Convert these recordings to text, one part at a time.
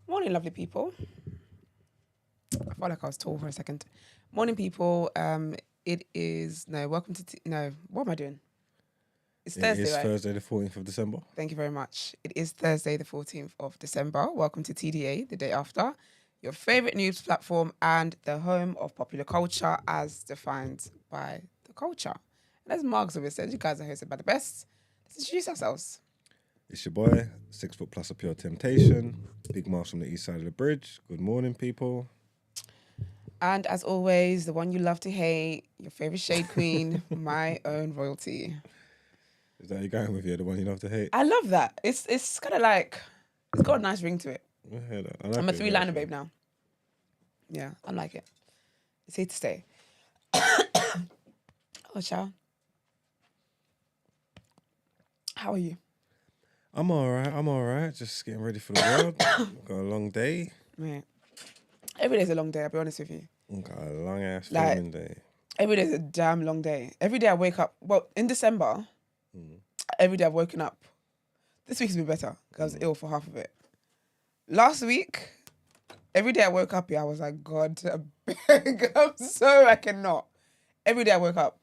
Morning, lovely people. I felt like I was tall for a second. Morning, people. It is welcome to what am I doing? It's Thursday, It's right? Thursday, the 14th of December. Thank you very much. It is Thursday, the 14th of December. Welcome to TDA, the day after, your favorite news platform and the home of popular culture as defined by the culture. And as Mark's always said, you guys are hosted by the best. Let's introduce ourselves. It's your boy, 6 foot plus of pure temptation. Big Mars from the east side of the bridge. Good morning, people. And as always, the one you love to hate, your favorite shade queen, my own royalty. Is that how you're going with you, the one you love to hate? I love that. It's kind of like, it's got a nice ring to it. I hear that. I like I'm a it, three-liner actually. babe now. Yeah, I like it. It's here to stay. Oh, child. How are you? I'm all right. Just getting ready for the world. Got a long day. Right. Every day's a long day, I'll be honest with you. Got a long ass Like- filming day. Every day's a damn long day. Every day I wake up, well, in December, every day I've woken up. This week's been better because I was ill for half of it. Last week, every day I woke up, I was like, God, I beg, I cannot. Every day I woke up.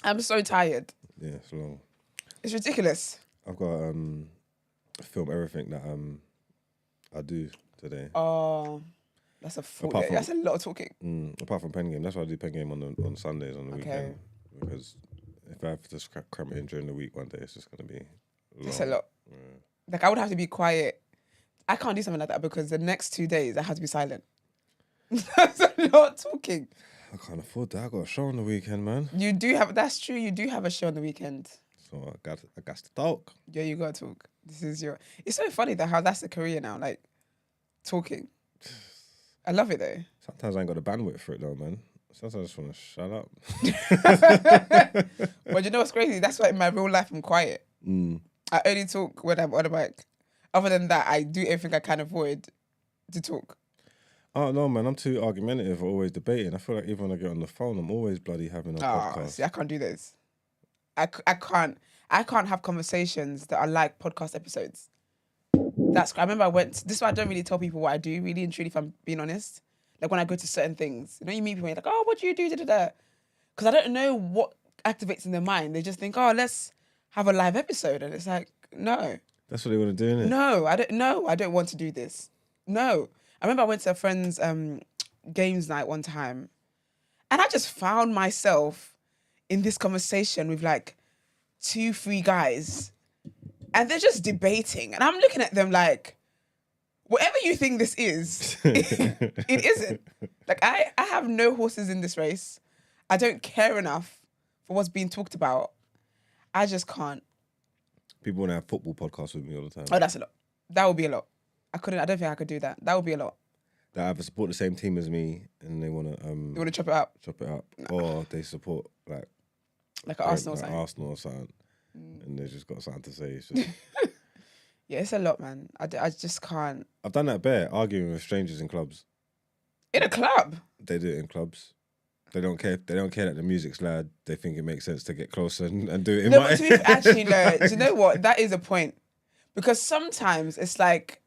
I'm so tired. Yeah, it's long. It's ridiculous. I've got film everything that I do today. Oh, that's a full Apart day. from- That's a lot of talking. Apart from pen game, that's why I do pen game on Sundays on the Okay. weekend. Because if I have to cram it in during the week one day, it's just gonna be long. It's a lot. Like I would have to be quiet. I can't do something like that because the next 2 days I have to be silent. That's a lot of talking. I can't afford that. I got a show on the weekend, man. You do have, that's true, you do have a show on the weekend. So I got to talk. Yeah, you gotta talk. It's so funny that how that's a career now, like talking. I love it though. Sometimes I ain't got the bandwidth for it though, man. Sometimes I just want to shut up. But you know what's crazy? That's why in my real life I'm quiet. I only talk when I'm on a mic. Other than that, I do everything I can avoid to talk. Oh no, man, I'm too argumentative, always debating. I feel like even when I get on the phone, I'm always bloody having a podcast. See, I can't do this. I can't have conversations that are like podcast episodes. I remember this is why I don't really tell people what I do, really and truly, if I'm being honest. Like when I go to certain things, you know, you meet people and you're like, oh, what do you do? Because I don't know what activates in their mind. They just think, oh, let's have a live episode. And it's like, no. That's what they want to do, innit? No, I don't want to do this. No. I remember I went to a friend's games night one time and I just found myself in this conversation with like 2-3 guys and they're just debating and I'm looking at them like, whatever you think this is, it isn't. Like I have no horses in this race. I don't care enough for what's being talked about. I just can't. People want to have football podcasts with me all the time. Oh, that's a lot. That would be a lot. I don't think I could do that. That would be a lot. They either support the same team as me and they want to You want to chop it up? chop it up, or they support like Like an Arsenal or like something? Arsenal or something, and they just got something to say. It's just, Yeah, it's a lot, man. I just can't. I've done that bare arguing with strangers in clubs. In a club? They do it in clubs. They don't care. They don't care that the music's loud. They think it makes sense to get closer and do it in No, my. but to be actually, no. Do you know what? That is a point. Because sometimes it's like,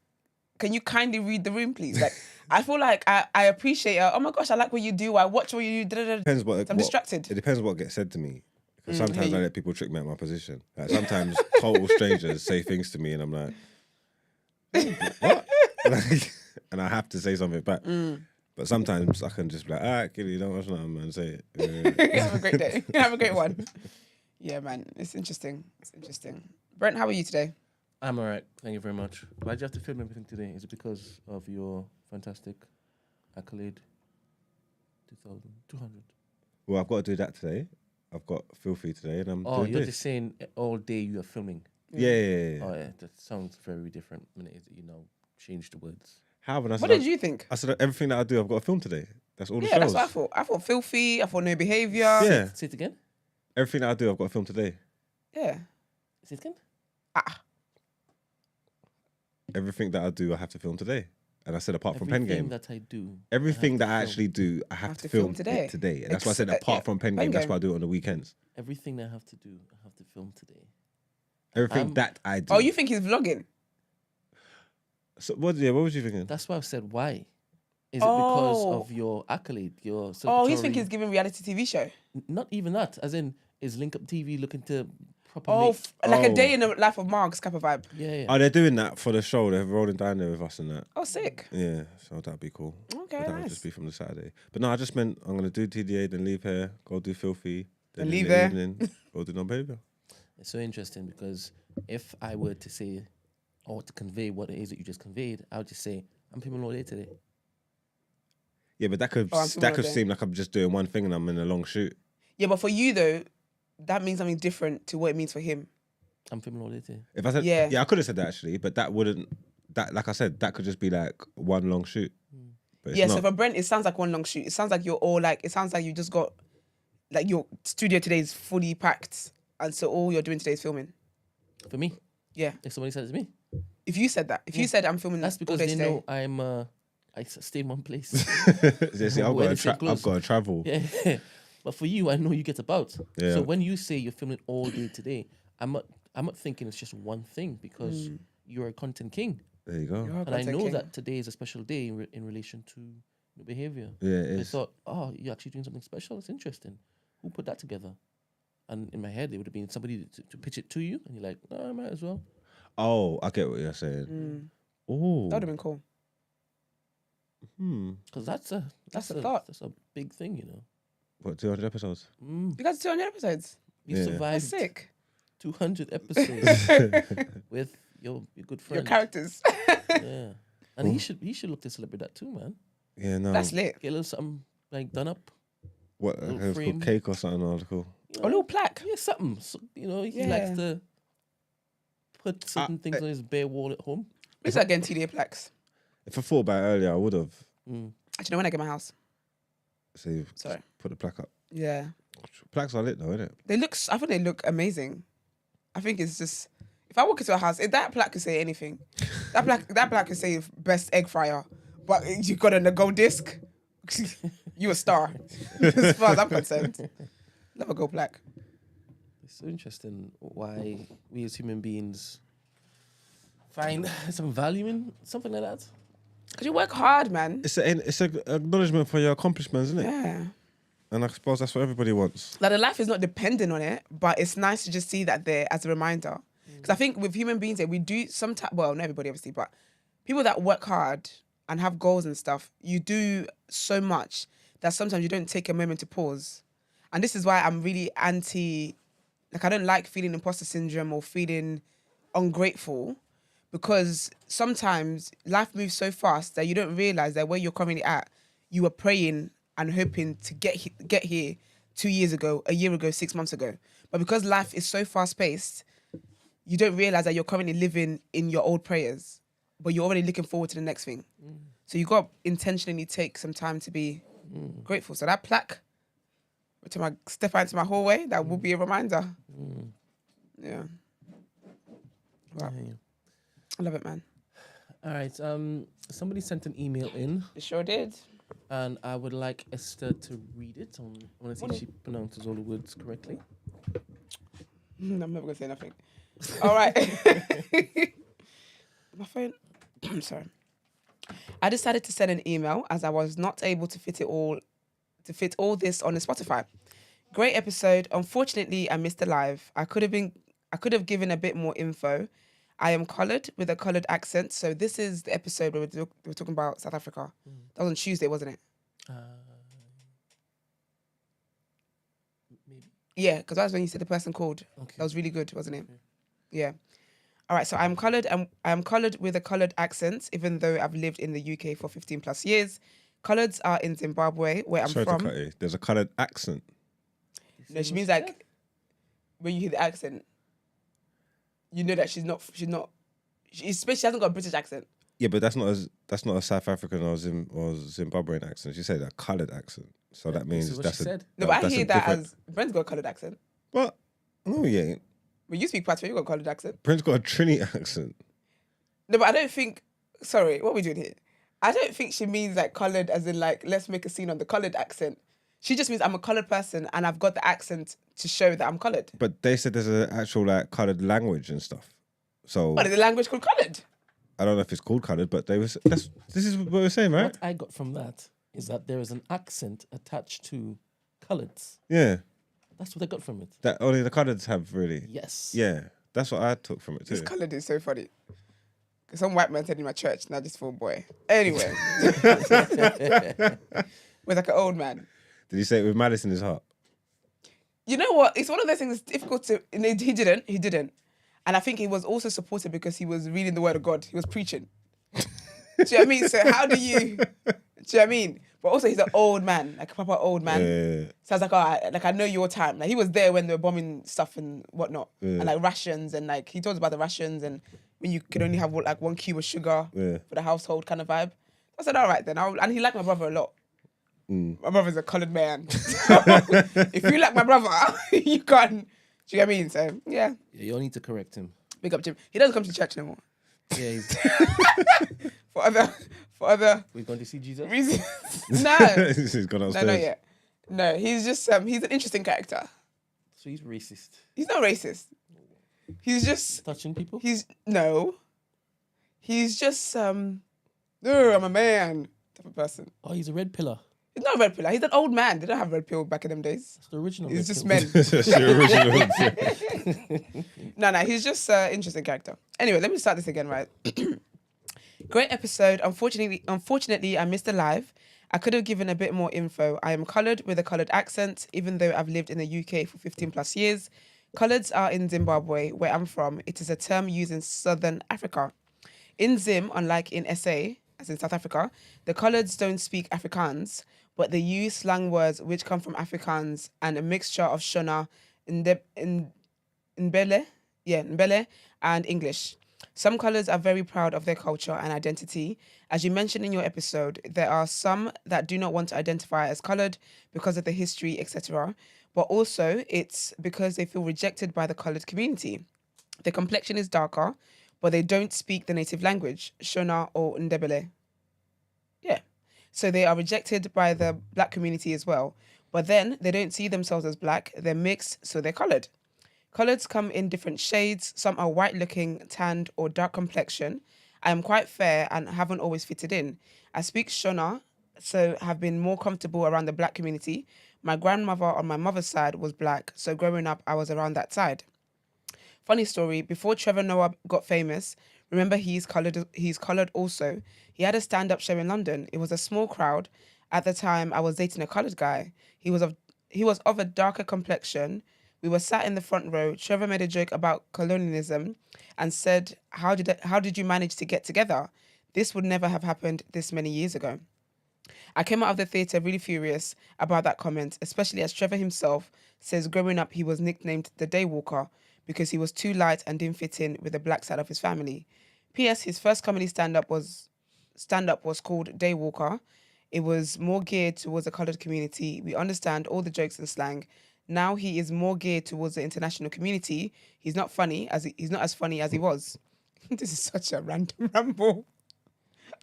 can you kindly read the room, please? Like, I feel like I appreciate it. Oh my gosh, I like what you do. I watch what you do. Depends what. I'm distracted. It depends what gets said to me. Because hear sometimes I you. let people trick me out of my position. Like sometimes total strangers say things to me, and I'm like, what? Like, and I have to say something back. But sometimes I can just be like, all right, kid, you don't watch nothing, man. Say it. Have a great day. Have a great one. Yeah, man. It's interesting. Brent, how are you today? I'm all right. Thank you very much. Why do you have to film everything today? Is it because of your fantastic accolade? 2,200. Well, I've got to do that today. I've got Filthy today, and I'm Oh, doing you're this. just saying all day you are filming. Yeah. Oh, yeah. That sounds very different. I mean, change the words. How? And I said, What did you think? I said everything that I do, I've got to film today. That's all the Yeah, shows. that's what I thought. I thought filthy. I thought no behaviour. Yeah. Say it again? Everything that I do, I've got to film today. Yeah. Say it again? Everything that I do, I have to film today. And I said apart from pen Everything game. that I do. Everything that I film. actually do, I have to film today. it today. And that's why I said apart from pen game, that's why I do it on the weekends. Everything that I have to do, I have to film today. Everything that I do. Oh, you think he's vlogging? So what was you thinking? That's why I've said why. Is it because of your accolade, your Oh, he's thinking he's giving reality TV show. Not even that. As in, is Link Up TV looking to proper Oh, make... like a day in the life of Marks type of vibe. Yeah. Oh, they're doing that for the show. They're rolling down there with us and that. Oh, sick. Yeah, so that'd be cool. Okay, But that would nice. just be from the Saturday. But no, I just meant I'm gonna do TDA, then leave here, go do Filthy, then And in leave the there. evening, go do non-behavior. It's so interesting because if I were to say or to convey what it is that you just conveyed, I would just say, I'm filming all day today. Yeah, but that could Oh, I'm filming all day. seem like I'm just doing one thing and I'm in a long shoot. Yeah, but for you though, that means something different to what it means for him. I'm filming all day today. If I said Yeah. I could have said that actually, but that wouldn't. That like I said, that could just be like one long shoot. But it's Yeah, not. so for Brent, it sounds like one long shoot. It sounds like you're all like, it sounds like you just got, like your studio today is fully packed. And so all you're doing today is filming. For me, Yeah. if somebody said it to me, If you said that, if you said I'm filming that's all because day they today. know I stay in one place. They say, I've Where got the shit I've goes. got to travel. Yeah. But for you, I know you get about. Yeah. So when you say you're filming all day today, I'm not thinking it's just one thing because you're a content king. There you go. You're a And I content know king. that today is a special day in relation to your behavior. Yeah, it I is. thought, oh, you're actually doing something special. It's interesting. Who put that together? And in my head, it would have been somebody to pitch it to you, and you're like, no, I might as well. Oh, I get what you're saying. Oh, That would have been cool. Because that's a thought. That's a big thing, you know. What 200 episodes? You guys are 200 episodes. You Yeah. That's survived sick. 200 episodes with your good friend. Your characters. Yeah, and he should look to celebrate that too, man. Yeah, no. That's lit. Get a little something like done up. What? little It's frame. called cake or something. Or cool. A little plaque. Yeah, something. So, you know, he Yeah. likes to put certain things on his bare wall at home. Let's start getting TDA plaques. If I thought about it earlier, I would have. Actually, when I get my house. So you Sorry. just put the plaque up. Yeah. Plaques are lit though, isn't it? I think they look amazing. I think it's just, if I walk into a house, if that plaque could say anything. That plaque could say best egg fryer. But you got on the gold disc, you a star. As far as I'm concerned. Love a gold plaque. It's so interesting why we as human beings find some value in something like that. Because you work hard, man. It's an acknowledgement for your accomplishments, isn't it? Yeah. And I suppose that's what everybody wants. Like the life is not dependent on it, but it's nice to just see that there as a reminder. Because I think with human beings, we do sometimes, well, not everybody obviously, but people that work hard and have goals and stuff, you do so much that sometimes you don't take a moment to pause. And this is why I'm really I don't like feeling imposter syndrome or feeling ungrateful, because sometimes life moves so fast that you don't realize that where you're currently at, you were praying and hoping to get here 2 years ago, a year ago, 6 months ago. But because life is so fast paced, you don't realize that you're currently living in your old prayers, but you're already looking forward to the next thing. So you got to intentionally take some time to be grateful. So that plaque, step out into my hallway, that will be a reminder. Yeah. Wow. Yeah. I love it, man. All right. Somebody sent an email in, It sure did. and I would like Esther to read it. I want to see if she pronounces all the words correctly. I'm never going to say nothing. All right. My phone. I'm sorry. I decided to send an email as I was not able to fit all this on the Spotify. Great episode. Unfortunately, I missed the live. I could have given a bit more info. I am coloured with a coloured accent. So this is the episode where we're talking about South Africa. That was on Tuesday, wasn't it? Maybe. Yeah, because that was when you said the person called. Okay. That was really good, wasn't it? Yeah. All right, so I'm coloured with a coloured accent, even though I've lived in the UK for 15 plus years. Coloureds are in Zimbabwe, where I'm Sorry from. to cut you. There's a coloured accent. No, she means like when you hear the accent, you know that she hasn't got a British accent. Yeah, but that's not a South African or Zimbabwean accent. She said a coloured accent, so that this means is what that's she said. No, but I that's a hear that different- as Brent's got a coloured accent. Well, no, he ain't. But you speak Patois, you got a coloured accent. Prince got a Trini accent. No, but I don't think. Sorry, what are we doing here? I don't think she means like coloured as in like let's make a scene on the coloured accent. She just means I'm a coloured person and I've got the accent to show that I'm coloured. But they said there's an actual like coloured language and stuff. So What is the language called coloured? I don't know if it's called coloured, but this is what we're saying, right? What I got from that is that there is an accent attached to coloureds. Yeah. That's what I got from it. That only the coloureds have really. Yes. Yeah. That's what I took from it too. This coloured is so funny. Some white man said in my church, and I just thought, boy. Anyway. With like an old man. Did he say it with malice in his heart? You know what? It's one of those things that's difficult to... He didn't. And I think he was also supported because he was reading the word of God. He was preaching. Do you know what I mean? So how do you... Do you know what I mean? But also he's an old man, like a proper old man. Yeah. So I was like, I know your time. Like he was there when they were bombing stuff and whatnot. Yeah. And like rations and like, he told us about the rations and when you could only have like 1 cube of sugar for the household kind of vibe. I said, all right then. And he liked my brother a lot. My brother's a coloured man. So if you like my brother, you can. Do you get what I mean? So, yeah. You'll need to correct him. Big up Jim. He doesn't come to church anymore. Yeah, he's... For other We've gone to see Jesus. reasons. No. He's gone upstairs. No, not yet. No, he's just, he's an interesting character. So he's racist. He's not racist. He's just, Touching people? he's just, I'm a man type of person. Oh, he's a red pillar. He's not a red pill. He's an old man. They don't have red pill back in them days. It's the original. He's red just pill. men. That's the original. No, he's just an interesting character. Anyway, let me start this again, right? Great episode. Unfortunately, I missed the live. I could have given a bit more info. I am coloured with a coloured accent, even though I've lived in the UK for 15 plus years. Coloureds are in Zimbabwe, where I'm from. It is a term used in Southern Africa. In Zim, unlike in SA, as in South Africa, the coloureds don't speak Afrikaans, but they use slang words which come from Afrikaans and a mixture of Shona, Mbele, and English. Some coloureds are very proud of their culture and identity. As you mentioned in your episode, there are some that do not want to identify as coloured because of the history, etc. But also, it's because they feel rejected by the coloured community. Their complexion is darker, but they don't speak the native language, Shona or Ndebele. Yeah. So they are rejected by the black community as well. But then they don't see themselves as black. They're mixed, so they're coloured. Coloureds come in different shades. Some are white-looking, tanned, or dark complexion. I am quite fair and haven't always fitted in. I speak Shona, so have been more comfortable around the black community. My grandmother on my mother's side was black, so growing up, I was around that side. Funny story, before Trevor Noah got famous, remember he's coloured also. He had a stand-up show in London. It was a small crowd. At the time, I was dating a coloured guy. He was of a darker complexion. We were sat in the front row. Trevor made a joke about colonialism and said, how did you manage to get together? This would never have happened this many years ago. I came out of the theatre really furious about that comment, especially as Trevor himself says growing up he was nicknamed the Daywalker because he was too light and didn't fit in with the black side of his family. P.S. His first comedy stand-up was called Daywalker. It was more geared towards the coloured community. We understand all the jokes and slang. Now he is more geared towards the international community. He's not as funny as he was. This is such a random ramble.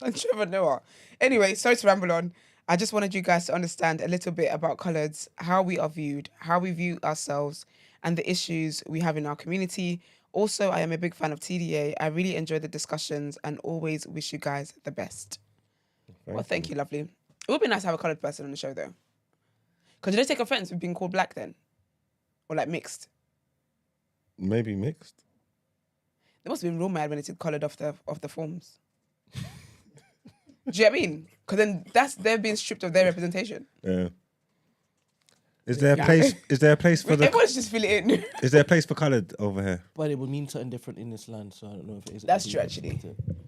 And Trevor Noah. Anyway, sorry to ramble on. I just wanted you guys to understand a little bit about coloureds, how we are viewed, how we view ourselves, and the issues we have in our community. Also, I am a big fan of TDA. I really enjoy the discussions and always wish you guys the best. Thank you, lovely. It would be nice to have a coloured person on the show, though. Because you don't take offence with being called black then? Or like mixed? Maybe mixed. They must have been real mad when it's coloured off the forms. Do you know what I mean? Because then they're being stripped of their representation. Yeah. Is there a place for the... Everyone's just fill it in. Is there a place for coloured over here? But it would mean something different in this land, so I don't know if it is. That's true, actually.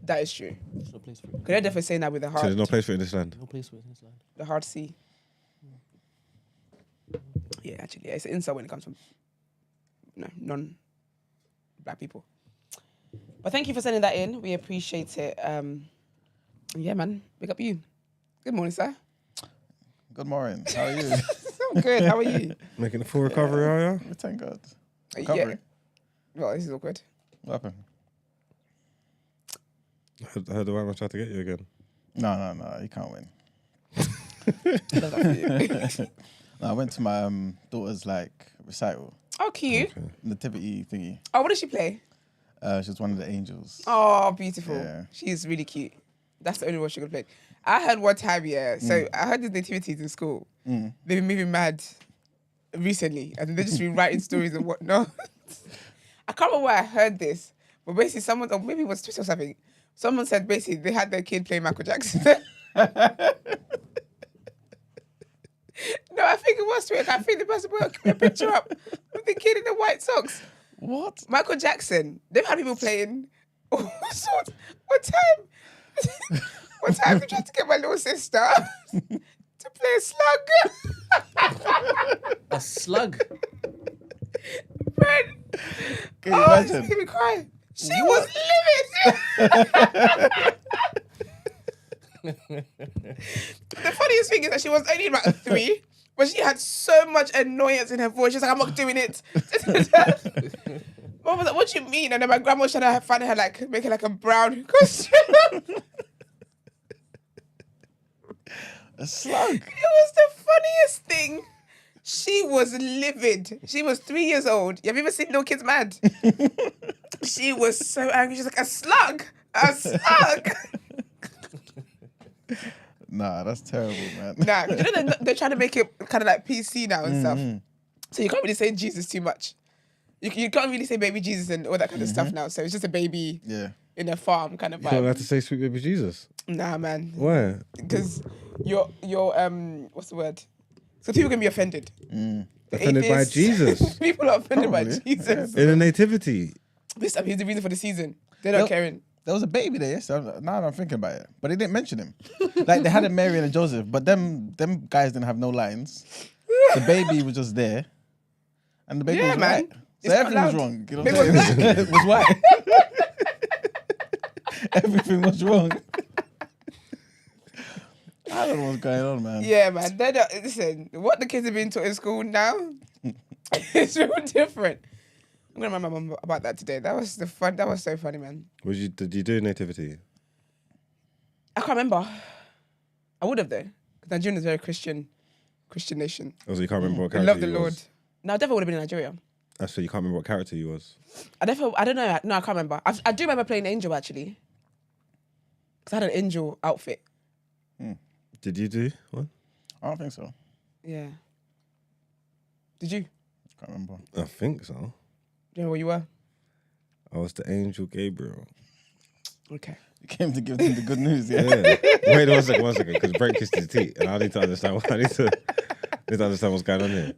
That is true. There's no place for it. Because they're definitely saying that with the So heart. there's no place for it in this land? No place for it in this land. The hard C. Yeah, actually, yeah, it's an insult when it comes from non-black people. But thank you for sending that in. We appreciate it. Yeah, man. Big up you. Good morning, sir. Good morning. How are you? I'm good. How are you? Making a full recovery, are you? Thank God. Yeah. Recovery. Well, this is awkward. What happened? I heard the white man tried to get you again. No, you can't win. Love that for you. No, I went to my daughter's like recital, Oh, cute. nativity thingy. Oh, what does she play? She was one of the angels. Oh, beautiful. Yeah. She's really cute. That's the only one she could play. I heard one time, so I heard the nativities in school. They've been moving mad recently, and they've just been writing stories and whatnot. I can't remember where I heard this, but basically someone, or maybe it was Twitter or something, someone said basically they had their kid play Michael Jackson. No, I think it was Twitter. I think the person put a picture up with the kid in the white socks. What? Michael Jackson. They've had people playing all sorts. One time they tried to get my little sister to play a slug. A slug. Friend. Can you imagine? It's making me cry. She was livid. The funniest thing is that she was only about 3, but she had so much annoyance in her voice. She's like, I'm not doing it. Mom was like, what do you mean? And then my grandma was trying to find her, like, make her like a brown costume. A slug. It was the funniest thing. She was livid. She was 3 years old. Have you ever seen little kids mad? She was so angry. She's like, a slug. A slug. Nah, that's terrible, man. Nah, you know they're trying to make it kind of like PC now and stuff. So you can't really say Jesus too much. You can't really say baby Jesus and all that kind of stuff now. So it's just a baby in a farm kind of You don't vibe. have to say sweet baby Jesus. Nah, man. Why? Because you're what's the word? So people can be offended. Offended by Atheists- Jesus. People are offended by Probably. Jesus. In a nativity. This time he's the reason for the season. They're not Nope. caring. There was a baby there, yes. Now I'm thinking about it. But they didn't mention him. Like, they had a Mary and a Joseph, but them guys didn't have no lines. The baby was just there. And the baby Yeah, was man. white. It's So everything not was allowed. wrong. You know Baby what I'm was saying? It was white. Everything was wrong. I don't know what's going on, man. Yeah, man. They're not, listen, what the kids are being taught in school now, it's real different. I'm gonna remind my mum about that today. That was so funny, man. Did you do nativity? I can't remember. I would have though, because Nigeria is a very Christian nation. Also, you can't remember what We character love the you Lord. was. No, I definitely would have been in Nigeria. So you can't remember what character you was. I don't know. No, I can't remember. I do remember playing Angel actually, because I had an Angel outfit. Did you do one? I don't think so. Yeah. Did you? Can't remember. I think so. Do you know where you were? I was the angel Gabriel. Okay. You came to give them the good news, yeah? Yeah. Wait 1 second, because Brent kissed his teeth, and I need to understand what need to understand what's going on here.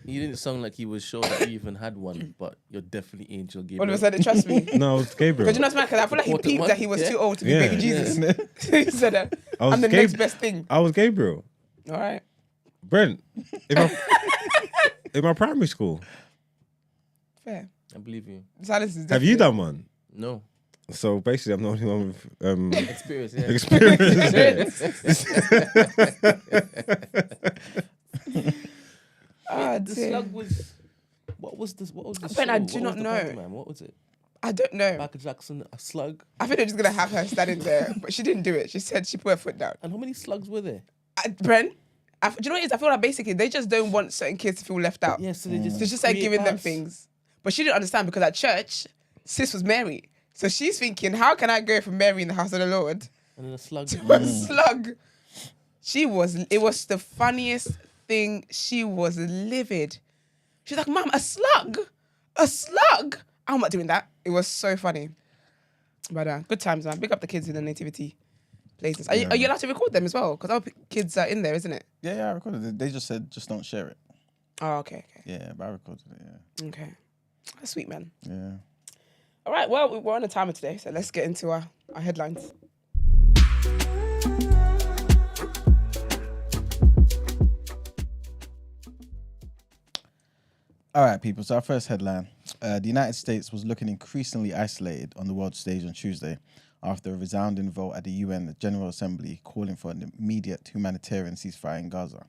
You didn't sound like you were sure that you even had one, but you're definitely Angel Gabriel. All of a sudden, trust me. No, it's Gabriel. Because you know what's mad? Because I feel like he Important peeped one. that he was Yeah. too old to be Yeah. baby Jesus. So he said, I was I'm the Gab- next best thing. I was Gabriel. All right. Brent, in my primary school. Fair. I believe you. Silence is Have you definitely- done one? No. So basically, I'm the only one with Experience, yeah. experience. Ah, The dear. slug was... What was this? What was the Ben, show? I What do was not the know. pantomime? What was it? I don't know. Michael Jackson, a slug. I think they're just going to have her standing there. But she didn't do it. She said she put her foot down. And how many slugs were there? Brent, do you know what it is? I feel like basically they just don't want certain kids to feel left out. Yeah, so they just... So it's just like create giving them parts. things. But she didn't understand because at church, sis was Mary. So she's thinking, how can I go from Mary in the house of the Lord And then a slug. to a slug? It was the funniest thing. She was livid. She's like, Mom, a slug? A slug? I'm not doing that. It was so funny. But good times, man. Big up the kids in the nativity places. Are you allowed to record them as well? Because our kids are in there, isn't it? Yeah, I recorded it. They just said, just don't share it. Oh, okay. Yeah, but I recorded it, yeah. Okay. That's sweet, man. Yeah. All right, well, we're on a timer today, so let's get into our headlines. All right, people. So our first headline. The United States was looking increasingly isolated on the world stage on Tuesday after a resounding vote at the UN General Assembly calling for an immediate humanitarian ceasefire in Gaza.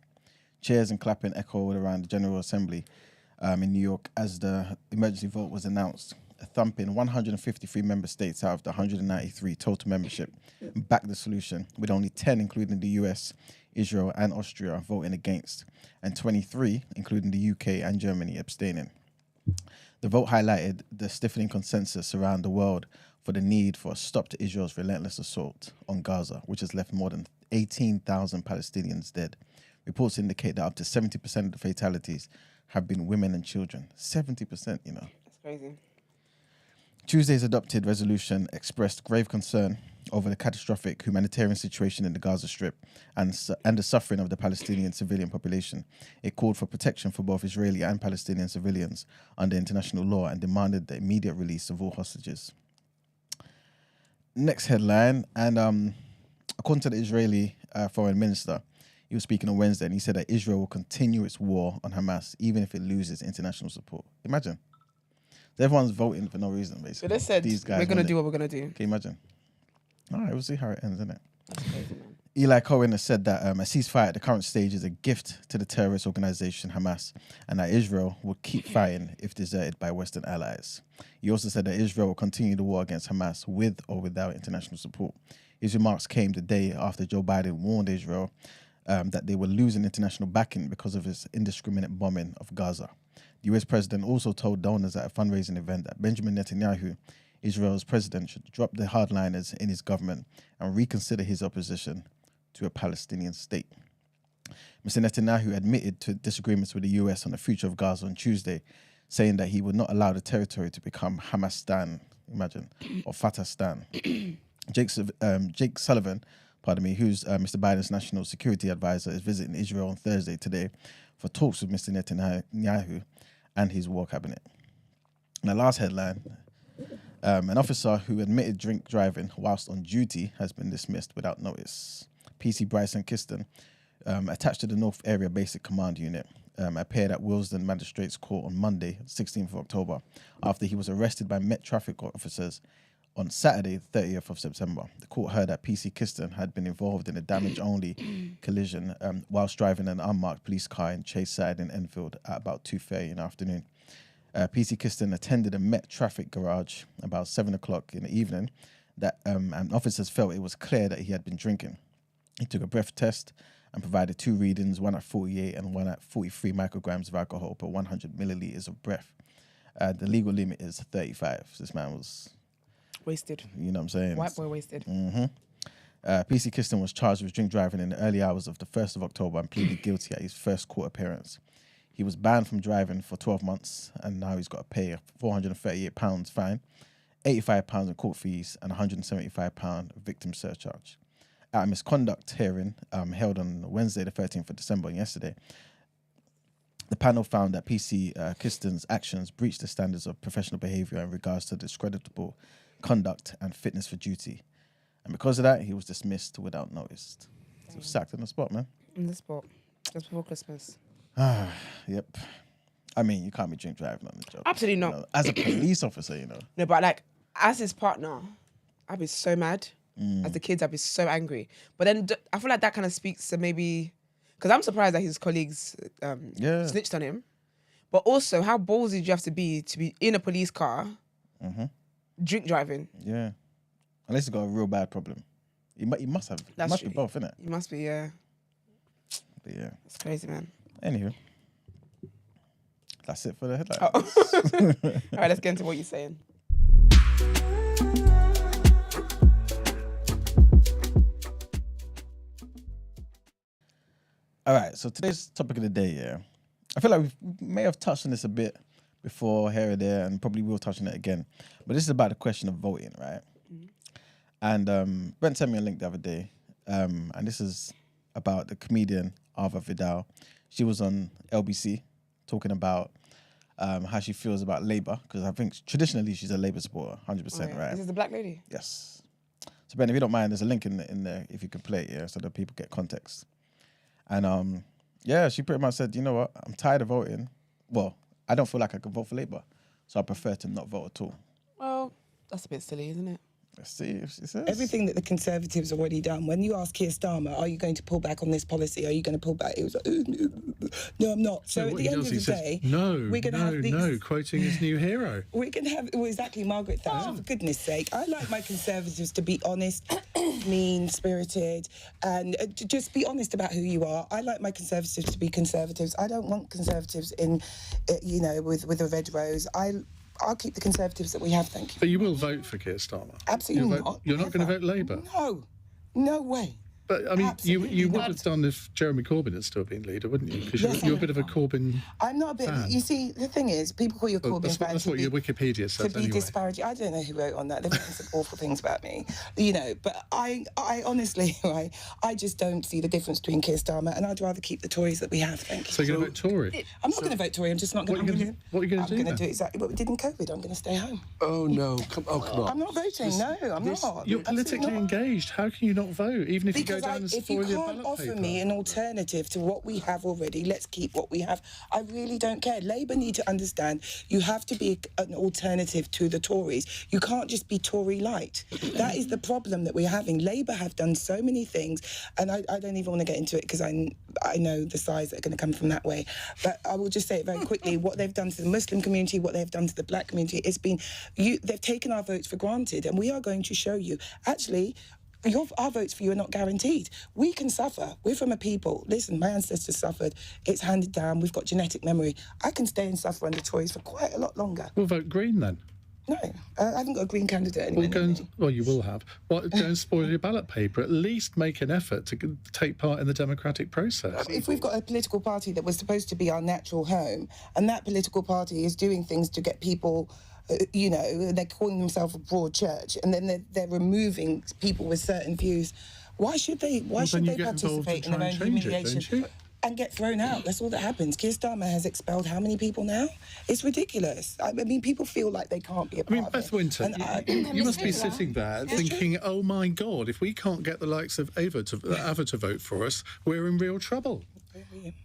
Cheers and clapping echoed around the General Assembly in New York as the emergency vote was announced. A thumping 153 member states out of the 193 total membership backed the solution, with only 10, including the US, Israel, and Austria, voting against, and 23, including the UK and Germany, abstaining. The vote highlighted the stiffening consensus around the world for the need for a stop to Israel's relentless assault on Gaza, which has left more than 18,000 Palestinians dead. Reports indicate that up to 70% of the fatalities have been women and children. 70%, you know. That's crazy. Tuesday's adopted resolution expressed grave concern over the catastrophic humanitarian situation in the Gaza Strip and the suffering of the Palestinian civilian population. It called for protection for both Israeli and Palestinian civilians under international law and demanded the immediate release of all hostages. Next headline, and according to the Israeli foreign minister, he was speaking on Wednesday, and he said that Israel will continue its war on Hamas even if it loses international support. Imagine. Everyone's voting for no reason, basically. But they said, These guys we're going to want it. do what we're going to do. Can you imagine? All right, we'll see how it ends, isn't it? That's crazy, man. Eli Cohen has said that a ceasefire at the current stage is a gift to the terrorist organization Hamas, and that Israel will keep fighting if deserted by Western allies. He also said that Israel will continue the war against Hamas with or without international support. His remarks came the day after Joe Biden warned Israel that they were losing international backing because of his indiscriminate bombing of Gaza. The US president also told donors at a fundraising event that Benjamin Netanyahu, Israel's president, should drop the hardliners in his government and reconsider his opposition to a Palestinian state. Mr. Netanyahu admitted to disagreements with the US on the future of Gaza on Tuesday, saying that he would not allow the territory to become Hamastan, imagine, or Fatahstan. Jake Sullivan, who's Mr. Biden's national security advisor, is visiting Israel on Thursday today for talks with Mr. Netanyahu and his war cabinet. And the last headline, an officer who admitted drink driving whilst on duty has been dismissed without notice. PC Bryson Kiston, attached to the North Area Basic Command Unit, appeared at Willesden Magistrates Court on Monday, 16th of October, after he was arrested by Met traffic officers on Saturday, 30th of September. The court heard that PC Kiston had been involved in a damage-only collision whilst driving an unmarked police car in Chase Side in Enfield at about 2:30 in the afternoon. PC Kiston attended a Met traffic garage about 7 o'clock in the evening, and officers felt it was clear that he had been drinking. He took a breath test and provided two readings, one at 48 and one at 43 micrograms of alcohol per 100 milliliters of breath. The legal limit is 35. So this man was... Wasted. You know what I'm saying? White boy wasted. PC Kiston was charged with drink driving in the early hours of the 1st of October and pleaded guilty at his first court appearance. He was banned from driving for 12 months and now he's got to pay a £438 fine, £85 in court fees and £175 victim surcharge. At a misconduct hearing held on Wednesday, the 13th of December, yesterday, the panel found that PC Kiston's actions breached the standards of professional behaviour in regards to discreditable conduct and fitness for duty. And because of that, he was dismissed without notice. So sacked on the spot, man. In the spot. Just before Christmas. Yep. I mean, you can't be drink driving on the job. Absolutely not. You know, as a police officer, you know. No, but like, as his partner, I'd be so mad. As the kids, I'd be so angry. But then I feel like that kind of speaks to maybe... Because I'm surprised that his colleagues snitched on him. But also, how ballsy do you have to be in a police car, drink driving? Yeah. Unless he's got a real bad problem. He must have. That's must true. be both, innit? You must be, yeah. But yeah. It's crazy, man. Anywho. That's it for the headlines. Oh. All right, let's get into what you're saying. All right, so today's topic of the day, yeah. I feel like we may have touched on this a bit before, here or there, and probably will touch on it again. But this is about the question of voting, right? And Brent sent me a link the other day, and this is about the comedian Ava Vidal. She was on LBC talking about how she feels about Labour, because I think traditionally she's a Labour supporter, 100%, right? Is this the black lady? Yes. So Ben, if you don't mind, there's a link in there if you can play it, yeah, so that people get context. And yeah, she pretty much said, you know what, I'm tired of voting. Well, I don't feel like I can vote for Labour, so I prefer to not vote at all. Well, that's a bit silly, isn't it? Let's see if she says. Everything that the Conservatives already done. When you ask Keir Starmer, are you going to pull back on this policy? Are you going to pull back? It was like, no, I'm not. So at what the he end does, of he the says, day, no, we're going to have these... no, quoting his new hero. We can have, well, exactly, Margaret Thatcher, for goodness sake. I like my Conservatives to be honest, mean-spirited, and just be honest about who you are. I like my Conservatives to be Conservatives. I don't want Conservatives in, with a red rose. I'll keep the Conservatives that we have, thank you. But you will vote for Keir Starmer? Absolutely not. You're not going to vote Labour? No way. But, I mean, you would not. have done if Jeremy Corbyn had still been leader, wouldn't you? Because Yes, you're a bit of a Corbyn I'm not a bit... fan. You see, the thing is, people call you a Corbyn fan That's what your Wikipedia says, to be anyway. disparaging. I don't know who wrote on that. They've written some awful things about me, but I honestly, right, I just don't see the difference between Keir Starmer, and I'd rather keep the Tories that we have, thank you. So you're going to vote Tory? I'm not going to vote Tory, I'm just not going to... What are you going to do I'm going then? to do exactly what we did in COVID. I'm going to stay home. Oh, no. Come on. I'm not voting, no, I'm not. You're Absolutely politically not. engaged. How can you not vote, even if you Because go down and if you spoil your can't ballot offer paper? me an alternative to what we have already, let's keep what we have. I really don't care. Labour need to understand you have to be an alternative to the Tories. You can't just be Tory light. That is the problem that we're having. Labour have done so many things, and I don't even want to get into it because I know the sides that are going to come from that way. But I will just say it very quickly. What they've done to the Muslim community, what they've done to the black community, it's been... They've taken our votes for granted, and we are going to show you. Actually, our votes for you are not guaranteed. We can suffer. We're from a people. Listen, my ancestors suffered. It's handed down. We've got genetic memory. I can stay and suffer under Tories for quite a lot longer. We'll vote Green then. No, I haven't got a Green candidate anyway. Well, you will have. Go and spoil your ballot paper. At least make an effort to take part in the democratic process. If we've got a political party that was supposed to be our natural home, and that political party is doing things to get people... they're calling themselves a broad church, and then they're removing people with certain views. Why should they participate in their own humiliation and get thrown out? That's all that happens. Keir Starmer has expelled how many people now? It's ridiculous. I mean, people feel like they can't be a part of it. Beth Winter, you must be sitting there thinking, oh my God, if we can't get the likes of Ava to vote for us, we're in real trouble.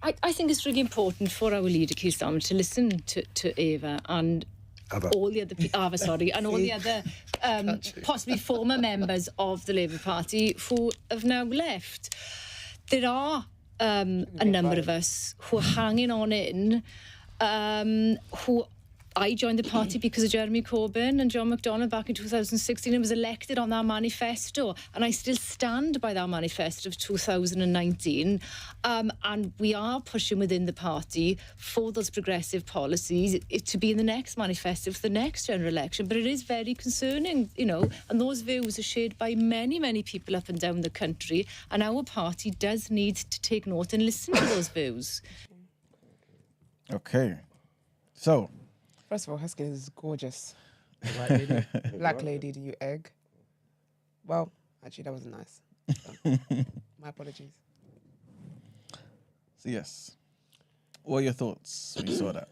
I think it's really important for our leader, Keir Starmer, to listen to Ava and all the other and all the other possibly former members of the Labour Party who have now left. There are a number of us who are hanging on in, who I joined the party because of Jeremy Corbyn and John McDonnell back in 2016 and was elected on that manifesto, and I still stand by that manifesto of 2019, and we are pushing within the party for those progressive policies to be in the next manifesto for the next general election. But it is very concerning, and those views are shared by many, many people up and down the country, and our party does need to take note and listen to those views. Okay, so... First of all, Husky is gorgeous. White lady. Black lady, do you egg? Well, actually, that wasn't nice. So, my apologies. So, yes. What are your thoughts when you saw that?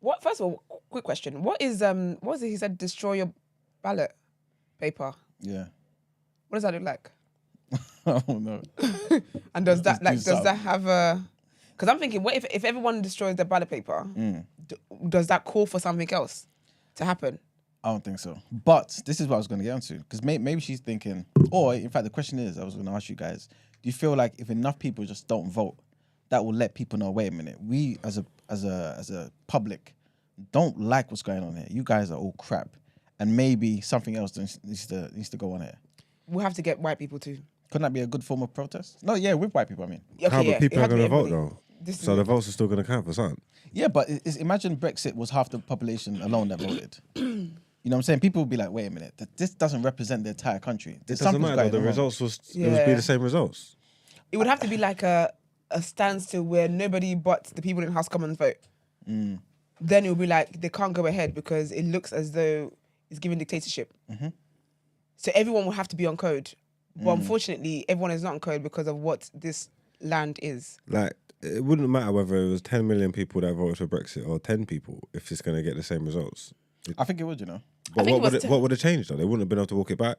What? First of all, quick question. What was it he said, destroy your ballot paper? Yeah. What does that look like? Oh, no. And does that have a... Because I'm thinking, what if everyone destroys their ballot paper, does that call for something else to happen? I don't think so. But this is what I was going to get onto. Because maybe she's thinking, or in fact, the question is, I was going to ask you guys, do you feel like if enough people just don't vote, that will let people know, wait a minute, we as a public don't like what's going on here. You guys are all crap. And maybe something else needs to go on here. We'll have to get white people too. Couldn't that be a good form of protest? No, yeah, with white people, I mean. Okay, But people are going to vote, everybody. though. So the votes are still going to count for something. Yeah, but imagine Brexit was half the population alone that voted. You know what I'm saying? People would be like, wait a minute, this doesn't represent the entire country. It doesn't matter, though. The results it would be the same results. It would have to be like a standstill where nobody but the people in House Commons vote. Then it would be like they can't go ahead because it looks as though it's giving dictatorship. So everyone will have to be on code. But unfortunately, everyone is not on code because of what this land is. Like, it wouldn't matter whether it was 10 million people that voted for Brexit or 10 people if it's going to get the same results. I think it would, you know. But what would have changed, though? They wouldn't have been able to walk it back.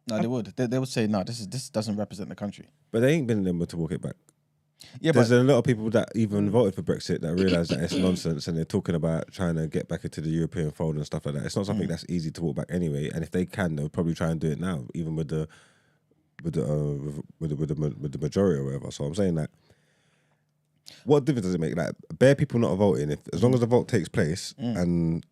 No, they would. They would say, no, this doesn't represent the country. But they ain't been able to walk it back. Yeah, There's but a lot of people that even voted for Brexit that realise that it's nonsense, and they're talking about trying to get back into the European fold and stuff like that. It's not something that's easy to walk back anyway. And if they can, they'll probably try and do it now, even with the majority or whatever. So I'm saying that. What difference does it make? Like, bare people not voting, as long as the vote takes place and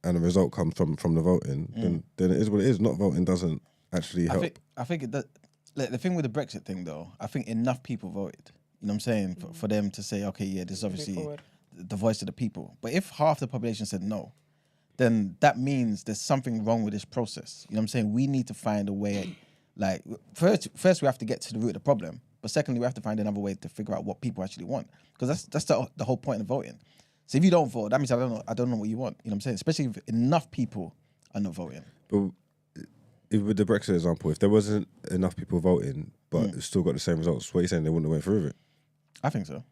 the result comes from the voting, then it is what it is. Not voting doesn't actually help. I think it does. Like, the thing with the Brexit thing, though, I think enough people voted. You know what I'm saying? For them to say, okay, yeah, this is obviously the voice of the people. But if half the population said no, then that means there's something wrong with this process. You know what I'm saying? We need to find a way. Like, first we have to get to the root of the problem. But secondly, we have to find another way to figure out what people actually want. Because that's the whole point of voting. So if you don't vote, that means I don't know what you want. You know what I'm saying? Especially if enough people are not voting. But if with the Brexit example, if there wasn't enough people voting, but it's still got the same results, what are you saying? They wouldn't have went through with it? I think so.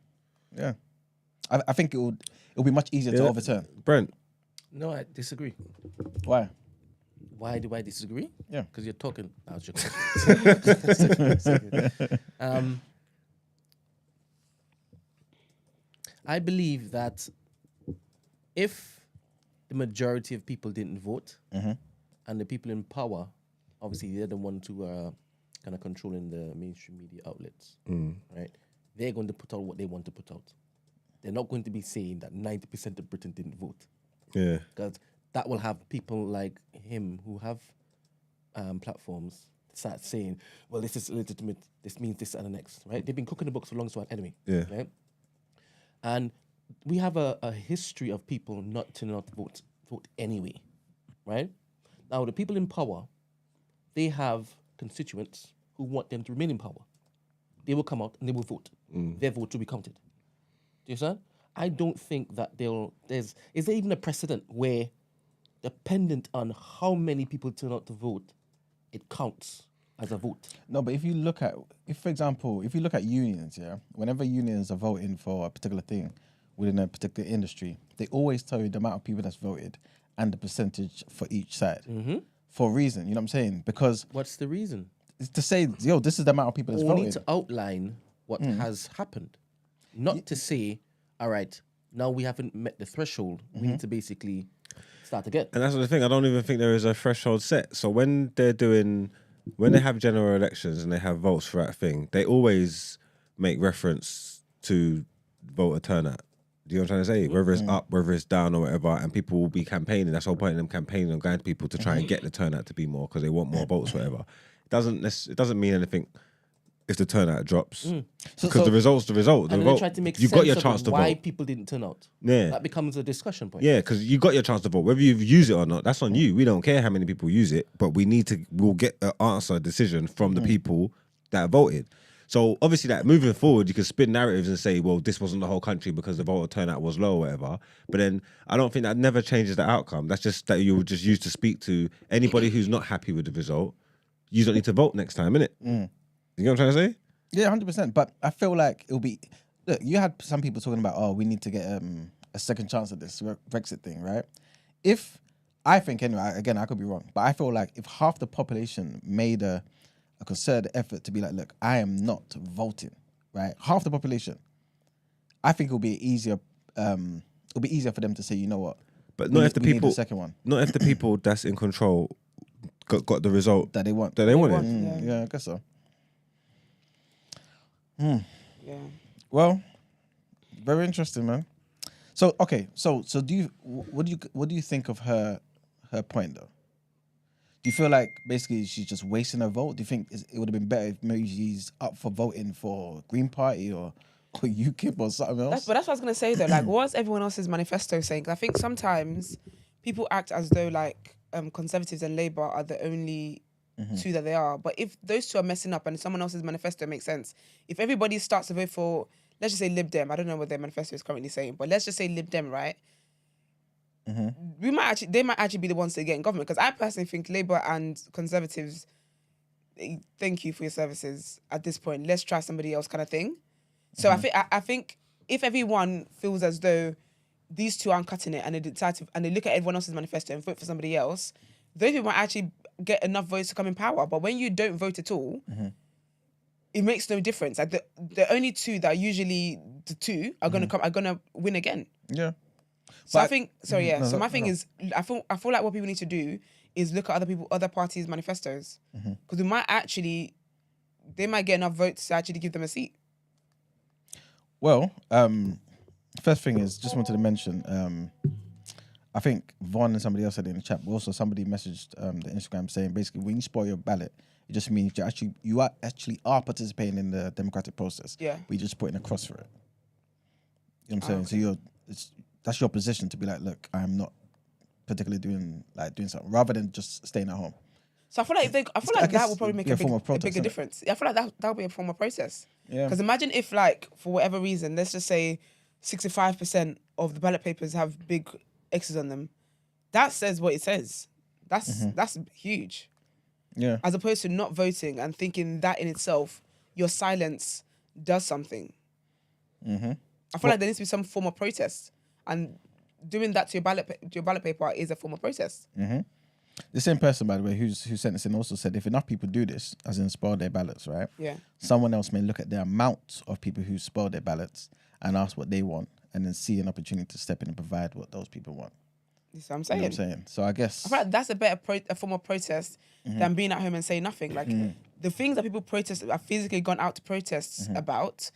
Yeah. I think it'll be much easier to overturn. Brent? No, I disagree. Why? Why do I disagree? Yeah. Because you're talking. I was joking. I believe that if the majority of people didn't vote, and the people in power, obviously they're the ones who are kind of controlling the mainstream media outlets, right? They're going to put out what they want to put out. They're not going to be saying that 90% of Britain didn't vote. Yeah. Because that will have people like him who have platforms start saying, well, this is illegitimate, this means this and the next, right? They've been cooking the books for long, so anyway. Yeah. Right? And we have a history of people not turning out to vote anyway, right? Now, the people in power, they have constituents who want them to remain in power. They will come out and they will vote. Their vote will be counted. Do you understand? I don't think that is there even a precedent where, dependent on how many people turn out to vote, it counts as a vote? No, but for example, if you look at unions, yeah, whenever unions are voting for a particular thing within a particular industry, they always tell you the amount of people that's voted and the percentage for each side. For a reason, you know what I'm saying? Because what's the reason? It's to say, yo, this is the amount of people that's Only voted. to outline what has happened, not to say, all right, now we haven't met the threshold. We need to basically start again. And that's the thing. I don't even think there is a threshold set. So when they have general elections and they have votes for that thing, they always make reference to voter turnout. Do you know what I'm trying to say? Whether it's up, whether it's down or whatever, and people will be campaigning. That's the whole point of them campaigning and going to people to try and get the turnout to be more because they want more votes, whatever. It doesn't mean anything if the turnout drops. Because the result's the result. And then they try to make you sense got your of chance to why vote. people didn't turn out. Yeah. That becomes a discussion point. Yeah, because you got your chance to vote. Whether you use it or not, that's on you. We don't care how many people use it, but we'll get an answer, a decision from the people that voted. So obviously, that moving forward, you can spin narratives and say, well, this wasn't the whole country because the voter turnout was low or whatever. But then I don't think that never changes the outcome. That's just that you would just use to speak to anybody who's not happy with the result. You don't need to vote next time, innit? You know what I'm trying to say? Yeah, 100%. But I feel like it'll be... Look, you had some people talking about, oh, we need to get a second chance at this Brexit thing, right? I think, anyway, again, I could be wrong, but I feel like if half the population made a concerted effort to be like, look, I am not voting, right? Half the population, I think it'll be easier for them to say, you know what? But not if the people... the second one. Not if the people that's in control got the result that they want. Yeah, I guess so. Yeah. Well, very interesting, man. So okay, so what do you think of her point though? Do you feel like basically she's just wasting her vote? Do you think it would have been better if maybe she's up for voting for Green Party or UKIP or something else? But that's what I was gonna say though. Like, what's everyone else's manifesto saying? 'Cause I think sometimes people act as though like Conservatives and Labour are the only two that they are. But if those two are messing up and someone else's manifesto makes sense, if everybody starts to vote for, let's just say Lib Dem, I don't know what their manifesto is currently saying, but let's just say Lib Dem, right? They might actually be the ones to get in government. Because I personally think Labour and Conservatives, thank you for your services at this point. Let's try somebody else kind of thing. So I think if everyone feels as though these two aren't cutting it and they decide to, and they look at everyone else's manifesto and vote for somebody else, those people might actually get enough votes to come in power. But when you don't vote at all, it makes no difference. Like the only two that are usually the two are gonna win again. Yeah. So But- I think no, so my no, thing no. is I feel like what people need to do is look at other parties' manifestos, because they might get enough votes to actually give them a seat. Well, first thing is just wanted to mention. I think Vaughn and somebody else said it in the chat, but also somebody messaged the Instagram saying basically when you spoil your ballot, it just means you are participating in the democratic process. Yeah. But you're just putting a cross for it. You know what I'm saying? So that's your position to be like, look, I'm not particularly doing something, rather than just staying at home. So I feel like that will probably make be a a form of protest, bigger innit? difference. I feel like that would be a form of protest. Yeah. Because imagine if, like, for whatever reason, let's just say 65% of the ballot papers have big X's on them. That says what it says. That's huge. Yeah. As opposed to not voting and thinking that in itself, your silence does something. I feel like there needs to be some form of protest, and doing that to your ballot paper is a form of protest. The same person, by the way, who sent this in also said if enough people do this, as in spoil their ballots, right? Yeah. Someone else may look at the amount of people who spoil their ballots and ask what they want, and then see an opportunity to step in and provide what those people want. That's what I'm You saying. know what I'm saying? So I guess I feel like that's a better a form of protest than being at home and saying nothing. Like the things that people protest have physically gone out to protest about.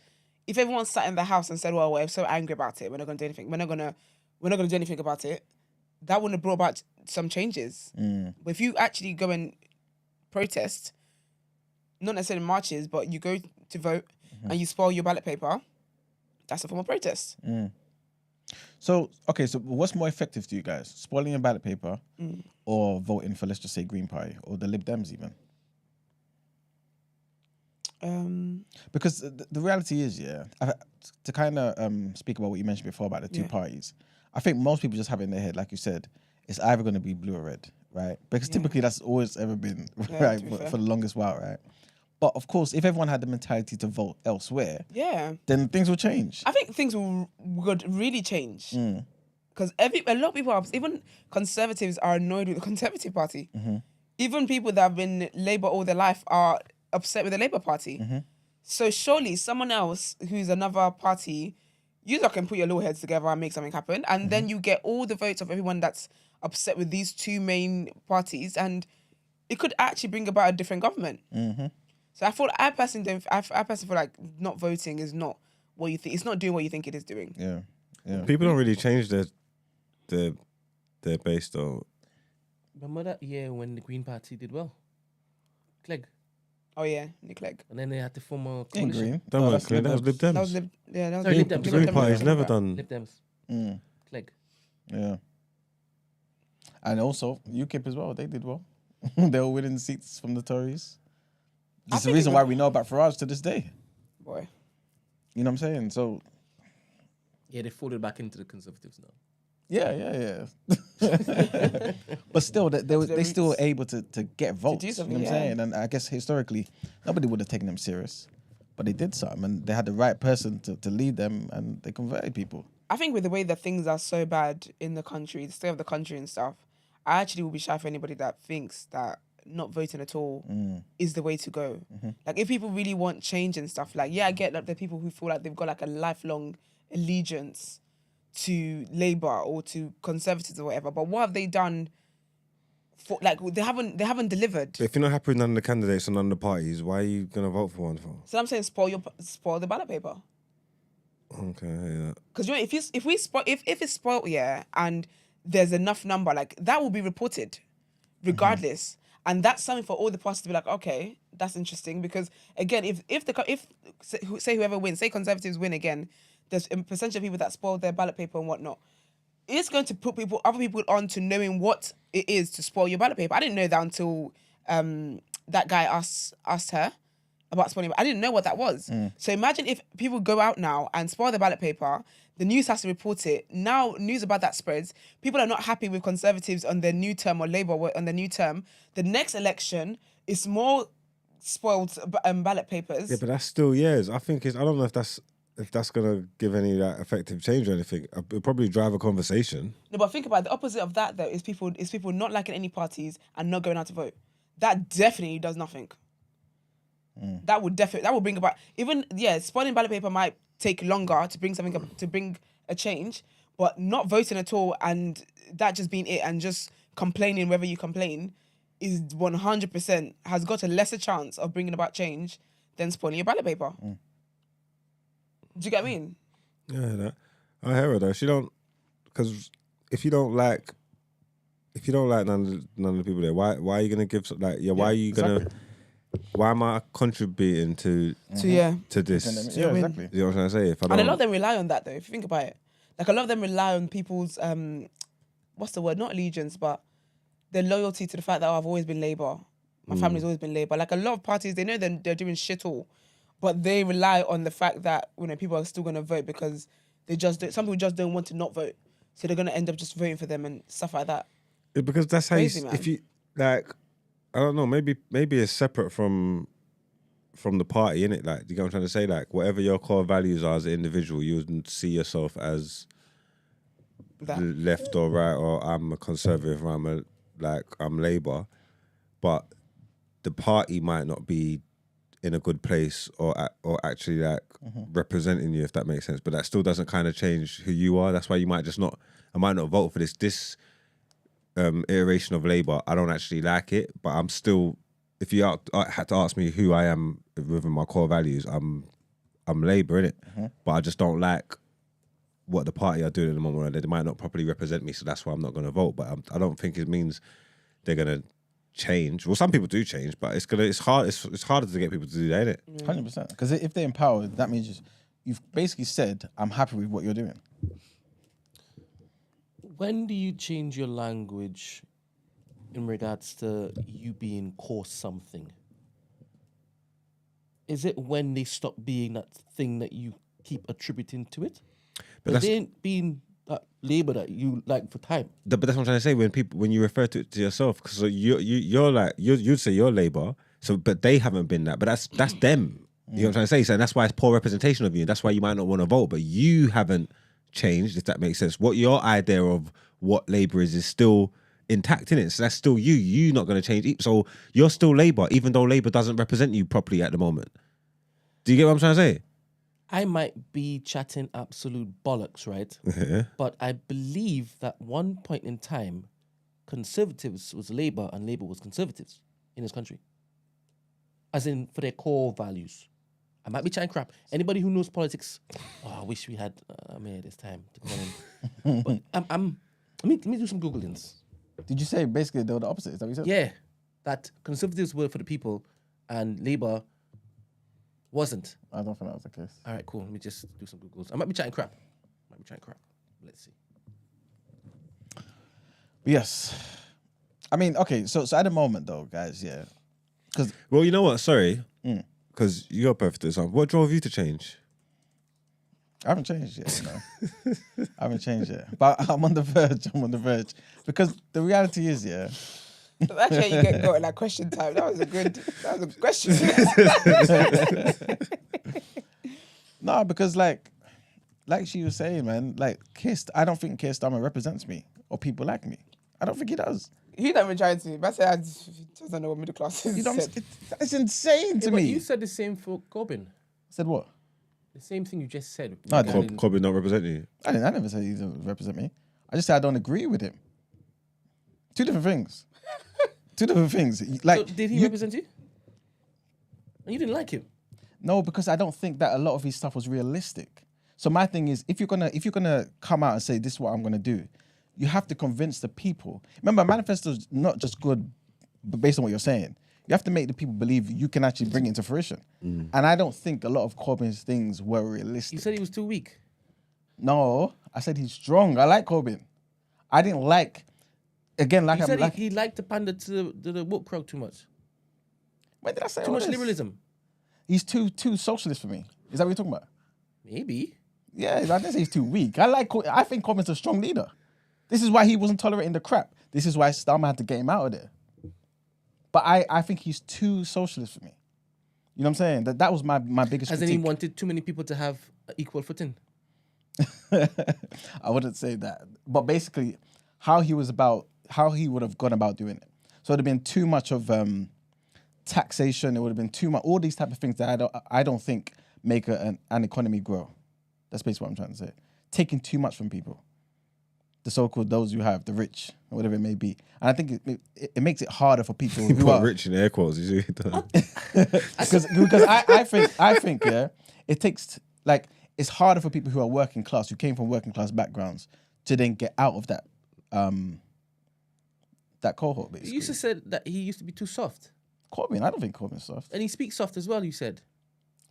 If everyone sat in the house and said, "Well, we're so angry about it, we're not going to do anything. We're not going to do anything about it," that wouldn't have brought about some changes. But if you actually go and protest, not necessarily marches, but you go to vote and you spoil your ballot paper, that's a form of protest. so. Okay, so what's more effective to you guys? Spoiling your ballot paper, or voting for, let's just say, Green Party or the Lib Dems even? Because the reality is, to kind of speak about what you mentioned before about the two parties, I think most people just have it in their head, like you said, it's either going to be blue or red, right? Because typically that's always ever been, right, to be fair. for the longest while, right? But of course, if everyone had the mentality to vote elsewhere, then things will change. I think things would really change. Because a lot of people, even conservatives, are annoyed with the Conservative Party. Even people that have been Labour all their life are upset with the Labour Party. So surely someone else who's another party, you lot can put your little heads together and make something happen, and then you get all the votes of everyone that's upset with these two main parties, and it could actually bring about a different government. So I personally feel like not voting is not what you think. It's not doing what you think it is doing. Yeah. People don't really change their base though. Remember that year when the Green Party did well? Clegg. Oh yeah, Nick Clegg. And then they had to form a Ain't coalition. green. That No, was that's Lib Lib Dems. That was Lib Sorry, Lib The Dems. Green Lib Party's Dems. never done. Lib Dems. Clegg. Yeah. And also UKIP as well. They did well. They were winning seats from the Tories. That's the think reason it why would- we know about Farage to this day. Boy. You know what I'm saying? So Yeah, they folded back into the Conservatives now. yeah. But still, they still were able to get votes. do You know something, what I'm yeah. saying? And I guess historically, nobody would have taken them serious. But they did something, and they had the right person to lead them, and they converted people. I think with the way that things are so bad in the country, the state of the country and stuff, I actually will be shy for anybody that thinks that not voting at all is the way to go. Like, if people really want change and stuff, like, I get that the people who feel like they've got like a lifelong allegiance to Labour or to Conservatives or whatever, but what have they done? For, like, they haven't delivered. But if you're not happy with none of the candidates and none of the parties, why are you gonna vote for one for? So I'm saying spoil the ballot paper. Okay, yeah. Because you know, if it's spoiled, and there's enough number, like, that will be reported, regardless, and that's something for all the parties to be like, okay, that's interesting. Because again, if say whoever wins, say Conservatives win again, there's a percentage of people that spoil their ballot paper and whatnot. It's going to put other people on to knowing what it is to spoil your ballot paper. I didn't know that until that guy asked her about spoiling. I didn't know what that was. So imagine if people go out now and spoil the ballot paper, the news has to report it. Now news about that spreads. People are not happy with Conservatives on their new term or Labour on their new term. The next election is more spoiled ballot papers. Yeah, but that's still years. I think I don't know if that's gonna give any like effective change or anything. It'll probably drive a conversation. No, but think about it. The opposite of that though is people not liking any parties and not going out to vote. That definitely does nothing. That would bring about spoiling ballot paper might take longer to bring something up, to bring a change, but not voting at all and that just being it and just complaining whether you complain is 100% has got a lesser chance of bringing about change than spoiling your ballot paper. Do you get what I mean? Yeah, I hear her though. She don't, because if you don't like none of the people there, why are you gonna give why are you gonna? Why am I contributing to this? Yeah, You exactly. know what I'm trying to say? If I don't, And a lot of them rely on that though. If you think about it, like a lot of them rely on people's what's the word? Not allegiance, but their loyalty to the fact that I've always been Labour. My family's always been Labour. Like a lot of parties, they know they're doing shit all, but they rely on the fact that people are still going to vote because some people just don't want to not vote, so they're going to end up just voting for them and stuff like that. because that's how Crazy, you. man. If you like, I don't know. Maybe it's separate from the party, innit? Like, you get what I'm trying to say? Like, whatever your core values are as an individual, you wouldn't see yourself as That. left or right, or I'm a conservative, or I'm Labour, but the party might not be in a good place or actually representing you, if that makes sense. But that still doesn't kind of change who you are. That's why you might just not. I might not vote for this iteration of Labour. I don't actually like it, but I'm still. If you had to ask me who I am within my core values, I'm Labour, innit? But I just don't like what the party are doing at the moment. They might not properly represent me, so that's why I'm not going to vote. But I don't think it means they're going to change. Well, some people do change, but it's hard. It's harder to get people to do that, isn't it? 100%. Because if they're empowered, that means you've basically said, I'm happy with what you're doing. When do you change your language in regards to you being called something? Is it when they stop being that thing that you keep attributing to it? But they ain't being that Labour that you like for time. But that's what I'm trying to say. When you refer to it to yourself, because you're like you'd say you're Labour, so but they haven't been that. But that's them. You know what I'm trying to say? So that's why it's poor representation of you. That's why you might not want to vote. But you haven't changed, if that makes sense. What your idea of what Labour is still intact, innit? So that's still you. You're not going to change. So you're still Labour, even though Labour doesn't represent you properly at the moment. Do you get what I'm trying to say? I might be chatting absolute bollocks, right? But I believe that one point in time, Conservatives was Labour and Labour was Conservatives in this country. As in, for their core values. I might be chatting crap. Anybody who knows politics, I wish we had a mayor this time to call him. But let me do some Googlings. Did you say basically they were the opposite? Is that what you said? Yeah, that Conservatives were for the people and Labour wasn't. I don't think that was the case. All right, cool. Let me just do some Googles. I might be chatting crap. Let's see. Yes. I mean, okay, so at the moment though, guys, yeah. Well, you know what? Sorry. Because you're a perfect example. What drove you to change? I haven't changed yet, I haven't changed yet. But I'm on the verge. Because the reality is, yeah. That's how you got like question time. That was a question. No, because like she was saying, man, like I don't think Keir Starmer represents me or people like me. I don't think he does. You don't even try to. But I doesn't know what middle class is. It's insane to But me. you said the same for Corbyn. Said what? The same thing you just said. No, I didn't. Corbyn not represent you? I never said he doesn't represent me. I just said I don't agree with him. Two different things. Like, so did he represent you? And you didn't like him? No, because I don't think that a lot of his stuff was realistic. So my thing is, if you're gonna come out and say this is what I'm gonna do, you have to convince the people. Remember, manifesto's not just good based on what you're saying. You have to make the people believe you can actually bring it into fruition. And I don't think a lot of Corbyn's things were realistic. You said he was too weak. No, I said he's strong. I like Corbyn. I didn't like. Again, like You said I'm like. he liked to pander to the woke crowd too much. When did I say Too all much this? liberalism. He's too socialist for me. Is that what you're talking about? Maybe. Yeah, I didn't say he's too weak. I think Corbyn's a strong leader. This is why he wasn't tolerating the crap. This is why Starmer had to get him out of there. But I think he's too socialist for me. You know what I'm saying? That was my biggest As in critique. he wanted too many people to have equal footing. I wouldn't say that. But basically, how he would have gone about doing it. So it'd have been too much of taxation. It would have been too much. All these type of things that I don't think make an economy grow. That's basically what I'm trying to say. Taking too much from people. The so-called those you have, the rich, or whatever it may be. And I think it makes it harder for people You who put are rich in air quotes. You see? because I think yeah, it takes like it's harder for people who are working class, who came from working class backgrounds, to then get out of that that cohort. Basically, You used to say that he used to be too soft, Corbyn. I don't think Corbyn's soft. and he speaks soft as well. You said.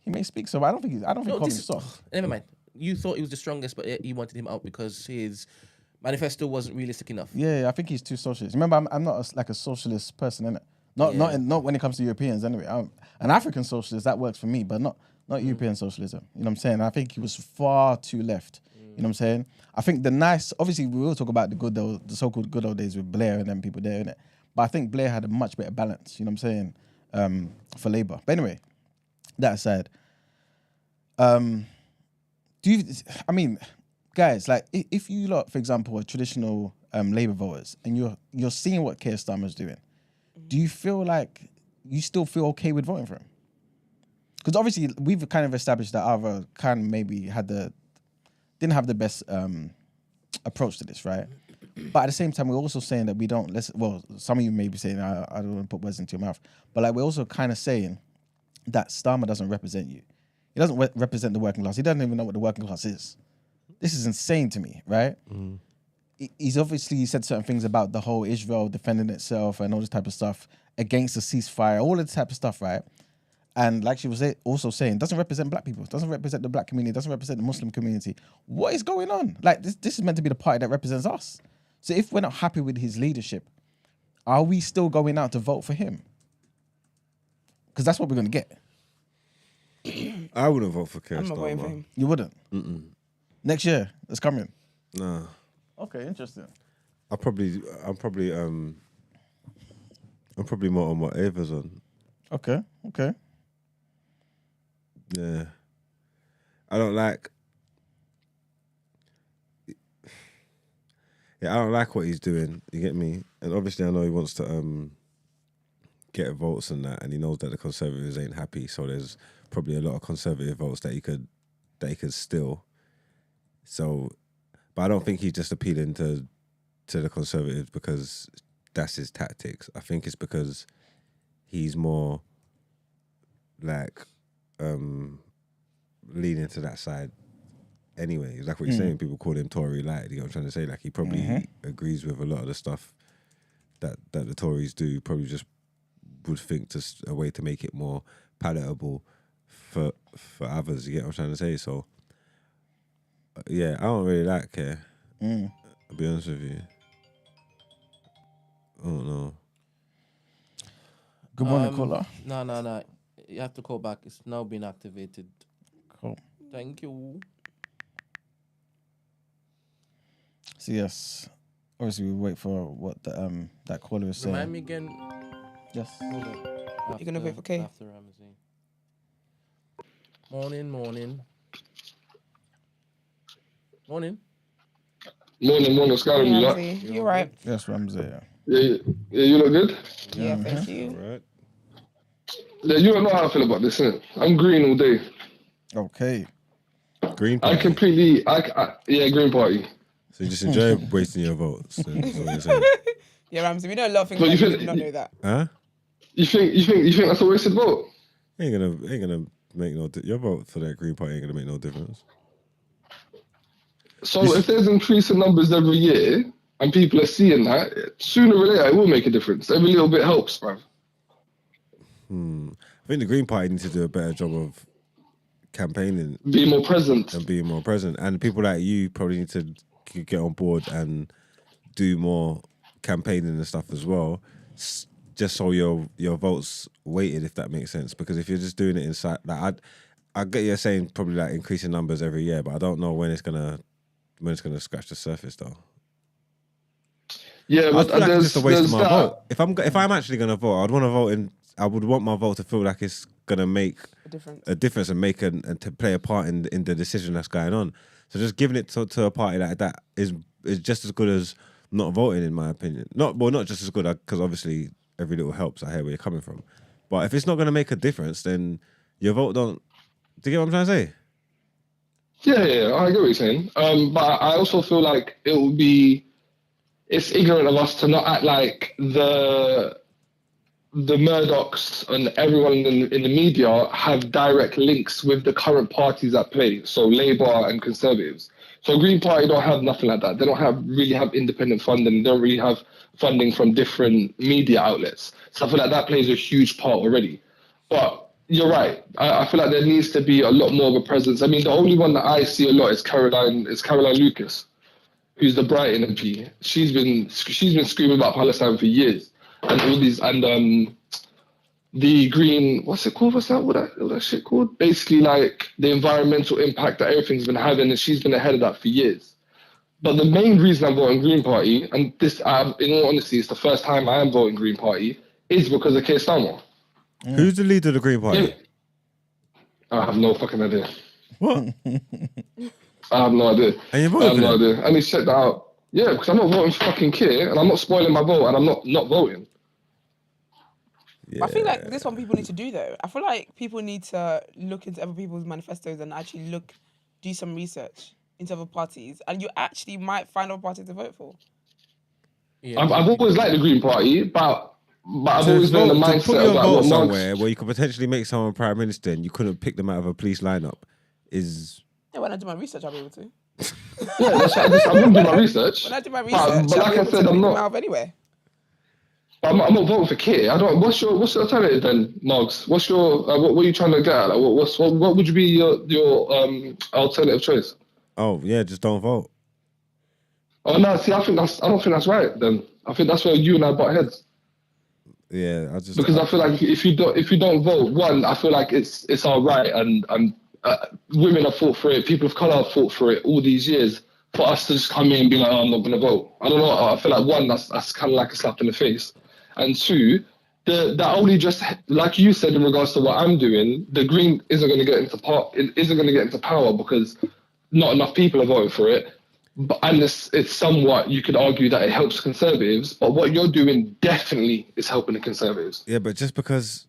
He may speak so, but I don't think Corbyn's soft. Never mind. You thought he was the strongest, but you wanted him out because his manifesto wasn't realistic enough. Yeah, I think he's too socialist. Remember, I'm not like a socialist person, innit? Not when it comes to Europeans. Anyway, I'm an African socialist that works for me, but not European socialism. You know what I'm saying? I think he was far too left. You know what I'm saying? I think obviously we will talk about the so-called good old days with Blair and them people there, innit? But I think Blair had a much better balance. You know what I'm saying? For Labour. But anyway, that aside, guys, like if you lot, for example, are traditional Labour voters and you're seeing what Keir Starmer's doing, do you feel like you still feel okay with voting for him? Because obviously we've kind of established that Ava kind of maybe didn't have the best approach to this, right? But at the same time, we're also saying that we don't some of you may be saying, I don't want to put words into your mouth, but like we're also kind of saying that Starmer doesn't represent you. He doesn't represent the working class. He doesn't even know what the working class is. This is insane to me, right? He's obviously said certain things about the whole Israel defending itself and all this type of stuff against the ceasefire, all of this type of stuff, right? And like she was also saying, doesn't represent black people, doesn't represent the black community, doesn't represent the Muslim community. What is going on? Like this is meant to be the party that represents us. So if we're not happy with his leadership, are we still going out to vote for him? Because that's what we're going to get. I wouldn't vote for Keir I'm not voting for Starmer. him. You wouldn't? Next year, it's coming. No. Okay, interesting. I'm probably more on what Ava's on. Okay. Yeah. I don't like what he's doing, you get me? And obviously I know he wants to get votes and that, and he knows that the Conservatives ain't happy, so there's probably a lot of Conservative votes that he could steal. So, but I don't think he's just appealing to the Conservatives because that's his tactics. I think it's because he's more like leaning to that side anyway. Like what you're saying, people call him Tory light. You know what I'm trying to say? Like he probably agrees with a lot of the stuff that the Tories do. Probably just would think just a way to make it more palatable for others. You get what I'm trying to say? So yeah, I don't really like Keir. I'll be honest with you. I don't know. Good morning, caller. No. You have to call back. It's now been activated. Cool. Thank you. So yes, obviously we wait for what that caller is saying. Remind me again. Yes. You're gonna wait for Kay? After Ramsey. Morning. Morning, Sky, you lot. Ramsey, you right? Yes, Ramsey. Yeah, you look good. Yeah, thank you. Right. Yeah, you don't know how I feel about this, innit? I'm green all day. Okay. Green I Party. completely, Green Party. So you just enjoy wasting your votes. That's what you're saying. Yeah, Ramsey, we know a lot of things So that you you feel- did not know that. Huh? You think that's a wasted vote? Ain't gonna make your vote for that Green Party ain't gonna make no difference. So if there's increasing numbers every year and people are seeing that, sooner or later it will make a difference. Every little bit helps, bruv. I think the Green Party needs to do a better job of campaigning Be more present. and being more present. And people like you probably need to get on board and do more campaigning and stuff as well, just so your votes weighted, if that makes sense. Because if you're just doing it inside, like I get you saying probably like increasing numbers every year, but I don't know when it's gonna scratch the surface though. Yeah, I but feel like it's just a waste of my that- vote. If I'm actually gonna vote, I would want my vote to feel like it's gonna make a difference and and to play a part in the decision that's going on. So just giving it to a party like that is just as good as not voting, in my opinion. Not just as good, because obviously every little helps. I hear where you're coming from, But if it's not going to make a difference, then your vote don't. Do you get what I'm trying to say? Yeah, I get what you're saying. But I also feel like it's ignorant of us to not act like the Murdochs and everyone in the media have direct links with the current parties at play. So Labour and Conservatives. So Green Party don't have nothing like that. They don't really have independent funding. They don't really have funding from different media outlets. So I feel like that plays a huge part already. But you're right. I feel like there needs to be a lot more of a presence. I mean, the only one that I see a lot is Caroline Lucas, who's the Brighton MP. She's been screaming about Palestine for years, and all these the green, what's it called? What's that shit called? Basically, like the environmental impact that everything's been having, and she's been ahead of that for years. But the main reason I'm voting Green Party, and this, in all honesty, it's the first time I am voting Green Party, is because of Keir Starmer. Who's the leader of the Green Party? I have no fucking idea. What? I have no idea. And you I have no idea. I need to check that out. Yeah, because I'm not voting for fucking Keir, and I'm not spoiling my vote, and I'm not voting. I feel like this one people need to do though. I feel like people need to look into other people's manifestos and actually do some research into other parties, and you actually might find a party to vote for. Yeah, I've always liked the Green Party, but I've always been in the mindset put your of like, vote what somewhere where you could potentially make someone prime minister and you couldn't pick them out of a police lineup is. Yeah, when I do my research, I'll be able to. Yeah, I'm going to do my research. When I do my research, but like I said, I'm not. Anyway. I'm not voting for Keir. What's your alternative then, Moggs? What's your what are you trying to get at? Like, what would you be your alternative choice? Oh yeah, just don't vote. Oh no, see, I don't think that's right. Then I think that's where you and I butt heads. Yeah, because I feel like if you don't vote, one, I feel like it's all right, and women have fought for it, people of colour have fought for it all these years. For us to just come in and be like, oh, I'm not gonna vote. I don't know. I feel like one, that's kind of like a slap in the face. And two, that only just, like you said in regards to what I'm doing, the Green isn't going to get into power because not enough people are voting for it. But and it's somewhat, you could argue that it helps Conservatives, but what you're doing definitely is helping the Conservatives. Yeah, but just because,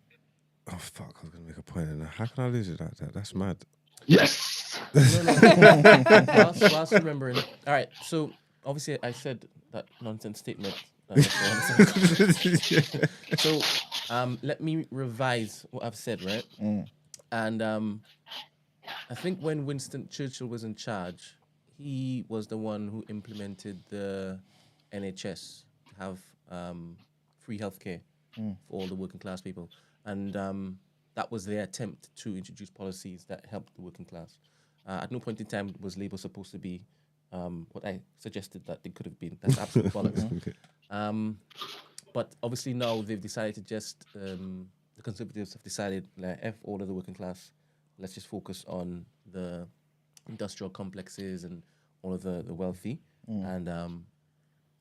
oh fuck, I was going to make a point in that. How can I lose it like that? That's mad. Yes. Whilst remembering. All right, so obviously I said that nonsense statement. So let me revise what I've said, right? And I think when Winston Churchill was in charge, he was the one who implemented the NHS to have free healthcare for all the working class people, and that was their attempt to introduce policies that helped the working class. At no point in time was Labour supposed to be what I suggested that they could have been. That's absolute bollocks. But obviously now they've decided to just, the Conservatives have decided, like, F all of the working class, let's just focus on the industrial complexes and all of the wealthy. And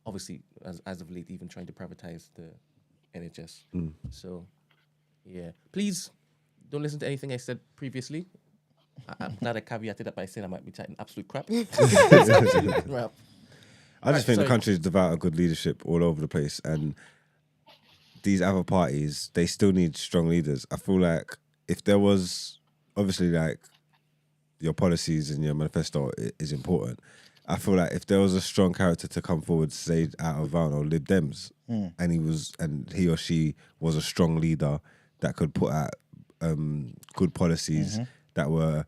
obviously, as of late, even trying to privatize the NHS. So, yeah. Please don't listen to anything I said previously. I'm glad I caveated that by saying I might be chatting absolute crap. It's absolute crap. I just think the country is devout of good leadership all over the place, and these other parties, they still need strong leaders. I feel like if there was, obviously, like, your policies and your manifesto is important. I feel like if there was a strong character to come forward, say out of or Lib Dems, and he or she was a strong leader that could put out good policies that were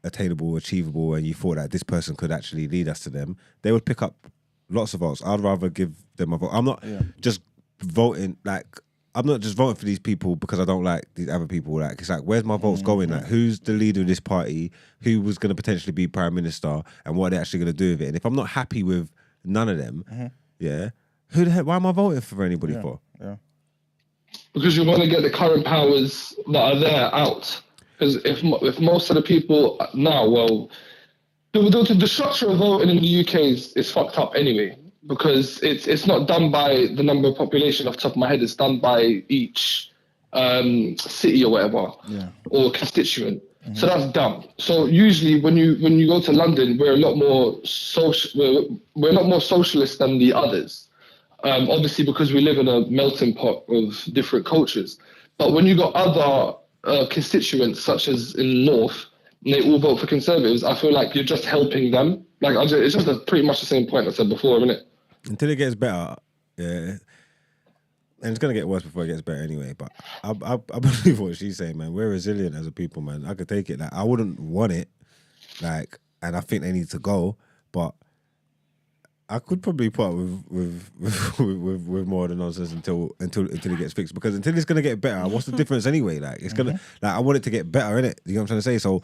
attainable, achievable, and you thought that this person could actually lead us to them, they would pick up lots of votes. I'd rather give them a vote. I'm not just voting, like, I'm not just voting for these people because I don't like these other people. Like, it's like, where's my votes going? Like, who's the leader of this party? Who was going to potentially be prime minister? And what are they actually going to do with it? And if I'm not happy with none of them, who the heck, why am I voting for anybody for? Yeah. Because you want to get the current powers that are there out. Because if most of the people now, well, the structure of voting in the UK is fucked up anyway. Because it's not done by the number of population off the top of my head. It's done by each city or whatever, or constituent. So that's dumb. So usually when you go to London, we're a lot more we're a lot more socialist than the others. Obviously because we live in a melting pot of different cultures. But when you got other constituents, such as in North, and they all vote for Conservatives, I feel like you're just helping them. Like it's just pretty much the same point I said before, isn't it? Until it gets better, yeah. And it's gonna get worse before it gets better anyway. But I believe what she's saying, man. We're resilient as a people, man. I could take it. Like I wouldn't want it, like, and I think they need to go. But I could probably put up with more of the nonsense until it gets fixed. Because until it's gonna get better, what's the difference anyway? Like it's gonna like I want it to get better, innit? You know what I'm trying to say? So.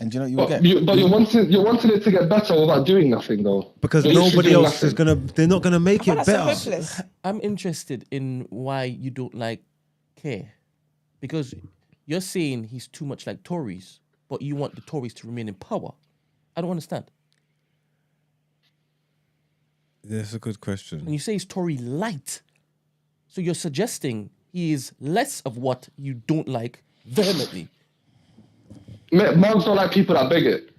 And you know But you're wanting it to get better without doing nothing, though. Because You're nobody doing else nothing. is they're not gonna make it That's so better. hopeless. I'm interested in why you don't like Care. Because you're saying he's too much like Tories, but you want the Tories to remain in power. I don't understand. That's a good question. And you say he's Tory light. So you're suggesting he is less of what you don't like vehemently. Moms don't like people that beg it.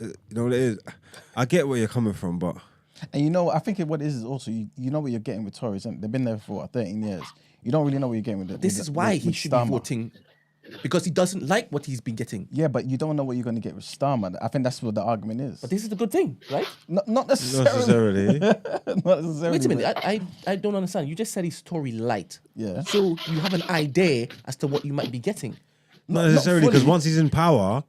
You know what it is? I get where you're coming from, but And you know, I think what it is also, you know what you're getting with Tories, and they've been there for 13 years. You don't really know what you're getting with it. This is why he should be voting, because he doesn't like what he's been getting. Yeah, but you don't know what you're going to get with Starmer. I think that's what the argument is. But this is the good thing, right? Not necessarily. Not necessarily. Wait a minute, I don't understand. You just said he's Tory light. Yeah. So you have an idea as to what you might be getting. not necessarily because fully. once he's in power,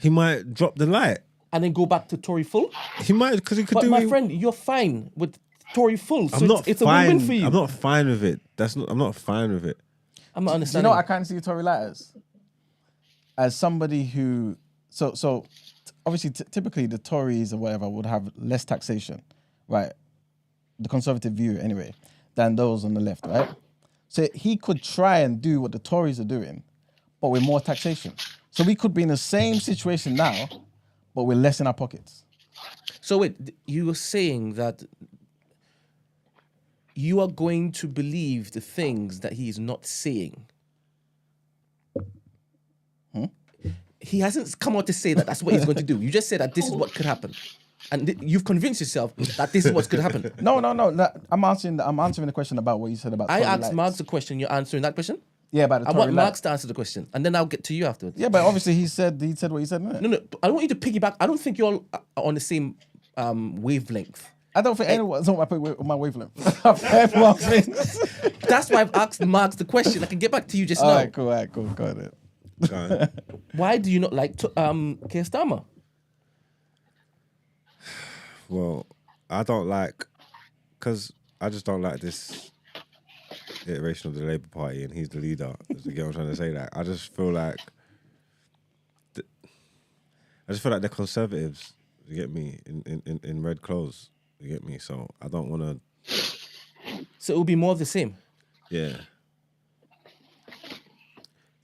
he might drop the light. And then go back to Tory full? He might because he could But do. my friend, you're fine with Tory full. So I'm not it's a fine. win-win for you. I'm not fine with it. I'm not fine with it. I'm not Do you understanding. know what I can't see Tory light as somebody who obviously typically the Tories or whatever would have less taxation, right? The Conservative view anyway, than those on the left, right? So he could try and do what the Tories are doing, but with more taxation. So we could be in the same situation now, but with less in our pockets. So wait, you were saying that you are going to believe the things that he is not saying. He hasn't come out to say that that's what he's going to do. You just said that this is what could happen. And you've convinced yourself that this is what's going to happen. No. I'm answering the question about what you said about I Tory asked lights. Marx a question, you're answering that question? Yeah, about the I Tory want Marx lights. to answer the question, and then I'll get to you afterwards. Yeah, but obviously he said what he said, innit? No, I don't want you to piggyback. I don't think you're all on the same wavelength. I don't think anyone's on my wavelength. Everyone thinks. That's why I've asked Marx the question. I can get back to you just All now. right, cool. Go ahead. Go on. Why do you not like Keir Starmer? Well, I don't like because I just don't like this iteration of the Labour Party, and he's the leader. You get what I'm trying to say? Like, I just feel like they're conservatives. You get me in red clothes. You get me? So I don't want to. So it will be more of the same. Yeah.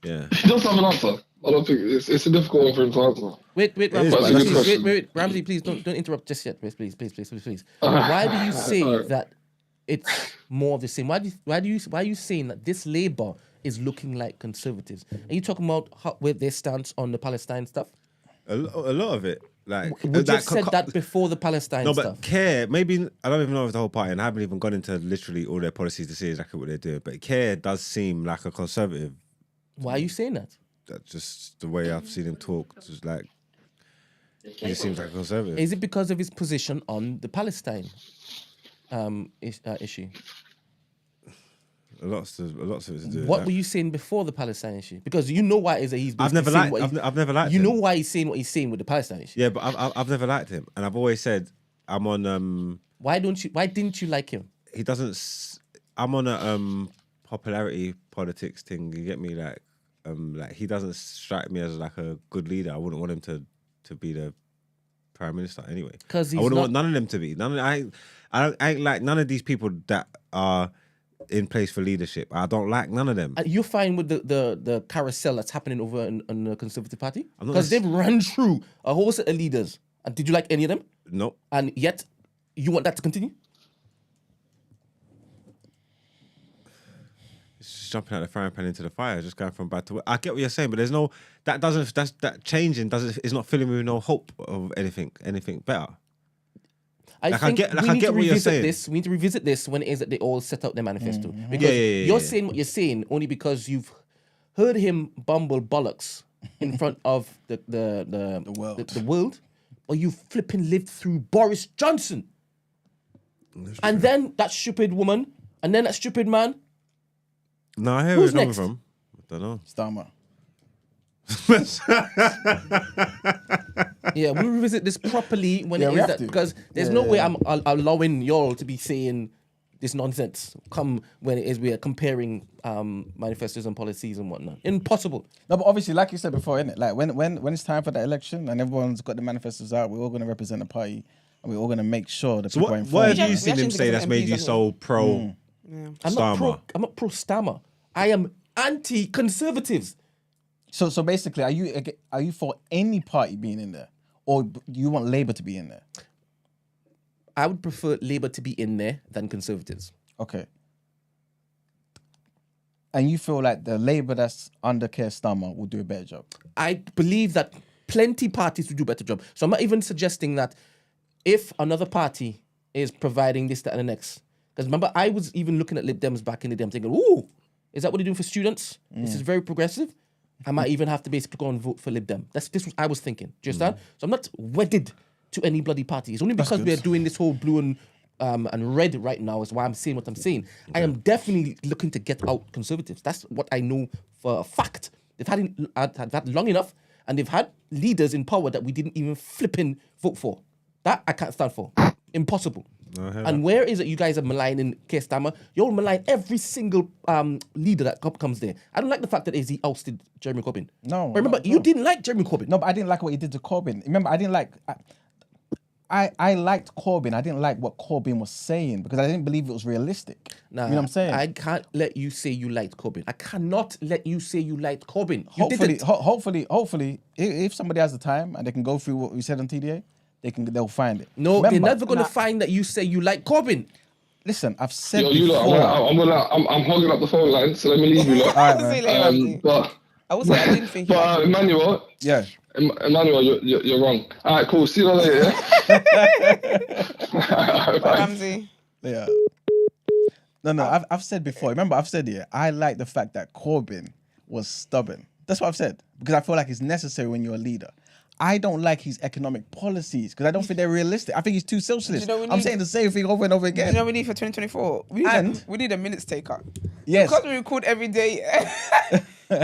Yeah. He does have an answer. I don't think it's a difficult one for him to answer. Wait, is, Ramsey, but that's a good please, question. wait, Ramsey, please don't interrupt just yet, please. Why do you say that it's more of the same? Why are you saying that this Labour is looking like conservatives? Are you talking about where their stance on the Palestine stuff? A lot of it. Like We just said that before the Palestine No, stuff. but Care, maybe, I don't even know if the whole party, and I haven't even gone into literally all their policies to see exactly what they're doing, but Care does seem like a conservative. Why are you saying that? That's just the way I've seen him talk. Just like, he just seems like a conservative. Is it because of his position on the Palestine issue? A lot of it to do with What that. were you saying before the Palestine issue? Because you know why it is that he's I've never saying liked. what I've never liked. you him. know why he's saying what he's saying with the Palestine issue. Yeah, but I've never liked him, and I've always said I'm on. Why didn't you like him? He doesn't. I'm on a popularity politics thing. You get me? Like he doesn't strike me as like a good leader. I wouldn't want him to be the prime minister anyway. Because I wouldn't want none of them to be. I ain't like none of these people that are in place for leadership. I don't like none of them. You're fine with the carousel that's happening over in the Conservative Party? I'm not Because they've run through a whole set of leaders. And did you like any of them? No. And yet, you want that to continue? It's just jumping out the frying pan into the fire, just going from bad to worse. I get what you're saying, but there's no that changing is not filling me with no hope of anything better. I think I we need get to what you're revisit saying. this. We need to revisit this when it is that they all set out their manifesto. Because Yeah. you're saying what you're saying only because you've heard him bumble bollocks in front of the world. the world, or you flipping lived through Boris Johnson, and then that stupid woman, and then that stupid man. No, I hear Who's where you're next? coming from. I don't know. Starmer. Yeah, we'll revisit this properly when Yeah, it we is have that to. because there's no way I'm allowing y'all to be saying this nonsense. Come when it is we are comparing manifestos and policies and whatnot. Impossible. No, but obviously, like you said before, innit? Like when it's time for the election and everyone's got the manifestos out, we're all going to represent the party and we're all going to make sure that So people are what informed. have you We seen actually him say need that's some made MPs you on so pro I'm Starmer? not pro Starmer. I am anti-conservatives. So basically, are you for any party being in there, or do you want Labour to be in there? I would prefer Labour to be in there than Conservatives. Okay. And you feel like the Labour that's under Keir Starmer will do a better job? I believe that plenty parties will do a better job. So I'm not even suggesting that if another party is providing this, that, and the next. Because remember, I was even looking at Lib Dems back in the day. I'm thinking, ooh, is that what they're doing for students? This is very progressive. I might even have to basically go and vote for Lib Dem. This was I was thinking. Do you understand? So I'm not wedded to any bloody party. It's only because we're doing this whole blue and red right now is why I'm saying what I'm saying. I am definitely looking to get out Conservatives. That's what I know for a fact. They've had long enough, and they've had leaders in power that we didn't even flipping vote for. That I can't stand for. Impossible. And where is it you guys are maligning Keir Starmer? You'll malign every single leader that comes there. I don't like the fact that AZ ousted Jeremy Corbyn. No. But remember, you didn't like Jeremy Corbyn. No, but I didn't like what he did to Corbyn. Remember, I didn't like... I liked Corbyn. I didn't like what Corbyn was saying because I didn't believe it was realistic. Nah, you know what I'm saying? I can't let you say you liked Corbyn. I cannot let you say you liked Corbyn. You Hopefully, didn't. hopefully, if somebody has the time and they can go through what we said on TDA, they'll find it. No, Remember, they're never going to find that you say you like Corbyn. Listen, I've said Yo, you before. lot, I'm hogging up the phone line, so let me leave you lot. All right, man. But I will say I didn't think. Emmanuel, Yeah. Emmanuel, you're wrong. All right, cool. See you later. Yeah? Ramsey. Yeah. No, I've said before. Remember, I've said here, I like the fact that Corbyn was stubborn. That's what I've said. Because I feel like it's necessary when you're a leader. I don't like his economic policies because I don't think they're realistic. I think he's too socialist. Do you know I'm we saying the same thing over and over Do you again. know what we need for 2024? We need a minutes taker. Yes. Because we record every day,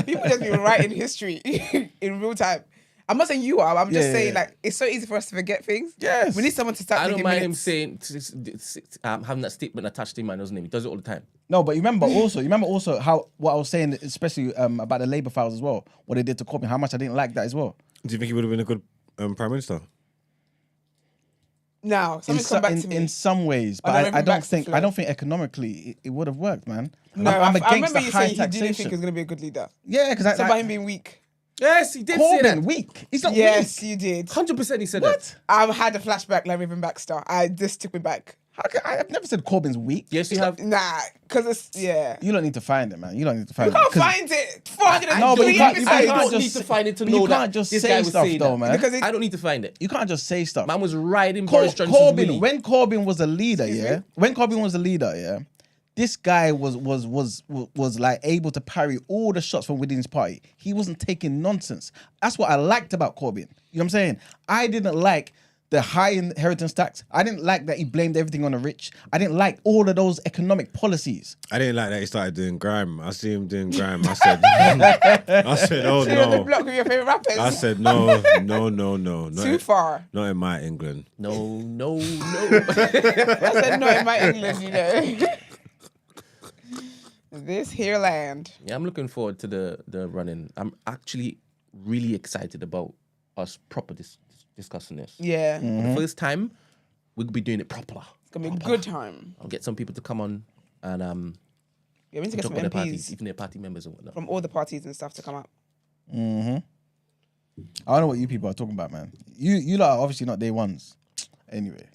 people just be writing history in real time. I'm not saying you are, but I'm just saying like it's so easy for us to forget things. Yes. We need someone to start I don't taking mind him minutes. saying, having that statement attached to him, doesn't he? He does it all the time. No, but you remember also how what I was saying, especially about the Labour files as well, what they did to Corbyn, how much I didn't like that as well. Do you think he would have been a good Prime Minister? Now, something come back to me. In some ways, but I don't think economically it would have worked, man. No, I'm I against remember the you high saying he didn't think he taxation. was going to be a good leader. Yeah, because It's about him being weak. Yes, he did say that. Corbyn weak. He's not Yes, weak. you did. 100% he said that. I had a flashback like Raven Baxter. This took me back. I've never said Corbyn's weak. Yes, you have. Nah, because it's, You don't need to find it, man. You don't need to find You it. can't 'cause- find it. 403 No, but you can't- episodes. I you don't can't need just- to find it to but know you that can't just this say guy was stuff saying though, that. man. Because I don't need to find it. You can't just say stuff. Man was riding Boris Johnson's Corbyn, willy. when Corbyn was a leader, when Corbyn was a leader, this guy was like able to parry all the shots from within his party. He wasn't taking nonsense. That's what I liked about Corbyn. You know what I'm saying? I didn't like the high inheritance tax. I didn't like that he blamed everything on the rich. I didn't like all of those economic policies. I didn't like that he started doing grime. I see him doing grime. I said, oh You're on the no. block with your favorite rappers. I said, no. Not Too far. Not in my England. No. I said not in my English, you know. This here land. Yeah, I'm looking forward to the running. I'm actually really excited about us proper discussing this. Yeah. For the first time, we'll be doing it proper. It's going to be a good time. I'll get some people to come on and Yeah, we need to get talk some about their MPs parties, even their party members and whatnot. from all the parties and stuff to come up. I don't know what you people are talking about, man. You lot are obviously not day ones. Anyway.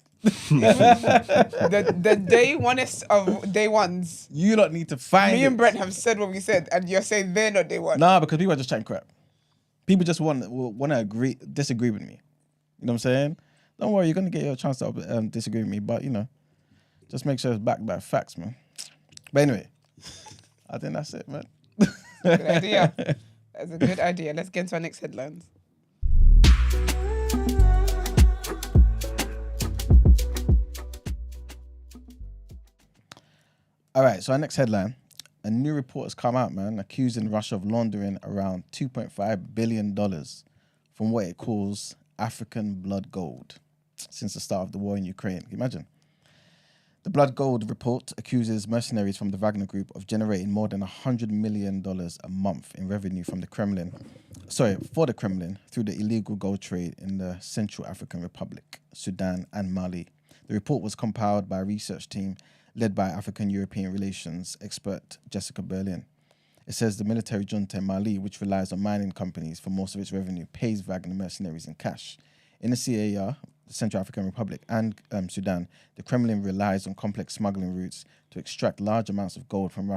The day oneest of day ones. You lot need to find Me it. and Brent have said what we said, and you're saying they're not day one. Nah, because people are just chatting crap. People just want to disagree with me. You know what I'm saying? Don't worry, you're gonna get your chance to disagree with me, but you know, just make sure it's backed by facts, man. But anyway, I think that's it, man. Good idea. That's a good idea. Let's get into our next headlines. All right, so our next headline. A new report has come out, man, accusing Russia of laundering around $2.5 billion from what it calls African blood gold since the start of the war in Ukraine. Can you imagine? The blood gold report accuses mercenaries from the Wagner Group of generating more than $100 million a month in revenue from the Kremlin, for the Kremlin through the illegal gold trade in the Central African Republic, Sudan and Mali. The report was compiled by a research team led by African-European relations expert Jessica Berlin. It says the military junta in Mali, which relies on mining companies for most of its revenue, pays Wagner mercenaries in cash. In the CAR, the Central African Republic, and Sudan, the Kremlin relies on complex smuggling routes to extract large amounts of gold from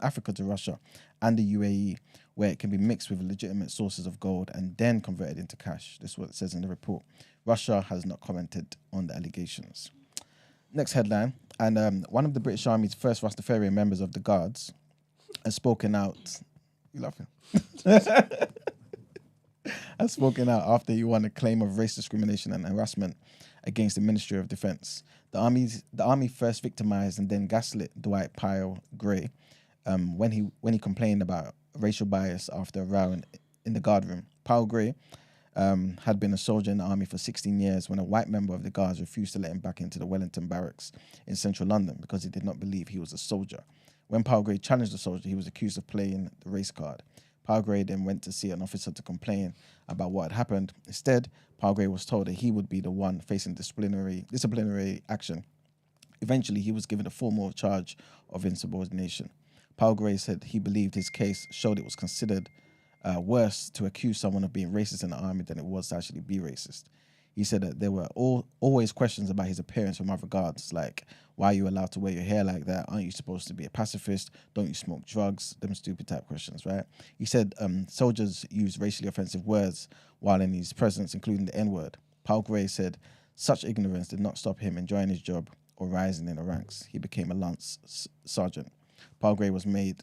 Africa to Russia and the UAE, where it can be mixed with legitimate sources of gold and then converted into cash. This is what it says in the report. Russia has not commented on the allegations. Next headline, and one of the British Army's first Rastafarian members of the Guards has spoken out. You laughing? Has spoken out after he won a claim of race discrimination and harassment against the Ministry of Defence. The army first victimised and then gaslit Dwight Pyle Gray when he complained about racial bias after a row in the guard room. Pyle Gray had been a soldier in the army for 16 years when a white member of the Guards refused to let him back into the Wellington barracks in central London because he did not believe he was a soldier. When Pyle Gray challenged the soldier, he was accused of playing the race card. Pyle Gray then went to see an officer to complain about what had happened. Instead, Pyle Gray was told that he would be the one facing disciplinary action. Eventually, he was given a formal charge of insubordination. Pyle Gray said he believed his case showed it was considered worse to accuse someone of being racist in the army than it was to actually be racist. He said that there were always questions about his appearance from other guards, like, why are you allowed to wear your hair like that? Aren't you supposed to be a pacifist? Don't you smoke drugs? Them stupid type questions, right? He said soldiers use racially offensive words while in his presence, including the N-word. Pyle Gray said such ignorance did not stop him enjoying his job or rising in the ranks. He became a lance sergeant. Pyle Gray was made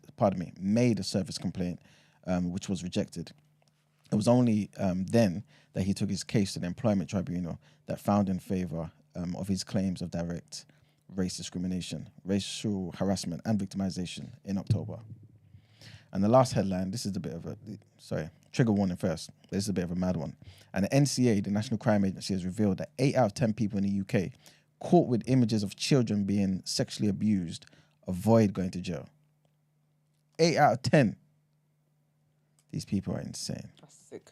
a service complaint, which was rejected. It was only then that he took his case to the employment tribunal that found in favour of his claims of direct race discrimination, racial harassment and victimization in October. And the last headline, this is a bit of a, trigger warning first. This is a bit of a mad one. And the NCA, the National Crime Agency, has revealed that 8 out of 10 people in the UK caught with images of children being sexually abused avoid going to jail. 8 out of 10. These people are insane. That's sick.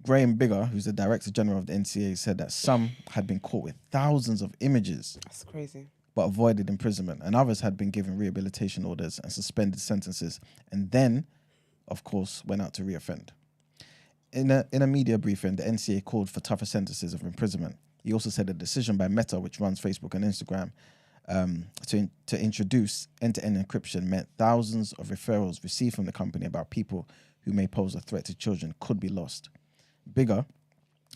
Graham Bigger, who's the Director General of the NCA, said that some had been caught with thousands of images That's crazy. but avoided imprisonment, and others had been given rehabilitation orders and suspended sentences, and then, of course, went out to reoffend. In a media briefing, the NCA called for tougher sentences of imprisonment. He also said a decision by Meta, which runs Facebook and Instagram, to introduce end-to-end encryption meant thousands of referrals received from the company about people who may pose a threat to children could be lost. Bigger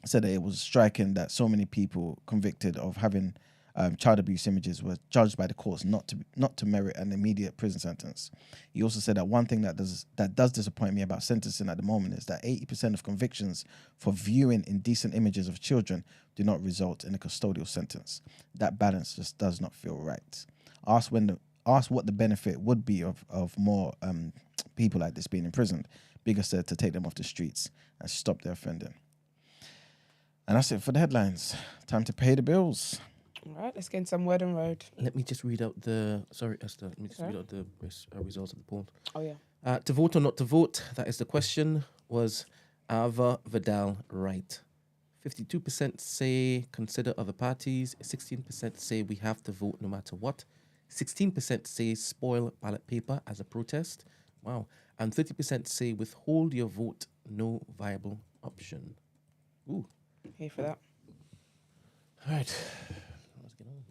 said that it was striking that so many people convicted of having child abuse images were judged by the courts not to merit an immediate prison sentence. He also said that one thing that does disappoint me about sentencing at the moment is that 80% of convictions for viewing indecent images of children do not result in a custodial sentence. That balance just does not feel right. Asked what the benefit would be of more people like this being imprisoned, Bigger said to take them off the streets and stop their offending. And that's it for the headlines. Time to pay the bills. All right, let's get in some word on road. Let me just read out Sorry, Esther. Let me just read out the results of the poll. Oh, yeah. To vote or not to vote, that is the question, was Ava Vidal right? 52% say consider other parties. 16% say we have to vote no matter what. 16% say spoil ballot paper as a protest. Wow. And 30% say withhold your vote, no viable option. Ooh. Here for that. All right. Let's get on.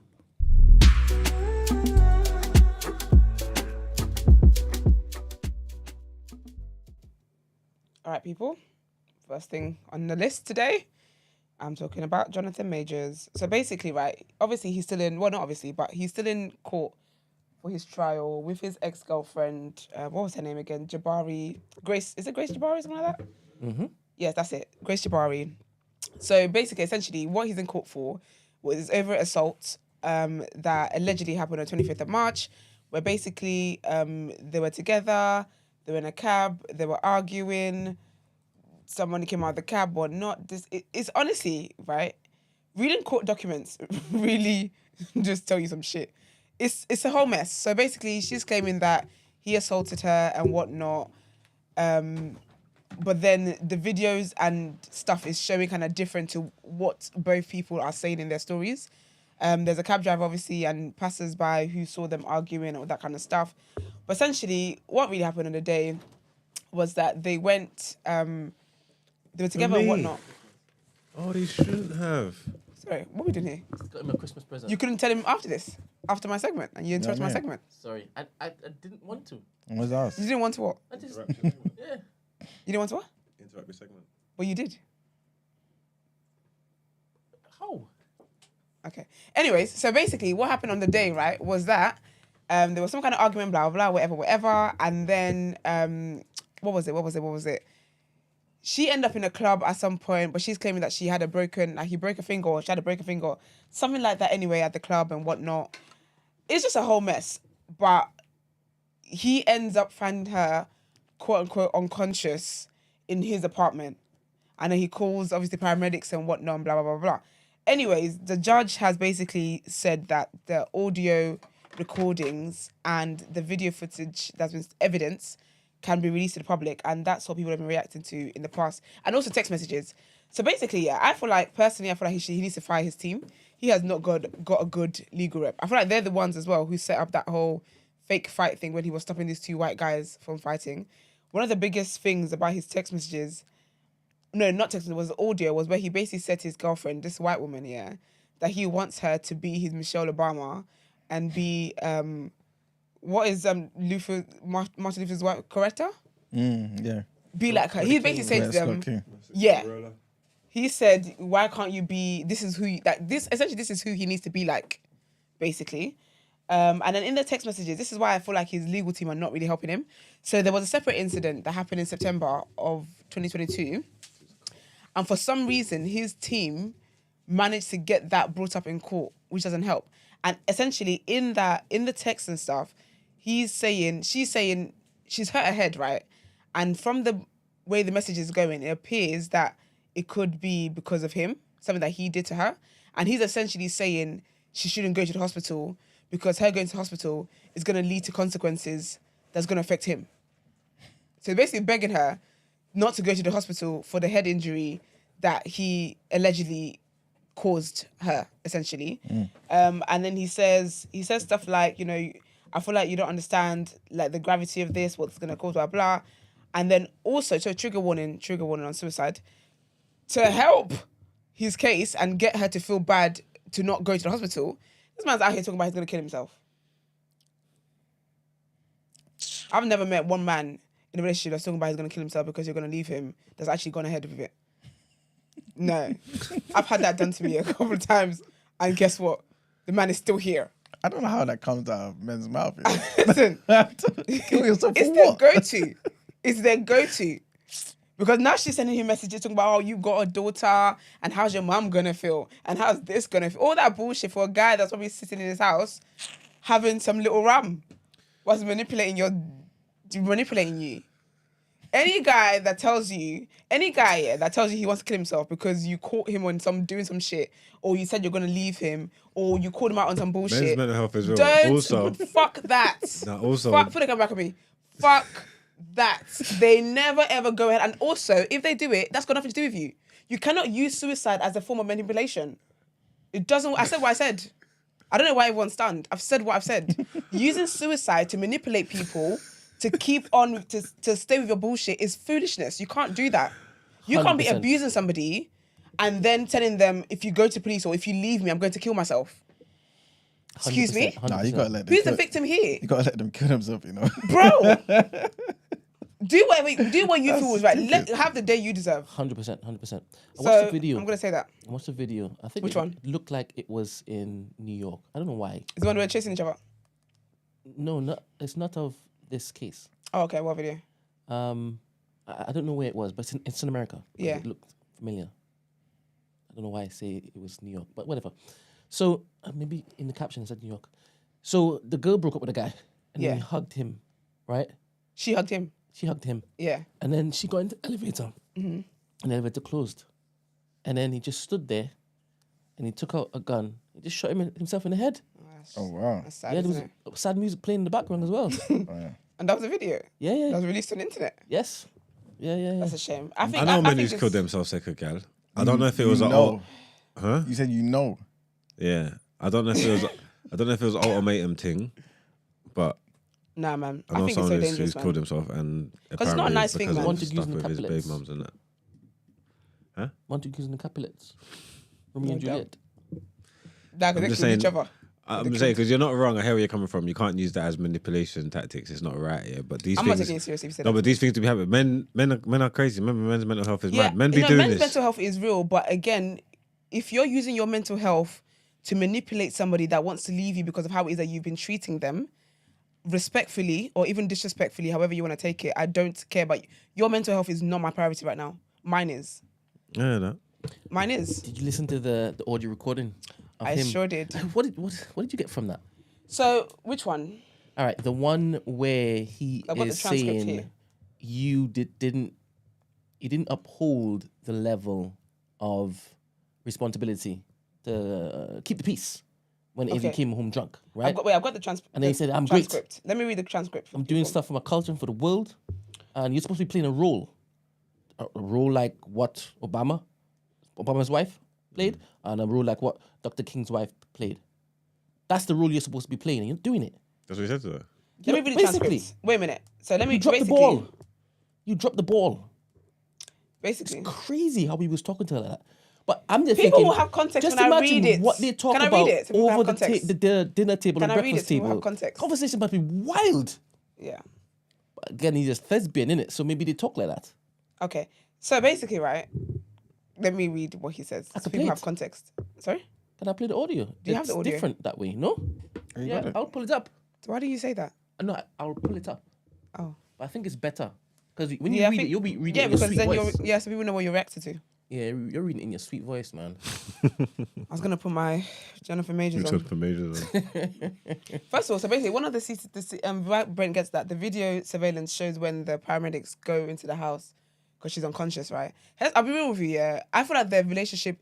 All right, people. First thing on the list today, I'm talking about Jonathan Majors. So basically, right, obviously he's still in, well, not obviously, but he's still in court for his trial with his ex-girlfriend. What was her name again? Jabari. Grace, is it Grace Jabari, something like that? Mm-hmm. Yes, that's it. Grace Jabari. So basically, essentially, what he's in court for was over assault that allegedly happened on 25th of March, where basically they were together, they were in a cab, they were arguing, someone came out of the cab or not. It's honestly, right, reading court documents really just tell you some shit. It's a whole mess. So basically, she's claiming that he assaulted her and whatnot. But then the videos and stuff is showing kind of different to what both people are saying in their stories. There's a cab driver, obviously, and passers-by who saw them arguing and all that kind of stuff. But essentially, what really happened on the day was that they went, they were together and whatnot. Oh, he shouldn't have. Sorry, what are we doing here? Got him a Christmas present. You couldn't tell him after this, after my segment, and you interrupted my yeah. segment. Sorry, I didn't want to. What's ours? You didn't want to what? I just Interrupt your segment. yeah. You didn't want to what? Interrupt your segment. Well, you did. How? Okay. Anyways, so basically what happened on the day, right, was that there was some kind of argument, blah, blah, blah, whatever. And then, what was it? She ended up in a club at some point, but she's claiming that she had he broke a finger, or she had a broken finger, something like that anyway at the club and whatnot. It's just a whole mess. But he ends up finding her, quote unquote, unconscious in his apartment. And then he calls, obviously, paramedics and whatnot, and blah, blah, blah, blah. Anyways, the judge has basically said that the audio recordings and the video footage that's been evidence can be released to the public, and that's what people have been reacting to in the past, and also text messages. So basically, yeah, I feel like he needs to fire his team. He has not got a good legal rep. I feel like they're the ones as well who set up that whole fake fight thing when he was stopping these two white guys from fighting. One of the biggest things about his text messages, no, not text, it was audio, was where he basically said to his girlfriend, this white woman, yeah, that he wants her to be his Michelle Obama and be what is Martin Luther's wife, Coretta? Yeah. Be like her. He basically said to them, yeah. He said, why can't you be, this is who he needs to be like, basically. And then in the text messages, this is why I feel like his legal team are not really helping him. So there was a separate incident that happened in September of 2022. And for some reason, his team managed to get that brought up in court, which doesn't help. And essentially in the text and stuff, she's saying she's hurt her head, right? And from the way the message is going, it appears that it could be because of him, something that he did to her. And he's essentially saying she shouldn't go to the hospital because her going to the hospital is going to lead to consequences that's going to affect him. So basically begging her not to go to the hospital for the head injury that he allegedly caused her, essentially. And then he says stuff like, you know, I feel like you don't understand like the gravity of this, what's going to cause, blah, blah. And then also, so trigger warning on suicide, to help his case and get her to feel bad to not go to the hospital. This man's out here talking about he's going to kill himself. I've never met one man in a relationship that's talking about he's going to kill himself because you're going to leave him that's actually gone ahead with it. No. I've had that done to me a couple of times, and guess what? The man is still here. I don't know how that comes out of men's mouth. Listen, Kill yourself it's for their what? go-to. It's their go-to. Because now she's sending him messages talking about, oh, you got a daughter, and how's your mum going to feel? And how's this going to feel? All that bullshit for a guy that's probably sitting in his house having some little ram whilst manipulating you. Any guy that tells you he wants to kill himself because you caught him on doing some shit, or you said you're going to leave him, or you called him out on some bullshit. Men's mental health as well. Don't Also, fuck that. Put a gun back on me. Fuck that. They never ever go ahead. And also, if they do it, that's got nothing to do with you. You cannot use suicide as a form of manipulation. It doesn't. I said what I said. I don't know why everyone's stunned. I've said what I've said. Using suicide to manipulate people to keep on to stay with your bullshit is foolishness. You can't do that. You can't be 100%. abusing somebody and then telling them, if you go to police or if you leave me, I'm going to kill myself. Excuse me? 100%. Nah, you gotta let them Who's the victim here? You gotta let them kill themselves, you know. Bro, Do what you feel was right. Have the day you deserve. 100%, 100%. I So watched the video. I'm gonna say that. I watched the video. I think Which it one? looked like it was in New York. I don't know why. Is the one where we're chasing each other? No, it's not of this case. Oh, okay. What video? I don't know where it was, but it's in America. But Yeah. It looked familiar. I don't know why I say it was New York, but whatever. So maybe in the caption it said New York. So the girl broke up with a guy and then he hugged him, right? She hugged him. She hugged him. Yeah. And then she got into the elevator. And the elevator closed. And then he just stood there and he took out a gun. He just shot himself in the head. Oh, wow. That's sad, Yeah, there isn't was it? sad music playing in the background as well. And that was a video. Yeah. That was released on the internet. Yes. Yeah. That's a shame. I think I know men think who's it's- killed themselves like a gal. I don't know if it was You said you know. Yeah. I don't know if it was an ultimatum thing, but Nah, man. I I know think it's so someone dangerous, who's man. killed himself and Because it's not a apparently nice thing, because man. of Wanted stuff using with his Capulets. baby mums and that. One, two, kids in the Capulets. Romeo and No doubt. Juliet. Like, I'm they just killed saying. each other. I'm saying because you're not wrong. I hear where you're coming from. You can't use that as manipulation tactics. It's not right. Yeah, but these I'm not things. taking it seriously. If you said No, that. but these things do be happening. Men are crazy. Remember, men's mental health is Yeah, mad. Men be doing men's this. mental health is real, but again, if you're using your mental health to manipulate somebody that wants to leave you because of how it is that you've been treating them, respectfully or even disrespectfully, however you want to take it, I don't care. But your mental health is not my priority right now. Mine is. Yeah, no. Mine is. Did you listen to the audio recording of I him? sure did. What did you get from that? So, which one? All right, the one where he I've got is the transcript saying here. you didn't uphold the level of responsibility to keep the peace when Ava Okay. came home drunk, right? I've got the transcript. And then he said, "I'm great. transcript. Let me read the transcript. I'm doing stuff for my culture and for the world, and you're supposed to be playing a role like what Obama's wife played, and a role like what Dr. King's wife played. That's the role you're supposed to be playing, and you're doing it. That's what he said to her. Let me read the Basically. transcript. Wait a minute. So let me You dropped the basically- ball. You dropped the ball. Basically. Crazy how he was talking to her like that. But I'm just People thinking, will have context just when I imagine read it. what they talk Can I read about it so people over have the, context? the dinner table Can and I read it breakfast so people table. have context? Conversation must be wild. Yeah. But again, he's just thespian, innit? So maybe they talk like that. Okay. So basically, right, let me read what he says. I So can people play have it. context. Sorry? Can I play the audio? Do you have the audio? different that way, no? Yeah, I'll pull it up. So why do you say that? No, I'll pull it up. Oh. But I think it's better. Because when you Yeah, I read think- it, you'll be reading Yeah, it in your because sweet then voice. so people know what you're reacting to. Yeah, you're reading it in your sweet voice, man. I was gonna put my Jennifer Majors on. For majors. First of all, so basically, one of Brent gets that the video surveillance shows when the paramedics go into the house because she's unconscious, right? I'll be real with you, yeah. I feel like their relationship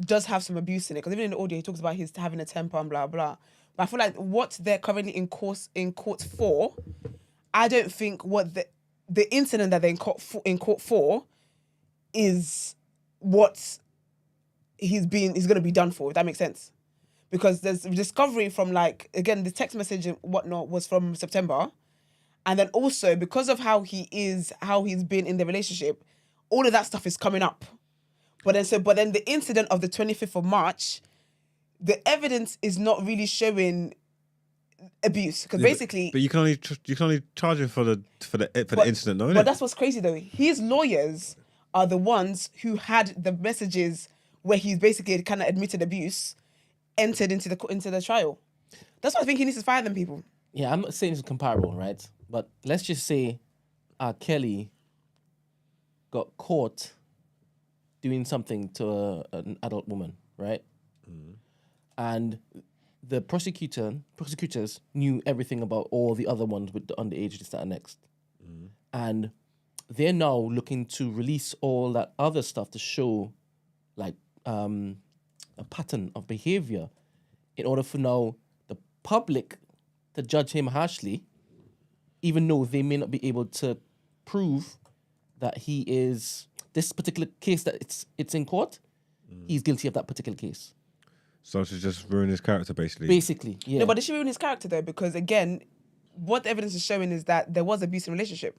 does have some abuse in it because even in the audio he talks about his having a temper and blah blah. But I feel like what they're currently in court for, I don't think what the incident that they're in court for is what he's going to be done for, if that makes sense. Because there's discovery from, like, again, the text message and whatnot was from September. And then also, because of how he's been in the relationship, all of that stuff is coming up. But then the incident of the 25th of March, the evidence is not really showing abuse. Because basically... But you can only charge him for the incident, though, innit? But that's what's crazy, though. His lawyers are the ones who had the messages where he's basically kind of admitted abuse entered into the trial. That's why I think he needs to fire them people. Yeah, I'm not saying it's comparable, right? But let's just say Kelly got caught doing something to an adult woman, right? And the prosecutors knew everything about all the other ones with the underage, this, that, and next. And they're now looking to release all that other stuff to show, like, a pattern of behavior in order for now the public to judge him harshly, even though they may not be able to prove that he is this particular case that it's in court. He's guilty of that particular case. So to just ruin his character, basically. Basically, yeah. No, but it should ruin his character, though, because, again, what the evidence is showing is that there was abuse in the relationship.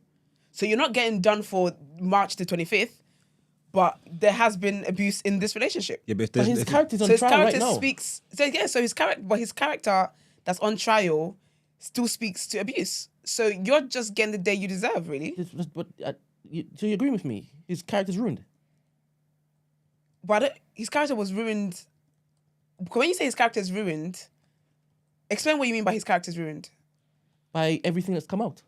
So you're not getting done for March the 25th, but there has been abuse in this relationship. Yeah, but, But his character's on So his trial right character now. speaks... So, yeah, so his character that's on trial still speaks to abuse. So you're just getting the day you deserve, really. But so you agree with me? His character's ruined. But his character was ruined. When you say his character is ruined, explain what you mean by his character is ruined. By everything that's come out.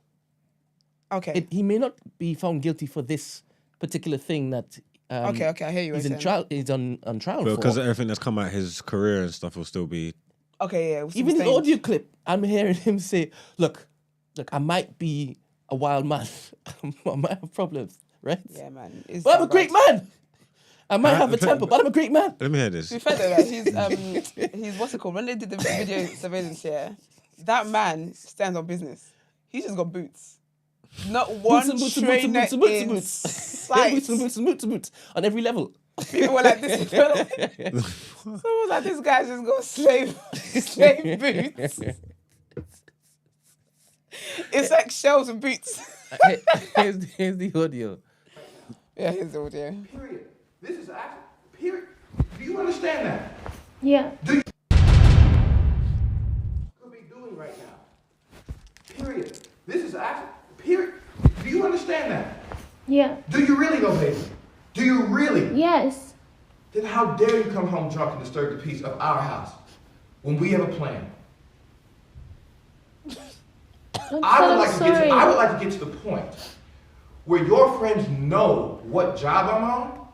Okay. He may not be found guilty for this particular thing that. Okay, I hear you. He's in trial. He's on trial for. Because of everything that's come out, his career and stuff will still be. Okay, yeah. Even the audio clip, I'm hearing him say, "Look, I might be a wild man. I might have problems, right? Yeah, man. But I'm a great man. I might have a temper, but I'm a great man." Let me hear this. To be fair though, like, he's what's it called? When they did the video surveillance here, that man stands on business. He's just got boots. Not one trainer in sight. Boots on every level. People were like, this. Someone was like, this guy's just got slave boots. It's like shells and boots. Here's the audio. Yeah, here's the audio. Period. This is action. Period. Do you understand that? Yeah. Do you could be doing right now? Period. This is action. Period. Do you understand that? Yeah. Do you really though, baby? Do you really? Yes. Then how dare you come home drunk and disturb the peace of our house when we have a plan? I would like to get to the point where your friends know what job I'm on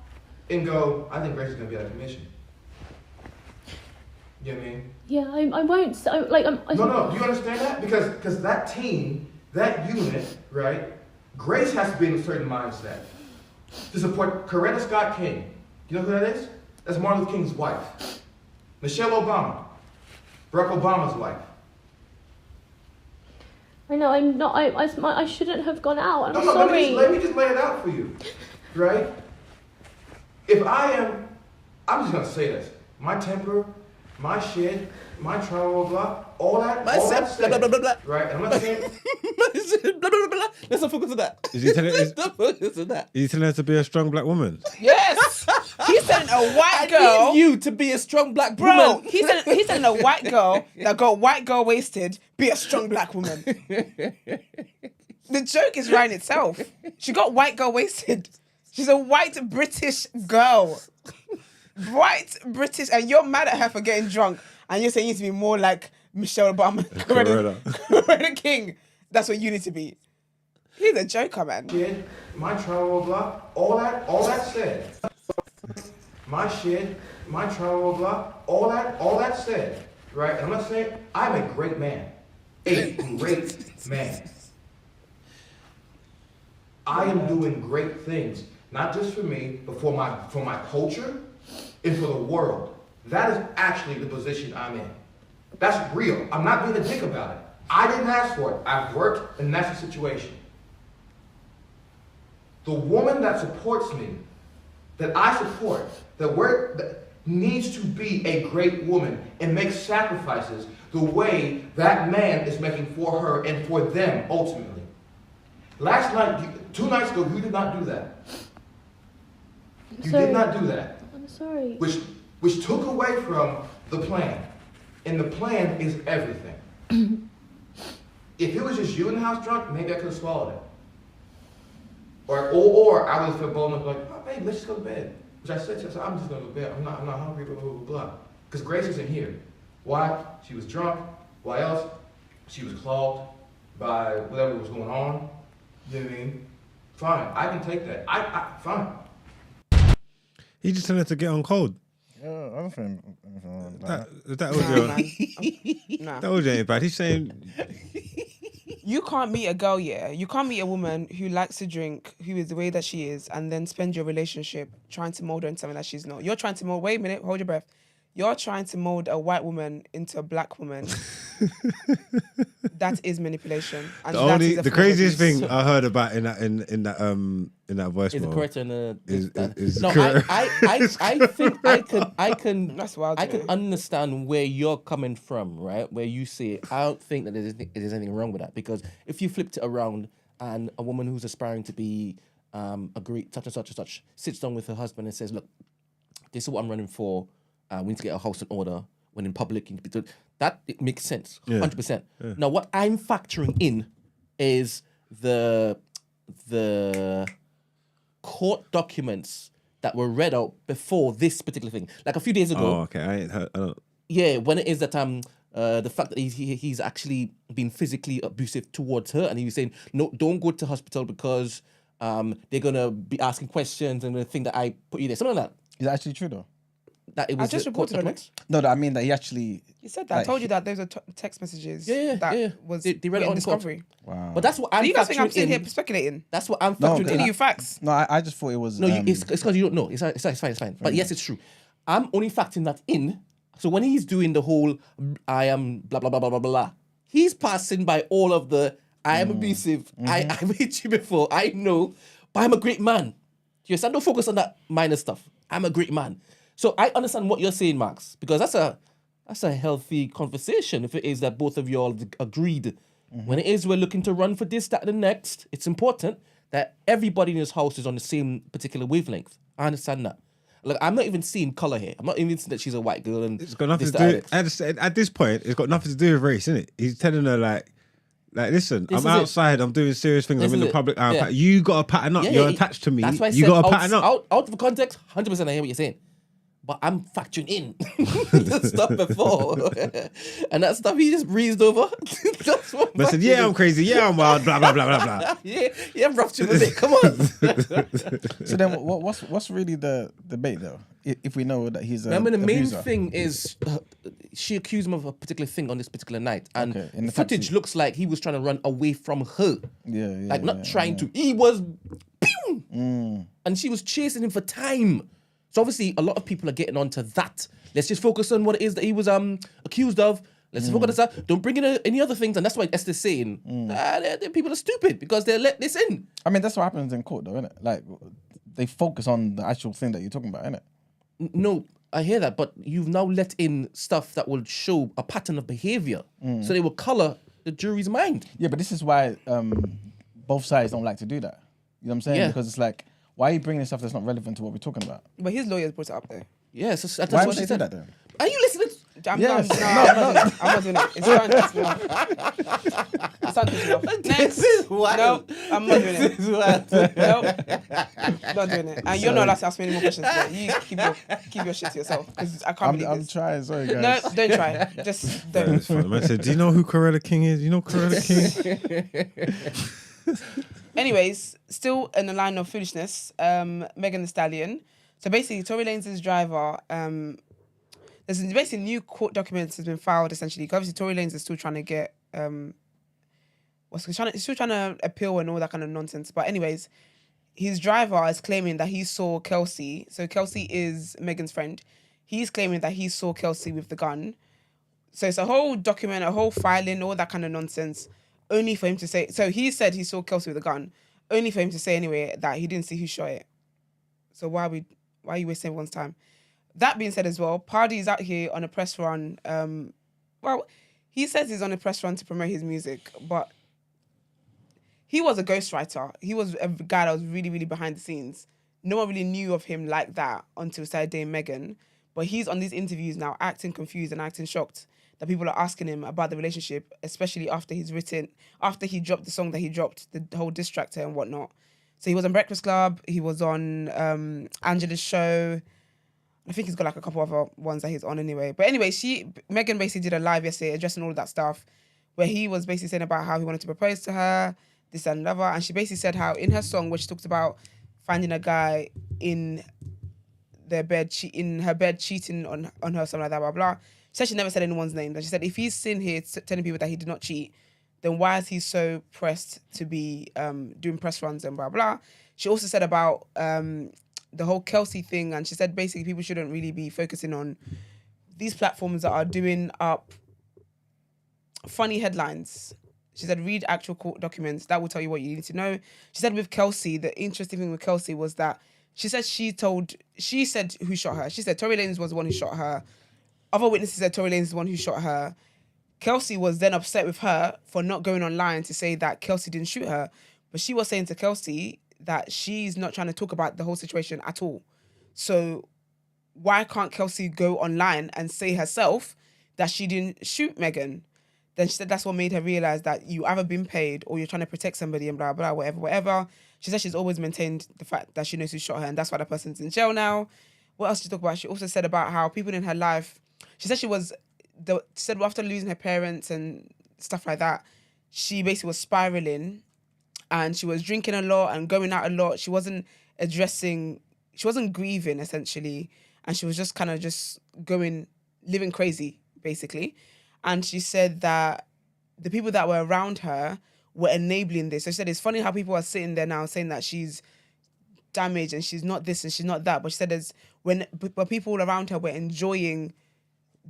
and go, I think Grace is gonna be out of commission. You know what I mean? Yeah, I won't. No. Do you understand that? Because that team, that unit, right? Grace has to be in a certain mindset to support Coretta Scott King. You know who that is? That's Martin Luther King's wife. Michelle Obama, Barack Obama's wife. I know. I'm not. I shouldn't have gone out. I'm No, sorry. let me just lay it out for you, right? If I'm just gonna say this. My temper, my shit, my trauma, blah, all that said, blah, blah, blah, blah. right? And I'm not saying. Blah, blah, blah, blah. Let's not focus on that. Is he telling, Let's not focus on that. is he telling her to be a strong black woman? Yes! He's telling a white I girl. need you to be a strong black Bro, woman. he's telling a white girl that got white girl wasted, be a strong black woman. The joke is right in itself. She got white girl wasted. She's a white British girl. White British, and you're mad at her for getting drunk, and you're saying you need to be more like Michelle Obama, Coretta King. That's what you need to be. He's a joker, man. Shit, my trauma, blah, all that said. My shit, my trauma, blah, all that said, right? And I'm not saying I'm a great man. A great man. I am doing great things, not just for me, but for my culture and for the world. That is actually the position I'm in. That's real. I'm not being a dick about it. I didn't ask for it. I've worked, and that's the situation. The woman that supports me, that I support, that needs to be a great woman and make sacrifices the way that man is making for her and for them ultimately. Last night, 2 nights ago, you did not do that. You did not do that. I'm sorry. Which took away from the plan. And the plan is everything. If it was just you in the house drunk, maybe I could have swallowed it. Or I would have felt bold enough like, oh, babe, let's just go to bed. Which I said to her, I'm just going to go to bed. I'm not hungry, blah, blah, blah, blah. Because Grace isn't here. Why? She was drunk. Why else? She was clogged by whatever was going on. You know what I mean? Fine. I can take that. Fine. He just telling her to get on cold. Yeah, I don't think That audio, Nah. that audio ain't bad. He's saying You can't meet a girl, yeah. You can't meet a woman who likes to drink, who is the way that she is, and then spend your relationship trying to mold her into something that she's not. You're trying to mold, wait a minute, hold your breath. You're trying to mold a white woman into a black woman. That is manipulation. And the craziest thing I heard about in that voice Is the correct and is no, correct. I think I can That's wild. I can understand where you're coming from, right? Where you say, I don't think that there's anything wrong with that, because if you flipped it around and a woman who's aspiring to be a great such and such and such sits down with her husband and says, look, this is what I'm running for. We need to get a house in order. when in public. That it makes sense, 100%. Now, what I'm factoring in is the court documents that were read out before this particular thing. Like a few days ago. Oh, okay. I ain't heard. I don't. Yeah, when it is that the fact that he's actually been physically abusive towards her, and he was saying, no, don't go to hospital because they're gonna be asking questions and the thing that I put you there. Something like that. Is that actually true though? That it was I just reported on it. No, I mean that he actually. You said that. I told you that those are text messages. Yeah. Was they read it on Discovery. Wow. But that's what I'm. Do you guys think I'm factoring sitting in. here speculating? That's what I'm No, factoring Giving in. you facts. No, I just thought it was. No, it's because you don't know. It's fine. But yes, it's true. I'm only factoring that in. So when he's doing the whole I am blah blah blah blah blah blah, he's passing by all of the I am abusive. I've hit you before. I know, but I'm a great man. Do you understand? Don't focus on that minor stuff. I'm a great man. So I understand what you're saying, Max, because that's a healthy conversation. If it is that both of you all agreed, when it is we're looking to run for this, that, and the next, it's important that everybody in this house is on the same particular wavelength. I understand that. Like, I'm not even seeing color here. I'm not even seeing that she's a white girl and It's got nothing to do. At this point, it's got nothing to do with race, isn't it? He's telling her like, listen, This I'm is it. outside. I'm doing serious things. This I'm in is the it. public. Yeah. You got to pattern up. Yeah, You're yeah, attached to me. That's why I You said got to pattern up. Out of context, 100% I hear what you're saying. But I'm factoring in the stuff before. And that stuff he just breezed over. That's what I'm But said, factoring yeah, in. I'm crazy. Yeah, I'm wild. Blah blah blah blah blah. yeah, I'm rough to the bit. Come on. So then, what's really the debate though? If we know that he's a Remember, the main abuser? thing is she accused him of a particular thing on this particular night, and Okay, in the the footage taxi. looks like he was trying to run away from her, Yeah, not trying to. He was, pew! And she was chasing him for time. So obviously, a lot of people are getting onto that. Let's just focus on what it is that he was accused of. Let's focus on that. Don't bring in any other things, and that's why Esther's saying people are stupid because they let this in. I mean, that's what happens in court, though, isn't it? Like, they focus on the actual thing that you're talking about, isn't it? No, I hear that, but you've now let in stuff that will show a pattern of behavior, so they will color the jury's mind. Yeah, but this is why both sides don't like to do that. You know what I'm saying? Yeah. Because it's like, why are you bringing stuff that's not relevant to what we're talking about? But his lawyers brought it up though. Yes, that's Why what would she they do said. that then? Are you listening? I'm Yes. not doing it. It's starting to piss me off. It's starting to piss me off. Next. This is wild. No, I'm not doing it. This is wild. Nope. Not doing it. And you're not allowed to ask me any more questions today. You keep your shit to yourself because I can't believe I'm this. trying, sorry guys. No, don't try. Just don't. It's funny. Man said, do you know who Corella King is? You know Corella King? Anyways, still in the line of foolishness, Megan Thee Stallion. So basically, Tory Lanez's driver, there's basically new court documents has been filed essentially. 'Cause obviously, Tory Lanez is still trying to get he's still trying to appeal and all that kind of nonsense. But anyways, his driver is claiming that he saw Kelsey. So Kelsey is Megan's friend. He's claiming that he saw Kelsey with the gun. So it's a whole document, a whole filing, all that kind of nonsense. Only for him to say. So he said he saw Kelsey with a gun. Only for him to say anyway that he didn't see who shot it. So why are you wasting everyone's time? That being said as well, Pardy is out here on a press run. Well, he says he's on a press run to promote his music, but he was a ghostwriter. He was a guy that was really, really behind the scenes. No one really knew of him like that until he started dating Megan. But he's on these interviews now acting confused and acting shocked that people are asking him about the relationship, especially after he dropped the song that he dropped, the whole diss track to her and whatnot. So he was on Breakfast Club, he was on Angela's show. I think he's got like a couple other ones that he's on anyway. But anyway, Megan basically did a live yesterday addressing all of that stuff where he was basically saying about how he wanted to propose to her, this and another. And she basically said how in her song where she talks about finding a guy in her bed cheating on her, something like that, blah, blah. She said she never said anyone's name. She said if he's sitting here telling people that he did not cheat, then why is he so pressed to be doing press runs and blah, blah. She also said about the whole Kelsey thing, and she said basically people shouldn't really be focusing on these platforms that are doing up funny headlines. She said read actual court documents. That will tell you what you need to know. She said with Kelsey, the interesting thing with Kelsey was that she said who shot her. She said Tory Lanez was the one who shot her. Other witnesses said Tory Lanez is the one who shot her. Kelsey was then upset with her for not going online to say that Kelsey didn't shoot her. But she was saying to Kelsey that she's not trying to talk about the whole situation at all. So why can't Kelsey go online and say herself that she didn't shoot Meghan. Then she said that's what made her realize that you either been paid or you're trying to protect somebody and blah, blah, whatever. She said she's always maintained the fact that she knows who shot her and that's why the person's in jail now. What else did she talk about? She also said about how people in her life, she said she said after losing her parents and stuff like that, she basically was spiraling and she was drinking a lot and going out a lot. She wasn't grieving essentially. And she was just kind of just living crazy, basically. And she said that the people that were around her were enabling this. So she said it's funny how people are sitting there now saying that she's damaged and she's not this and she's not that. But she said when people around her were enjoying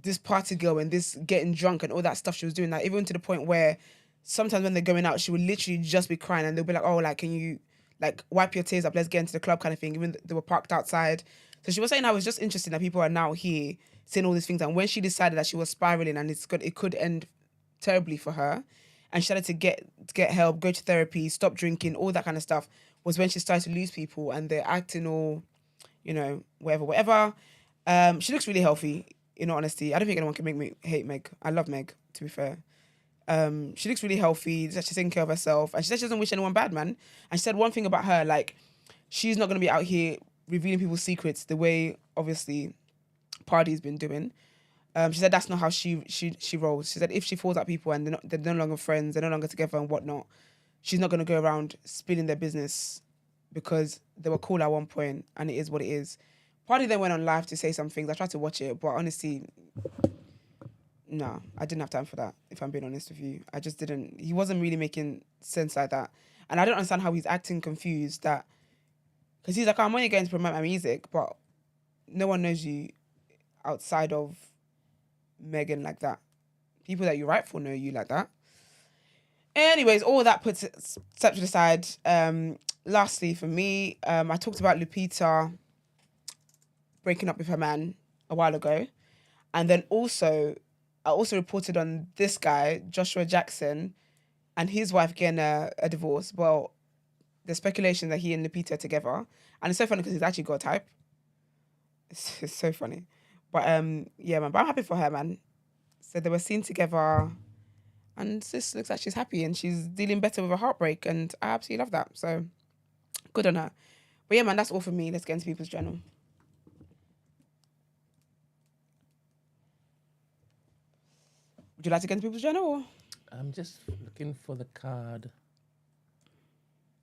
this party girl and this getting drunk and all that stuff she was doing, like even to the point where sometimes when they're going out, she would literally just be crying and they'll be like, oh, like, can you like wipe your tears up? Let's get into the club kind of thing. Even they were parked outside. So she was saying I was just interesting that people are now here saying all these things. And when she decided that she was spiraling and it could end terribly for her, and she started to get help, go to therapy, stop drinking, all that kind of stuff, was when she started to lose people and they're acting all, whatever. She looks really healthy, in all honesty. I don't think anyone can make me hate Meg. I love Meg, to be fair. She looks really healthy. She's taking care of herself. And she said she doesn't wish anyone bad, man. And she said one thing about her, like, she's not going to be out here revealing people's secrets the way, obviously, Party's been doing. She said that's not how she rolls. She said if she falls out people and they're no longer friends, they're no longer together and whatnot, she's not going to go around spilling their business because they were cool at one point and it is what it is. Party then went on live to say some things. I tried to watch it, but honestly, no, I didn't have time for that, if I'm being honest with you. I just didn't. He wasn't really making sense like that. And I don't understand how he's acting confused that, because he's like, I'm only going to promote my music, but no one knows you outside of Meghan like that. People that you write for know you like that. Anyways, all that put set to the side. Lastly, for me, I talked about Lupita breaking up with her man a while ago. And then I also reported on this guy, Joshua Jackson, and his wife getting a divorce. Well, there's speculation that he and Lupita are together. And it's so funny because he's actually got a type. It's so funny. But yeah, man, but I'm happy for her, man. So they were seen together and this looks like she's happy and she's dealing better with a heartbreak and I absolutely love that. So good on her. But yeah, man, that's all for me. Let's get into People's Journal. Would you like to get into People's Journal? Or? I'm just looking for the card.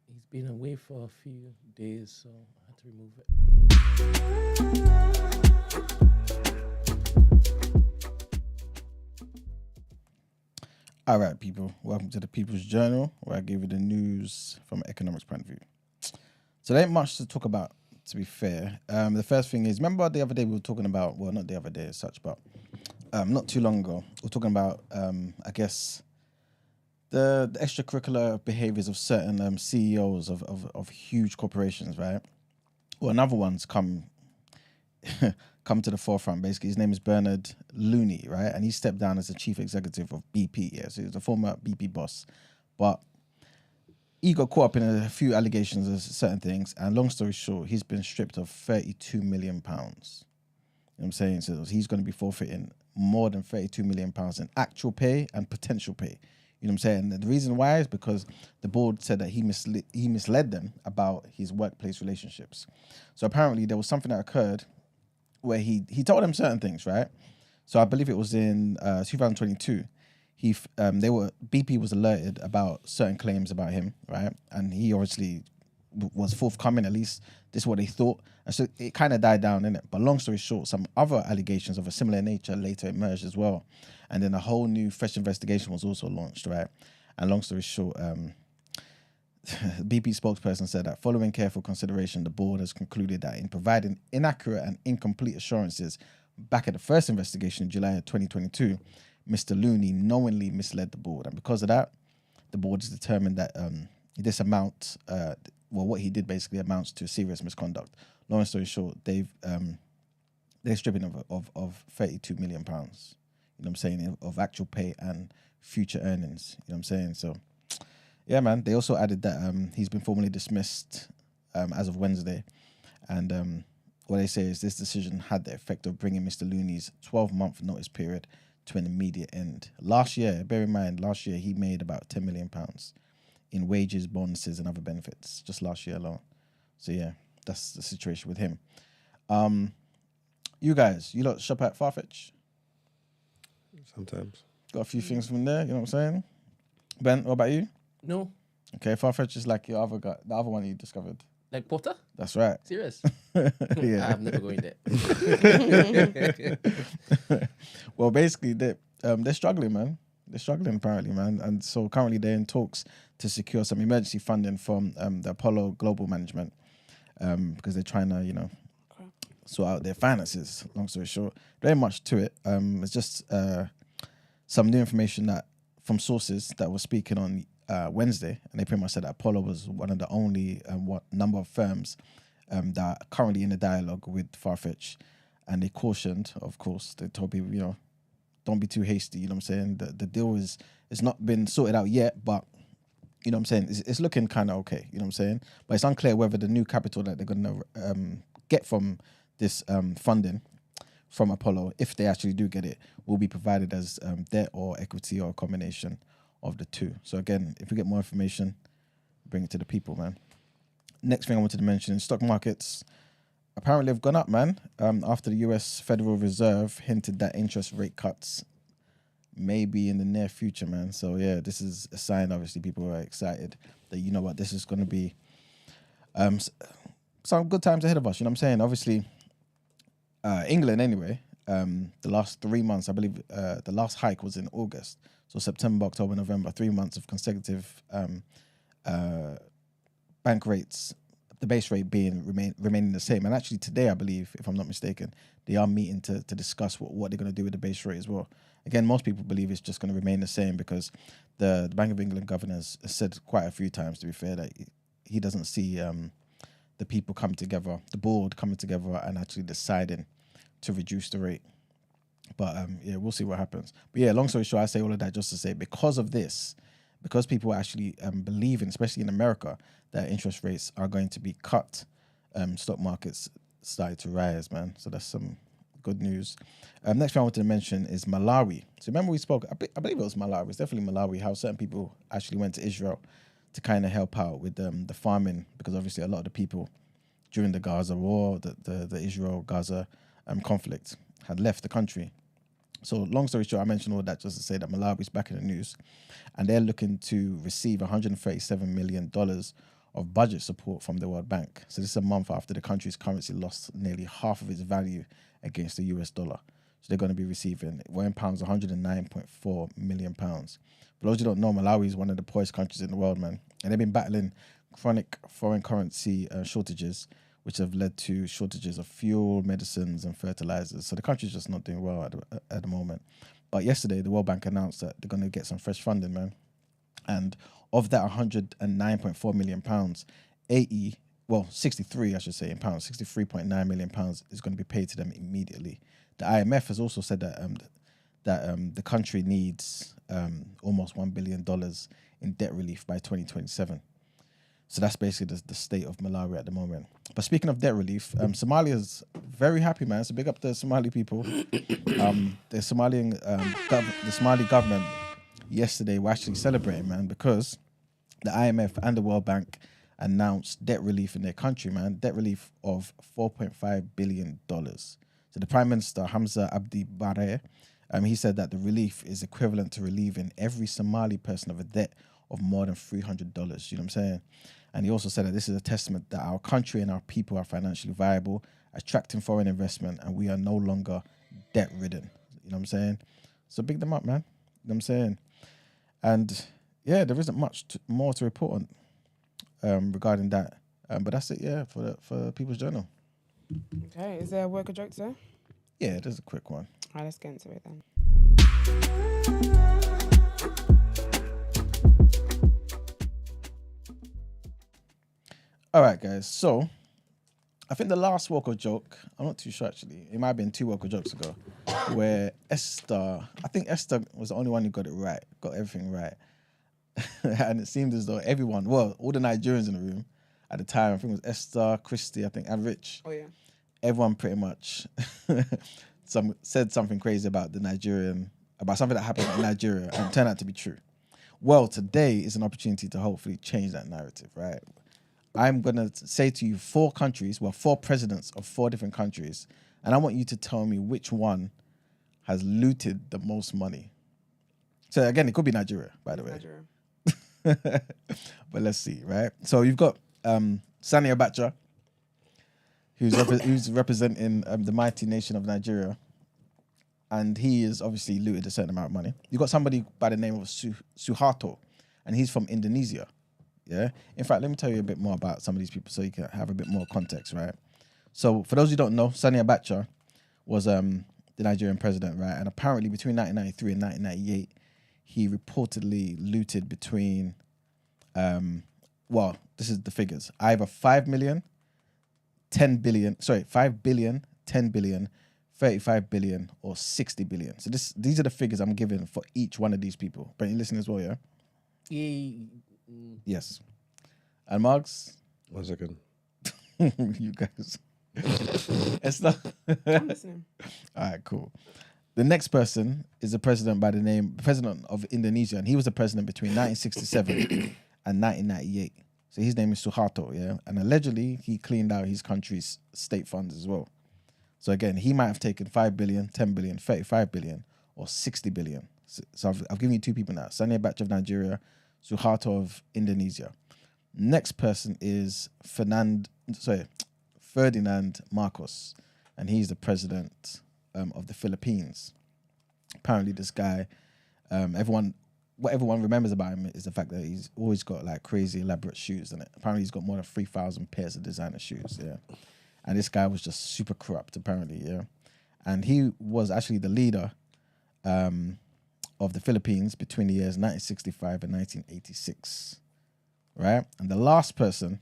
He's been away for a few days, so I had to remove it. All right, people. Welcome to the People's Journal, where I give you the news from an economics point of view. So there ain't much to talk about, to be fair. The first thing is, remember the other day we were talking about, well, not the other day as such, but not too long ago, we were talking about, I guess, the extracurricular behaviors of certain CEOs of huge corporations, right? Well, another one's come to the forefront, basically. His name is Bernard Looney, right? And he stepped down as the chief executive of BP, yeah. So he was a former BP boss. But he got caught up in a few allegations of certain things. And long story short, he's been stripped of £32 million. You know what I'm saying? So he's going to be forfeiting more than £32 million in actual pay and potential pay. You know what I'm saying? And the reason why is because the board said that he misled them about his workplace relationships. So apparently there was something that occurred where he told them certain things, right? So I believe it was in 2022. BP was alerted about certain claims about him, right? And he obviously was forthcoming, at least this is what they thought. And so it kind of died down, innit? But long story short, some other allegations of a similar nature later emerged as well. And then a whole new fresh investigation was also launched, right? And long story short, BP spokesperson said that following careful consideration, the board has concluded that in providing inaccurate and incomplete assurances back at the first investigation in July of 2022, Mr. Looney knowingly misled the board. And because of that, the board has determined that this amount, what he did basically amounts to serious misconduct. Long story short, they're stripping of £32 million, you know what I'm saying, of actual pay and future earnings, you know what I'm saying? So, yeah, man, they also added that he's been formally dismissed as of Wednesday. And what they say is this decision had the effect of bringing Mr. Looney's 12-month notice period to an immediate end. Last year, bear in mind, last year he made about £10 million in wages, bonuses, and other benefits just last year alone. So yeah, that's the situation with him. You guys, you lot shop at Farfetch? Sometimes. Got a few things from there, you know what I'm saying? Ben, what about you? No. Okay, Farfetch is like your other guy, the other one you discovered. Like Potter? That's right. Serious? Yeah. I'm never going there. Well, basically, they're struggling, man. They're struggling apparently, man. And so currently they're in talks to secure some emergency funding from the Apollo Global Management because they're trying to, sort out their finances. Long story short, there ain't much to it. It's just some new information that from sources that were speaking on Wednesday, and they pretty much said that Apollo was one of the only number of firms that are currently in a dialogue with Farfetch, and they cautioned, of course, they told people, don't be too hasty. You know what I'm saying? The deal it's not been sorted out yet, but you know what I'm saying? It's looking kind of okay. You know what I'm saying? But it's unclear whether the new capital that they're going to get from this funding from Apollo, if they actually do get it, will be provided as debt or equity or a combination of the two. So again, if we get more information, bring it to the people, man. Next thing I wanted to mention, stock markets apparently have gone up, man, after the US Federal Reserve hinted that interest rate cuts may be in the near future, man. So yeah, this is a sign, obviously, people are excited that, you know what, this is going to be some good times ahead of us, you know what I'm saying? Obviously, England anyway, the last 3 months, I believe the last hike was in August. So September, October, November, 3 months of consecutive bank rates, the base rate remaining the same. And actually today, I believe, if I'm not mistaken, they are meeting to discuss what they're going to do with the base rate as well. Again, most people believe it's just going to remain the same because the Bank of England governor has said quite a few times, to be fair, that he doesn't see the people coming together, the board coming together and actually deciding to reduce the rate. But yeah, we'll see what happens. But yeah, long story short, I say all of that just to say, because of this, because people actually believe in, especially in America, that interest rates are going to be cut, stock markets started to rise, man. So that's some good news. Next thing I wanted to mention is Malawi. So remember we spoke, I believe it was Malawi, it's definitely Malawi, how certain people actually went to Israel to kind of help out with the farming, because obviously a lot of the people during the Gaza war, the Israel-Gaza conflict had left the country. So long story short, I mentioned all that just to say that Malawi's back in the news, and they're looking to receive $137 million of budget support from the World Bank. So this is a month after the country's currency lost nearly half of its value against the US dollar. So they're going to be receiving, well, in pounds, £109.4 million. For those who don't know, Malawi is one of the poorest countries in the world, man. And they've been battling chronic foreign currency shortages, which have led to shortages of fuel, medicines, and fertilizers. So the country's just not doing well at the moment. But yesterday, the World Bank announced that they're going to get some fresh funding, man. And of that £109.4 million, 63, I should say, in pounds, £63.9 million is going to be paid to them immediately. The IMF has also said that the country needs almost $1 billion in debt relief by 2027. So that's basically the state of Malawi at the moment. But speaking of debt relief, Somalia's very happy, man. So big up the Somali people. The Somali government yesterday were actually celebrating, man, because the IMF and the World Bank announced debt relief in their country, man. Debt relief of $4.5 billion. So the Prime Minister, Hamza Abdi Barre, he said that the relief is equivalent to relieving every Somali person of a debt of more than $300. You know what I'm saying? And he also said that this is a testament that our country and our people are financially viable, attracting foreign investment, and we are no longer debt-ridden. You know what I'm saying? So big them up, man. You know what I'm saying? And yeah, there isn't much more to report on regarding that. But that's it, yeah, for People's Journal. Okay, is there a worker joke there? Yeah, there's a quick one. All right, let's get into it then. All right, guys. So I think the last Walker joke, I'm not too sure actually, it might have been 2 Walker jokes ago, where Esther was the only one who got it right, got everything right. And it seemed as though everyone, well, all the Nigerians in the room at the time, I think it was Esther, Christy, I think, and Rich. Oh, yeah. Everyone pretty much said something crazy about the Nigerian about something that happened in Nigeria and turned out to be true. Well, today is an opportunity to hopefully change that narrative, right? I'm going to say to you 4 countries, well, 4 presidents of 4 different countries, and I want you to tell me which one has looted the most money. So again, it could be Nigeria, by the way. Nigeria. But let's see, right? So you've got Sani Abacha, who's representing the mighty nation of Nigeria. And he is obviously looted a certain amount of money. You've got somebody by the name of Suharto, and he's from Indonesia. Yeah. In fact, let me tell you a bit more about some of these people so you can have a bit more context, right? So for those who don't know, Sani Abacha was the Nigerian president, right? And apparently between 1993 and 1998, he reportedly looted between, well, this is the figures, either 5 billion, 10 billion, 35 billion, or 60 billion. So these are the figures I'm giving for each one of these people. But you listen as well, yeah? Yeah. Yes. And Marks? 1 second. You guys. It's not. I'm listening. All right, cool. The next person is the president of Indonesia, and he was the president between 1967 and 1998. So his name is Suharto, yeah? And allegedly, he cleaned out his country's state funds as well. So again, he might have taken 5 billion, 10 billion, 35 billion, or 60 billion. So I've given you 2 people now. Sani Abacha of Nigeria, Suharto of Indonesia. Next person is Ferdinand Marcos, and he's the president of the Philippines. Apparently this guy, what everyone remembers about him is the fact that he's always got like crazy elaborate shoes in it. Apparently he's got more than 3,000 pairs of designer shoes, yeah. And this guy was just super corrupt, apparently, yeah. And he was actually the leader of the Philippines between the years 1965 and 1986, right? And the last person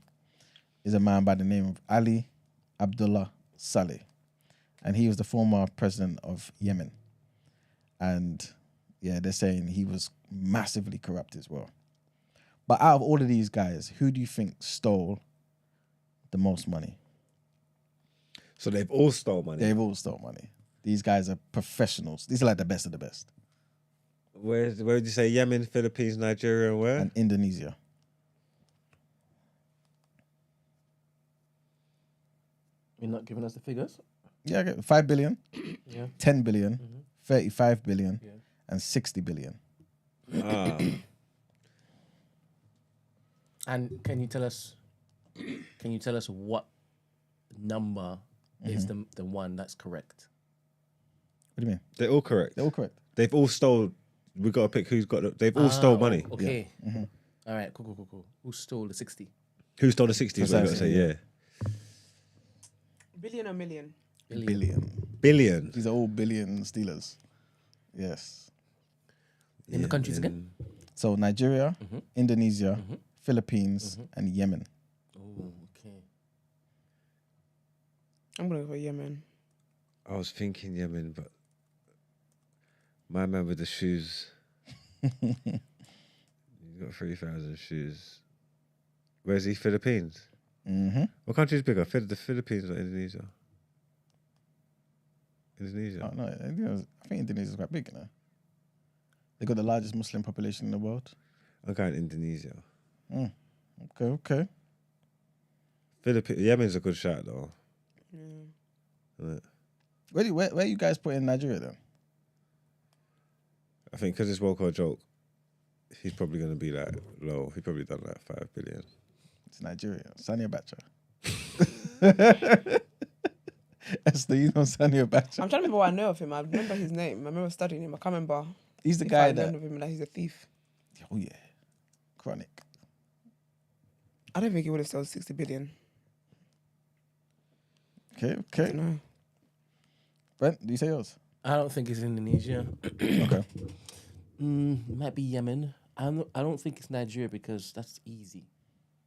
is a man by the name of Ali Abdullah Saleh. And he was the former president of Yemen. And yeah, they're saying he was massively corrupt as well. But out of all of these guys, who do you think stole the most money? So they've all stole money. They've all stole money. These guys are professionals. These are like the best of the best. Where did you say? Yemen, Philippines, Nigeria, and where? And Indonesia. You're not giving us the figures? Yeah, I get 5 billion, Yeah. 10 billion, 35 billion, Yeah. and 60 billion. And can you tell us what number is the one that's correct? What do you mean? They're all correct. They're all correct. They've all stole. We got to pick who's got. They've all stole money. Okay. Yeah. All right. Cool. Who stole the 60? Who stole the 60? Is what you got to say. Yeah. Billion or million? Billion. These are all billion stealers. Yes. In the countries again? So Nigeria, Indonesia, Philippines, and Yemen. Oh, okay. I'm going to go for Yemen. I was thinking Yemen, but my man with the shoes. He's got 3,000 shoes. Where's he? Philippines? What country is bigger? The Philippines or Indonesia? Indonesia. Oh, no, I think Indonesia is quite big, you know. They got the largest Muslim population in the world. I'm going Indonesia. Okay. Yemen's a good shot though. Yeah. Where you guys put in Nigeria then? I think because it's World Cup joke, he's probably going to be like low. He probably done like 5 billion. It's Nigeria. Sani Abacha. Esther, you know Sani Abacha. I'm trying to remember what I know of him. I remember his name. I remember studying him. I can't remember. He's the if guy I that... learned of him that he's a thief. Oh, yeah. Chronic. I don't think he would have sold 60 billion. Okay. No. Brent, do you say yours? I don't think it's Indonesia. Okay. Might be Yemen. I don't think it's Nigeria because that's easy.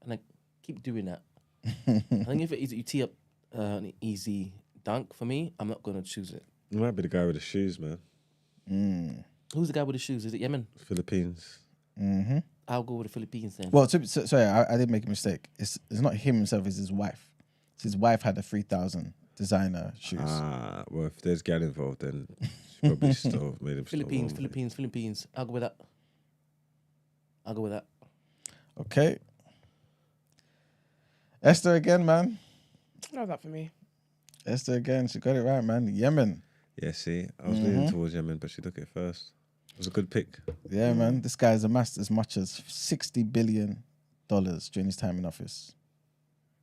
And I keep doing that. I think if you tee up an easy dunk for me, I'm not going to choose it. It might be the guy with the shoes, man. Who's the guy with the shoes? Is it Yemen? Philippines. I'll go with the Philippines then. Well, sorry, I did make a mistake. It's not him himself, it's his wife. So his wife had the 3,000 designer shoes. Well, if there's gal involved, then she probably still made him Philippines. I'll go with that. Okay. Esther again, man. No, that for me. Esther again. She got it right, man. Yemen. Yeah, see, I was leaning towards Yemen, but she took it first. It was a good pick. Yeah, man. This guy has amassed as much as $60 billion during his time in office,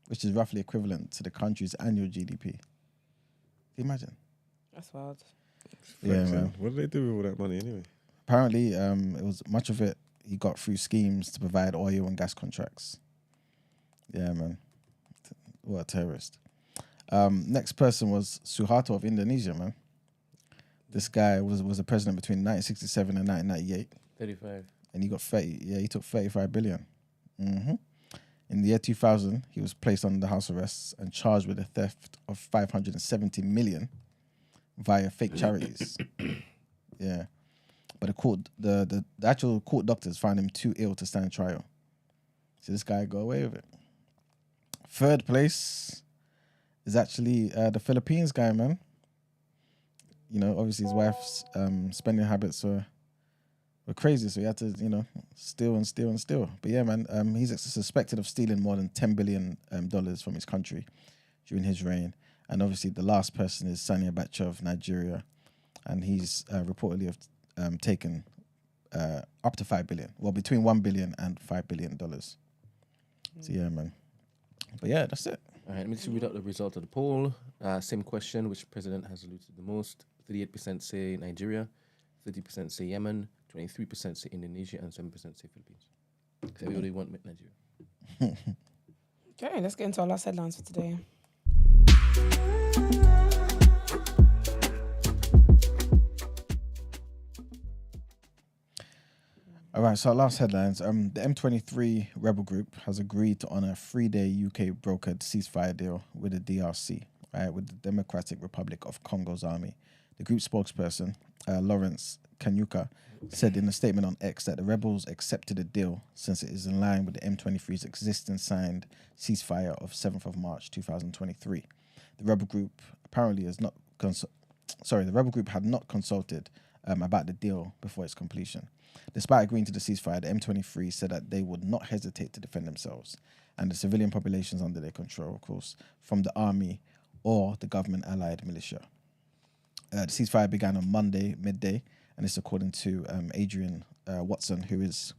which is roughly equivalent to the country's annual GDP. Can you imagine? That's wild. Yeah, man. What did they do with all that money anyway? Apparently, it was much of it he got through schemes to provide oil and gas contracts. Yeah, man. What a terrorist. Next person was Suharto of Indonesia, man. This guy was a president between 1967 and 1998. 35. And he got 30. Yeah, he took 35 billion. In the year 2000, he was placed under house arrest and charged with the theft of 570 million via fake charities. Yeah. But the actual court doctors found him too ill to stand trial. So this guy got away with it. Third place is actually the Philippines guy, man. You know, obviously his wife's spending habits were crazy, so he had to, steal and steal and steal. But yeah, man, he's suspected of stealing more than $10 billion from his country during his reign. And obviously the last person is Sani Abacha of Nigeria, and he's reportedly taken up to $5 billion. Well, between $1 billion and $5 billion. So yeah, man. But yeah, that's it. All right, let me just read out the result of the poll. Same question: which president has looted the most? 38% say Nigeria, 30% say Yemen, 23% say Indonesia, and 7% say Philippines. Everybody want Nigeria. Okay, let's get into our last headlines for today. All right, so our last headlines. The M23 rebel group has agreed to honor a 3-day UK brokered ceasefire deal with the DRC, right, with the Democratic Republic of Congo's army. The group spokesperson, Lawrence Kanyuka, said in a statement on X that the rebels accepted the deal since it is in line with the M23's existing signed ceasefire of 7th of March 2023. The rebel group apparently has not the rebel group had not consulted about the deal before its completion. Despite agreeing to the ceasefire, the M23 said that they would not hesitate to defend themselves and the civilian populations under their control, of course, from the army or the government-allied militia. The ceasefire began on Monday, midday, and it's according to Adrian Watson, who is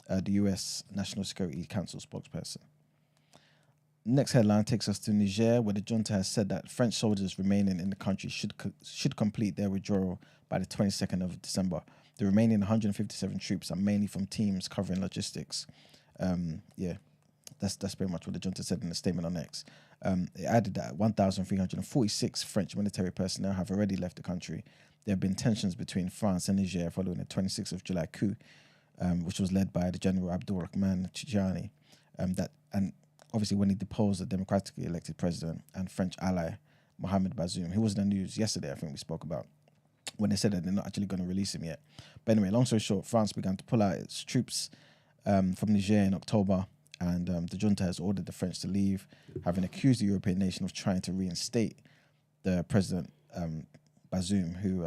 the US National Security Council spokesperson. Next headline takes us to Niger, where the junta has said that French soldiers remaining in the country should complete their withdrawal by the 22nd of December. The remaining 157 troops are mainly from teams covering logistics. That's pretty much what the junta said in a statement on X. It added that 1,346 French military personnel have already left the country. There have been tensions between France and Niger following the 26th of July coup, which was led by the General Abdourahmane Tchiani. And obviously when he deposed the democratically elected president and French ally, Mohamed Bazoum, who was in the news yesterday, I think we spoke about, when they said that they're not actually going to release him yet. But anyway, long story short, France began to pull out its troops from Niger in October, and the junta has ordered the French to leave, having accused the European nation of trying to reinstate the president, Bazoum, who,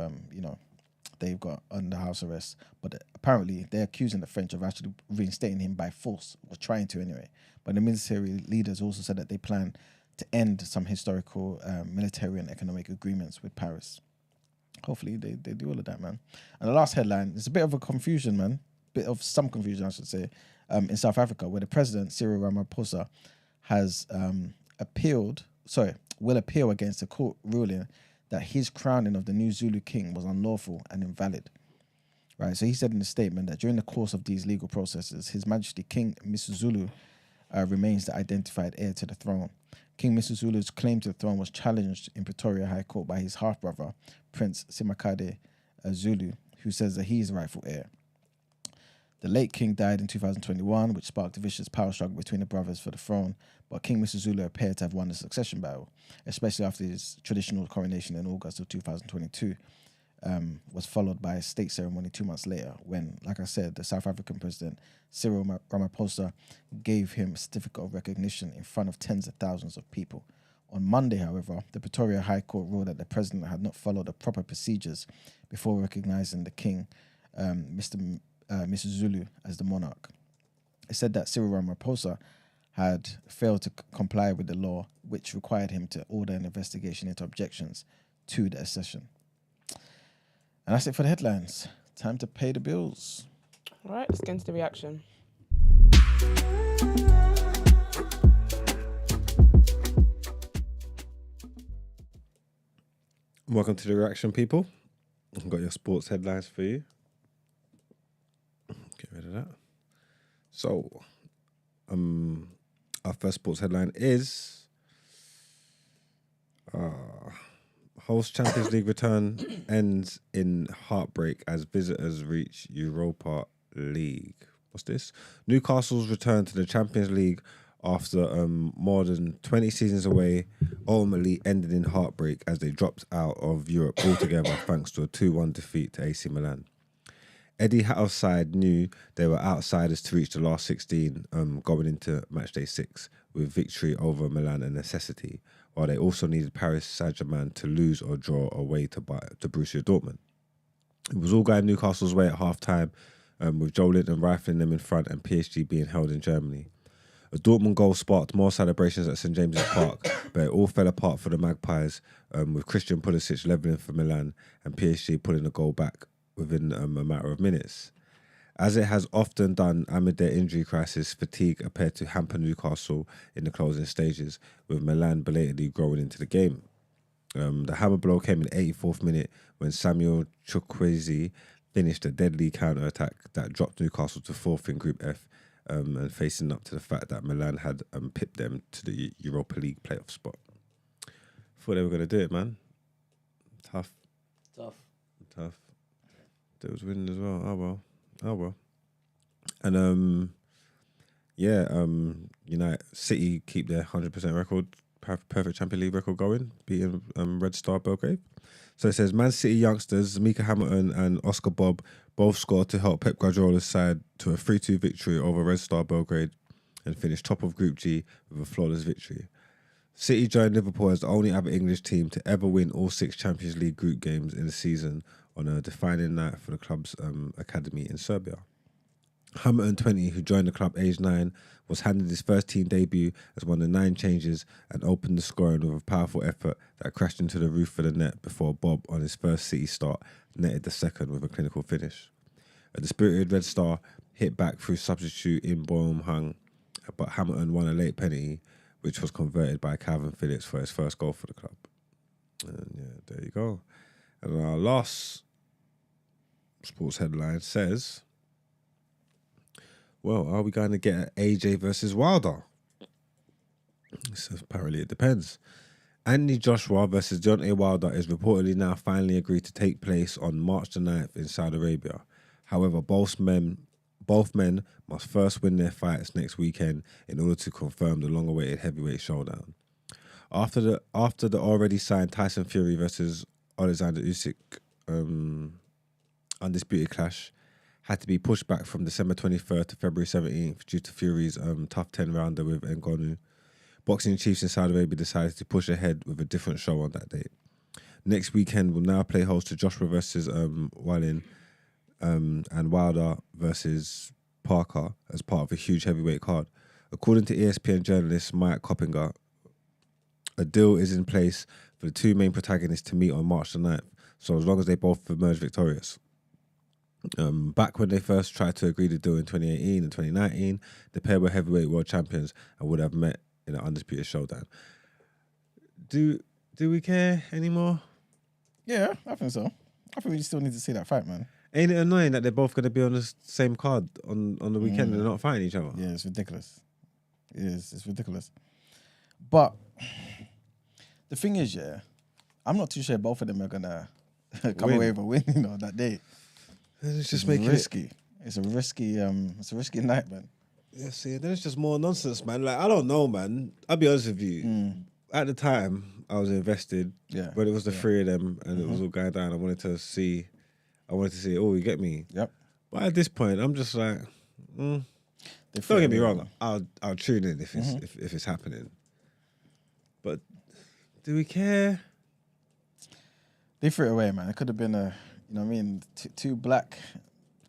they've got under house arrest. But apparently they're accusing the French of actually reinstating him by force, or trying to anyway. But the military leaders also said that they plan to end some historical military and economic agreements with Paris. Hopefully they do all of that, man. And the last headline is a bit of a confusion, man. Bit of some confusion, I should say, in South Africa, where the president, Cyril Ramaphosa, has will appeal against a court ruling that his crowning of the new Zulu king was unlawful and invalid. Right, so he said in a statement that during the course of these legal processes, His Majesty King Misuzulu remains the identified heir to the throne. King Misuzulu's claim to the throne was challenged in Pretoria High Court by his half-brother, Prince Simakade Zulu, who says that he is the rightful heir. The late king died in 2021, which sparked a vicious power struggle between the brothers for the throne, but King Misuzulu appeared to have won the succession battle, especially after his traditional coronation in August of 2022 was followed by a state ceremony 2 months later when, like I said, the South African president, Cyril Ramaphosa, gave him a certificate of recognition in front of tens of thousands of people On Monday, however, the Pretoria High Court ruled that the president had not followed the proper procedures before recognising the king, Mr. Zulu, as the monarch. It said that Cyril Ramaphosa had failed to comply with the law, which required him to order an investigation into objections to the accession. And that's it for the headlines. Time to pay the bills. All right, let's get into the reaction. Welcome to the reaction, people. I've got your sports headlines for you. Get rid of that. So, our first sports headline is host Champions League return ends in heartbreak as visitors reach Europa League. What's this? Newcastle's return to the Champions League after more than 20 seasons away ultimately ended in heartbreak as they dropped out of Europe altogether thanks to a 2-1 defeat to AC Milan. Eddie Howe's side knew they were outsiders to reach the last 16 going into matchday 6 with victory over Milan a necessity, while they also needed Paris Saint-Germain to lose or draw away to Borussia Dortmund. It was all going Newcastle's way at half-time, with Joe Linton rifling them in front and PSG being held in Germany. A Dortmund goal sparked more celebrations at St James's Park, but it all fell apart for the Magpies, with Christian Pulisic levelling for Milan and PSG pulling the goal back within a matter of minutes. As it has often done amid their injury crisis, fatigue appeared to hamper Newcastle in the closing stages, with Milan belatedly growing into the game. The hammer blow came in the 84th minute when Samuel Chukwueze finished a deadly counter-attack that dropped Newcastle to 4th in Group F, and facing up to the fact that Milan had pipped them to the Europa League playoff spot. Thought they were going to do it, man. Tough. They was winning as well. Oh well. And United City keep their 100% record, perfect Champions League record going, beating Red Star Belgrade. So it says Man City youngsters Mika Hamilton and Oscar Bob both scored to help Pep Guardiola's side to a 3-2 victory over Red Star Belgrade and finished top of Group G with a flawless victory. City joined Liverpool as the only other English team to ever win all 6 Champions League group games in the season on a defining night for the club's academy in Serbia. Hamilton, 20, who joined the club aged 9, was handed his first team debut as one of 9 changes and opened the scoring with a powerful effort that crashed into the roof of the net before Bob, on his first City start, netted the second with a clinical finish. The spirited Red Star hit back through substitute in Boehm Hung, but Hamilton won a late penalty, which was converted by Calvin Phillips for his first goal for the club. And yeah, there you go. And our last sports headline says, well, are we going to get AJ versus Wilder? So apparently it depends. Anthony Joshua versus Deontay Wilder is reportedly now finally agreed to take place on March the 9th in Saudi Arabia. However, both men must first win their fights next weekend in order to confirm the long-awaited heavyweight showdown. After the already signed Tyson Fury versus Alexander Usyk undisputed clash had to be pushed back from December 23rd to February 17th due to Fury's tough 10-rounder with Ngannou, boxing chiefs in Saudi Arabia decided to push ahead with a different show on that date. Next weekend will now play host to Joshua versus Wallin and Wilder versus Parker as part of a huge heavyweight card. According to ESPN journalist Mike Coppinger, a deal is in place for the 2 main protagonists to meet on March the 9th, so as long as they both emerge victorious. Back when they first tried to agree to deal in 2018 and 2019, the pair were heavyweight world champions and would have met in an undisputed showdown. Do we care anymore? Yeah, I think so. I think we still need to see that fight, man. Ain't it annoying that they're both going to be on the same card on the weekend and they're not fighting each other? Yeah, it's ridiculous. It is. It's ridiculous. But the thing is, yeah, I'm not too sure both of them are going to come away with a win, that day. It's just risky. It's a risky night, man. Yeah, see, then it's just more nonsense, man. Like, I don't know, man. I'll be honest with you. At the time, I was invested. Yeah. But it was the 3 of them and it was all going down. I wanted to see, oh, you get me? Yep. But at this point, I'm just like, don't get me wrong. I'll tune in if it's happening. But Do we care? They threw it away, man. It could have been two black,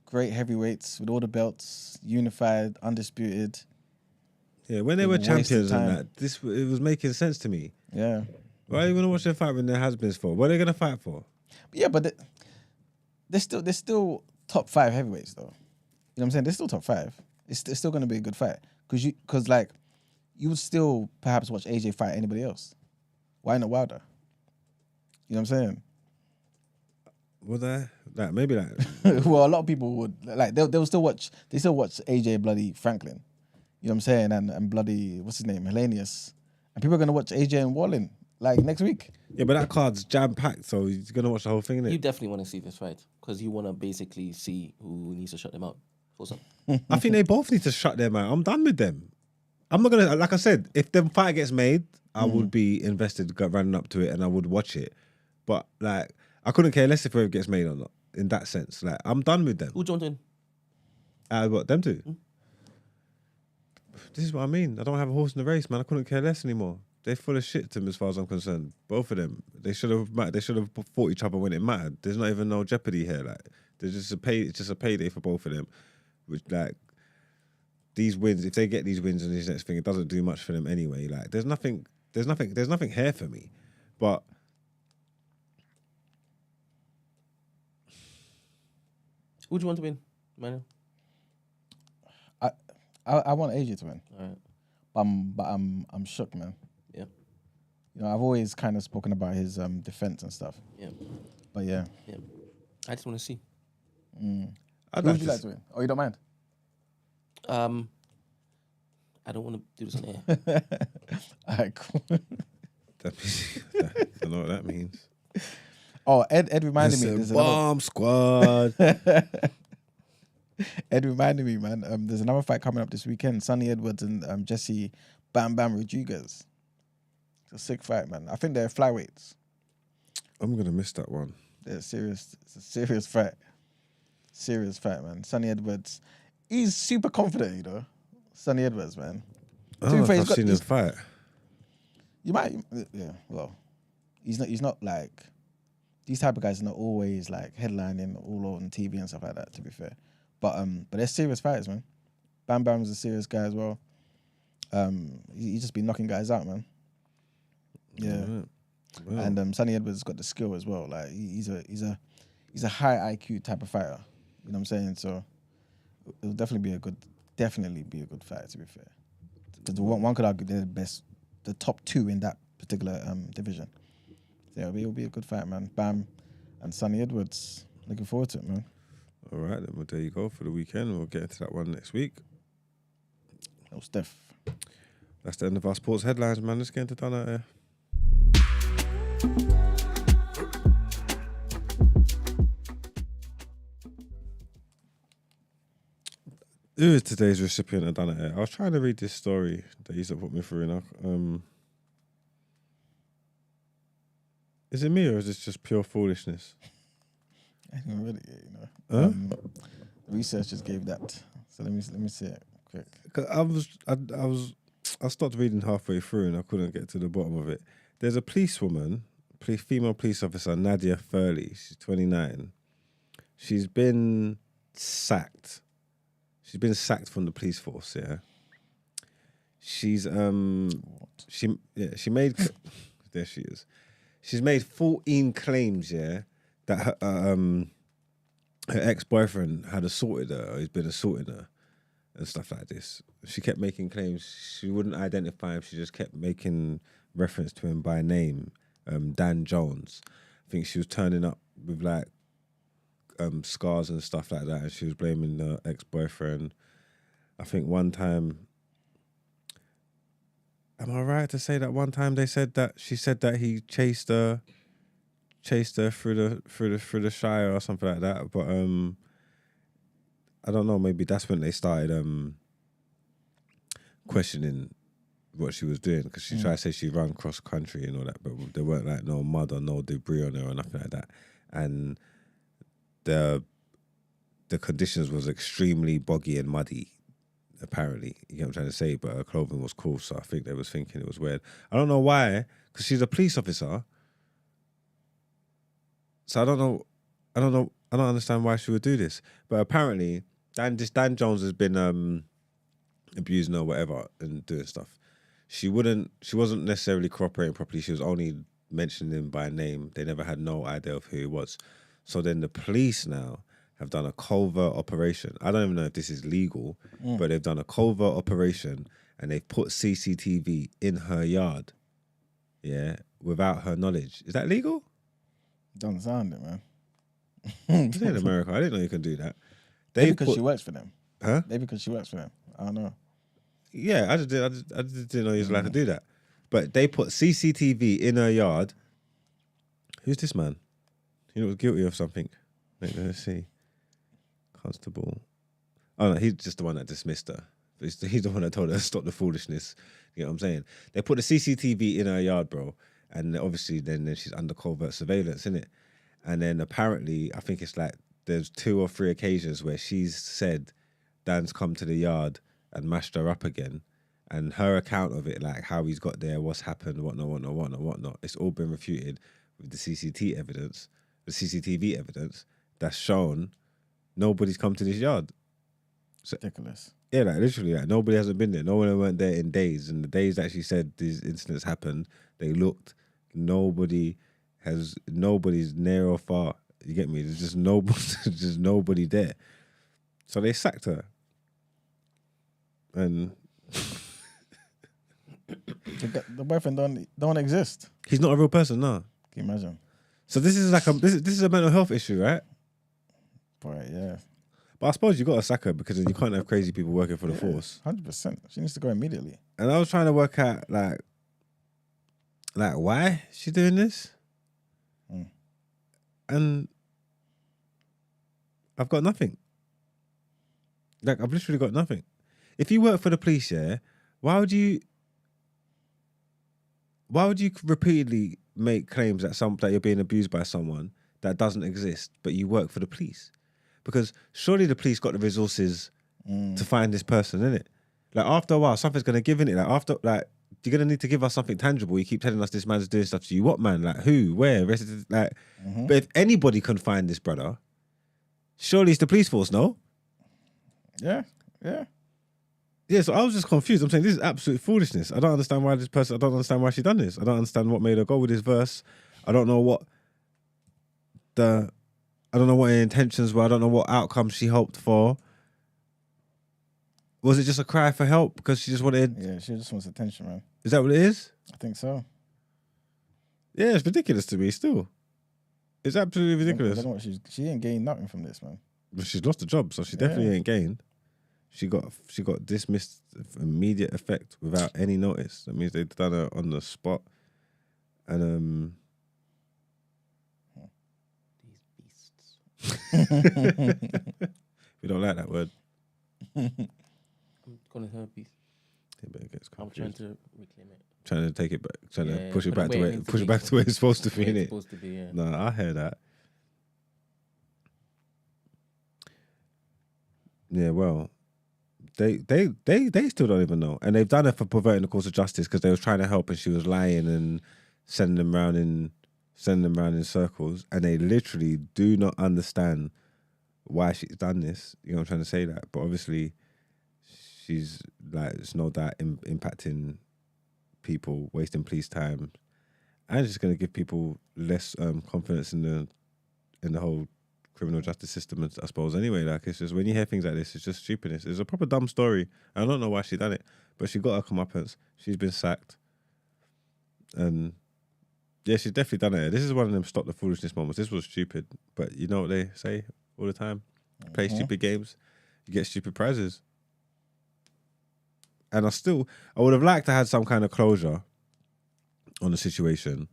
great heavyweights with all the belts, unified, undisputed. Yeah, when they were champions and that, it was making sense to me. Yeah. Why are you gonna watch them fight when their husbands for? What are they gonna fight for? Yeah, but they're still top 5 heavyweights though. You know what I'm saying? They're still top 5. It's still gonna be a good fight because you would still perhaps watch AJ fight anybody else. Why not Wilder? You know what I'm saying? Would I? Maybe that. Well, a lot of people would they'll still watch. They still watch AJ bloody Franklin. You know what I'm saying? And bloody what's his name, Hellenius. And people are gonna watch AJ and Wallin next week. Yeah, but that card's jam packed, so he's gonna watch the whole thing, innit? You definitely want to see this fight because you want to basically see who needs to shut them out. I think they both need to shut them out. I'm done with them. I'm not gonna, like I said, if the fight gets made, I would be invested, running up to it, and I would watch it. But I couldn't care less if it gets made or not. In that sense, I'm done with them. Who joined in? What, them two? This is what I mean. I don't have a horse in the race, man. I couldn't care less anymore. They're full of shit to me as far as I'm concerned. Both of them. They should have fought each other when it mattered. There's not even no jeopardy here. There's just it's just a payday for both of them. Which these wins, if they get these wins and this next thing, it doesn't do much for them anyway. There's nothing here for me. But who do you want to win, Manuel? I want AJ to win. All right. But I'm shook, man. Yeah. You know, I've always kind of spoken about his defense and stuff. Yeah. But yeah. Yeah. I just want to see. Who would you like to win? Oh, you don't mind? I don't want to do this on air. All right, cool. I don't know what that means. Oh, Ed reminded me. There's a bomb squad. Ed reminded me, man. There's another fight coming up this weekend. Sonny Edwards and Jesse Bam Bam Rodriguez. It's a sick fight, man. I think they're flyweights. I'm gonna miss that one. It's a serious fight. Serious fight, man. Sonny Edwards, he's super confident, you know. Sonny Edwards, man. I don't know if I've seen him fight. You might, yeah. Well, he's not like these type of guys are not always headlining all on TV and stuff like that. To be fair, but they're serious fighters, man. Bam Bam's a serious guy as well. He's just been knocking guys out, man. Yeah, wow. And Sonny Edwards got the skill as well. He's a high IQ type of fighter. You know what I'm saying? So it'll definitely be a good fight. To be fair, because one could argue they're the best, the top 2 in that particular division. So it'll be a good fight, man. Bam and Sonny Edwards. Looking forward to it, man. All right, then. Well, there you go for the weekend. We'll get into that one next week. No, Steph. That's the end of our sports headlines, man. Let's get into done out here. Who is today's recipient of Done It Here? I was trying to read this story that you put me through. Is it me or is this just pure foolishness? I didn't read it yet, you know. Huh? The researchers gave that. So let me see it quick. 'Cause I stopped reading halfway through and I couldn't get to the bottom of it. There's a female police officer, Nadia Furley. She's 29. She's been sacked. She's been sacked from the police force. Yeah. She's she made there she is. She's made 14 claims. Yeah, that her ex-boyfriend had assaulted her, or he's been assaulting her, and stuff like this. She kept making claims. She wouldn't identify him. She just kept making reference to him by name, Dan Jones. I think she was turning up with scars and stuff like that, and she was blaming the ex-boyfriend. I think one time, am I right to say that one time she said that he chased her through the Shire or something like that? But I don't know. Maybe that's when they started questioning what she was doing, because she tried to say she ran cross country and all that, but there weren't no mud or no debris on her or nothing like that, and the conditions was extremely boggy and muddy, apparently. You get what I'm trying to say? But her clothing was cool, so I think they was thinking it was weird. I don't know why, because she's a police officer. So I don't understand why she would do this. But apparently, Dan Jones has been abusing her, whatever, and doing stuff. She wasn't necessarily cooperating properly. She was only mentioning him by name. They never had no idea of who he was. So then the police now have done a covert operation. I don't even know if this is legal, but they've done a covert operation and they've put CCTV in her yard, yeah, without her knowledge. Is that legal? Don't sound it, man. It's in America. I didn't know you can do that. Maybe because she works for them. Huh? Maybe because she works for them. I don't know. Yeah, I just didn't know he was allowed to do that. But they put CCTV in her yard. Who's this man? He was guilty of something. Let's see. Constable. Oh no, he's just the one that dismissed her. He's the one that told her to stop the foolishness. You know what I'm saying? They put the CCTV in her yard, bro. And obviously then she's under covert surveillance, innit? And then apparently, I think it's like there's 2 or 3 occasions where she's said Dan's come to the yard and mashed her up again. And her account of it, like how he's got there, what's happened, whatnot, it's all been refuted with the CCTV evidence that's shown nobody's come to this yard. So, ridiculous. Yeah, like literally, like nobody hasn't been there. No one went there in days. And the days that she said these incidents happened, they looked. Nobody's near or far. You get me? There's just nobody there. So they sacked her. And the boyfriend don't exist. He's not a real person, no. Can you imagine? So this is like this is a mental health issue, right? Boy, yeah. But I suppose you got to sack her because then you can't have crazy people working for the force. 100%. She needs to go immediately. And I was trying to work out like why she's doing this. And I've got nothing. Like I've literally got nothing. If you work for the police, yeah, why would you repeatedly make claims that you're being abused by someone that doesn't exist, but you work for the police? Because surely the police got the resources to find this person, innit? Like after a while, something's gonna give, innit? Like you're gonna need to give us something tangible. You keep telling us this man's doing stuff to you. What man? Like who? Where? But if anybody can find this brother, surely it's the police force, no? Yeah. Yeah, so I was just confused. I'm saying this is absolute foolishness. I don't understand why I don't understand why she done this. I don't understand what made her go with this verse. I don't know what her intentions were. I don't know what outcome she hoped for. Was it just a cry for help because she just wanted... Yeah, she just wants attention, man. Is that what it is? I think so. Yeah, it's ridiculous to me still. It's absolutely ridiculous. I don't know what she ain't gained nothing from this, man. But she's lost a job, so she definitely ain't gained. She got dismissed immediate effect without any notice. That means they've done her on the spot. And these beasts. We don't like that word. I'm calling her a beast. I'm trying to reclaim it. Trying to take it back, to push it put back it to where it's supposed to be, innit? It's supposed to be, yeah. No, I hear that. Yeah, well, they still don't even know, and they've done it for perverting the course of justice because they was trying to help, and she was lying and sending them around in circles, and they literally do not understand why she's done this. You know what I'm trying to say? That, but obviously, she's like, it's no doubt impacting people, wasting police time, and just going to give people less confidence in the whole criminal justice system, I suppose. Anyway, like, it's just when you hear things like this, it's just stupidness. It's a proper dumb story. I don't know why she done it, but she got her comeuppance. She's been sacked, and yeah, she's definitely done it. This is one of them stop the foolishness moments. This was stupid, but you know what they say all the time: play stupid games, you get stupid prizes. And I would have liked to have some kind of closure on the situation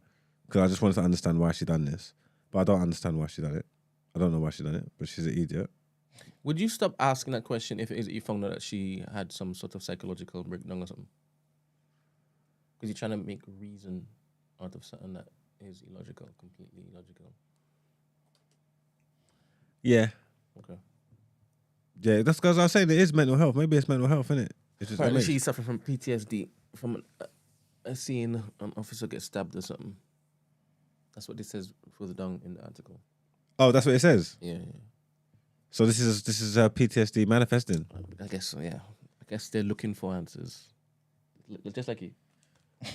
because I just wanted to understand why she done this, but I don't understand why she done it. I don't know why she done it, but she's an idiot. Would you stop asking that question if it is that you found out that she had some sort of psychological breakdown or something? Because you're trying to make reason out of something that is illogical, completely illogical. Yeah. Okay. Yeah, that's because I was saying it is mental health. Maybe it's mental health, isn't it? It's just Apparently, MH. she's suffering from PTSD from seeing an officer get stabbed or something. That's what this says further down in the article. Oh, that's what it says. Yeah. So this is PTSD manifesting. I guess so. Yeah. I guess they're looking for answers, just like you. I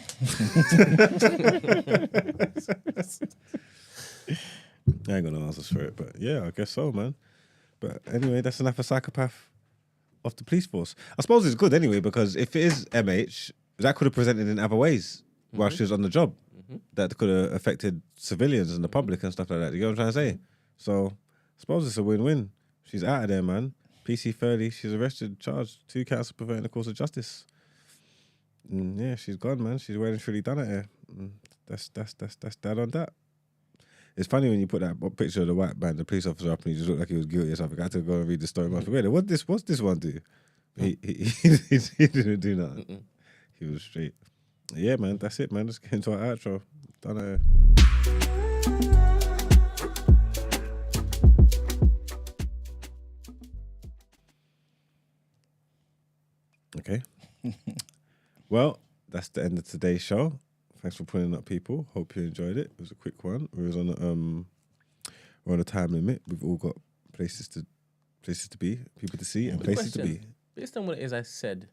ain't got no answers for it, but yeah, I guess so, man. But anyway, that's enough of psychopath of the police force. I suppose it's good anyway, because if it is MH, that could have presented in other ways while she was on the job. That could have affected civilians and the public and stuff like that. You know what I'm trying to say? So I suppose it's a win-win. She's out of there, man. PC 30, she's arrested, charged, 2 counts of perverting the course of justice. Yeah, she's gone, man. She's well and truly done it here. That's that on that. It's funny when you put that picture of the white man, the police officer, up, and he just looked like he was guilty or something. I had to go and read the story. Wait, what's this one do? He didn't do nothing. He was straight. Yeah, man, that's it, man. Let's get into our outro. Done it. Okay. Well, that's the end of today's show. Thanks for putting up, people. Hope you enjoyed it. It was a quick one. We was on we're on a time limit. We've all got places to be, people to see, and Quick places to be. question. Based on what it is I said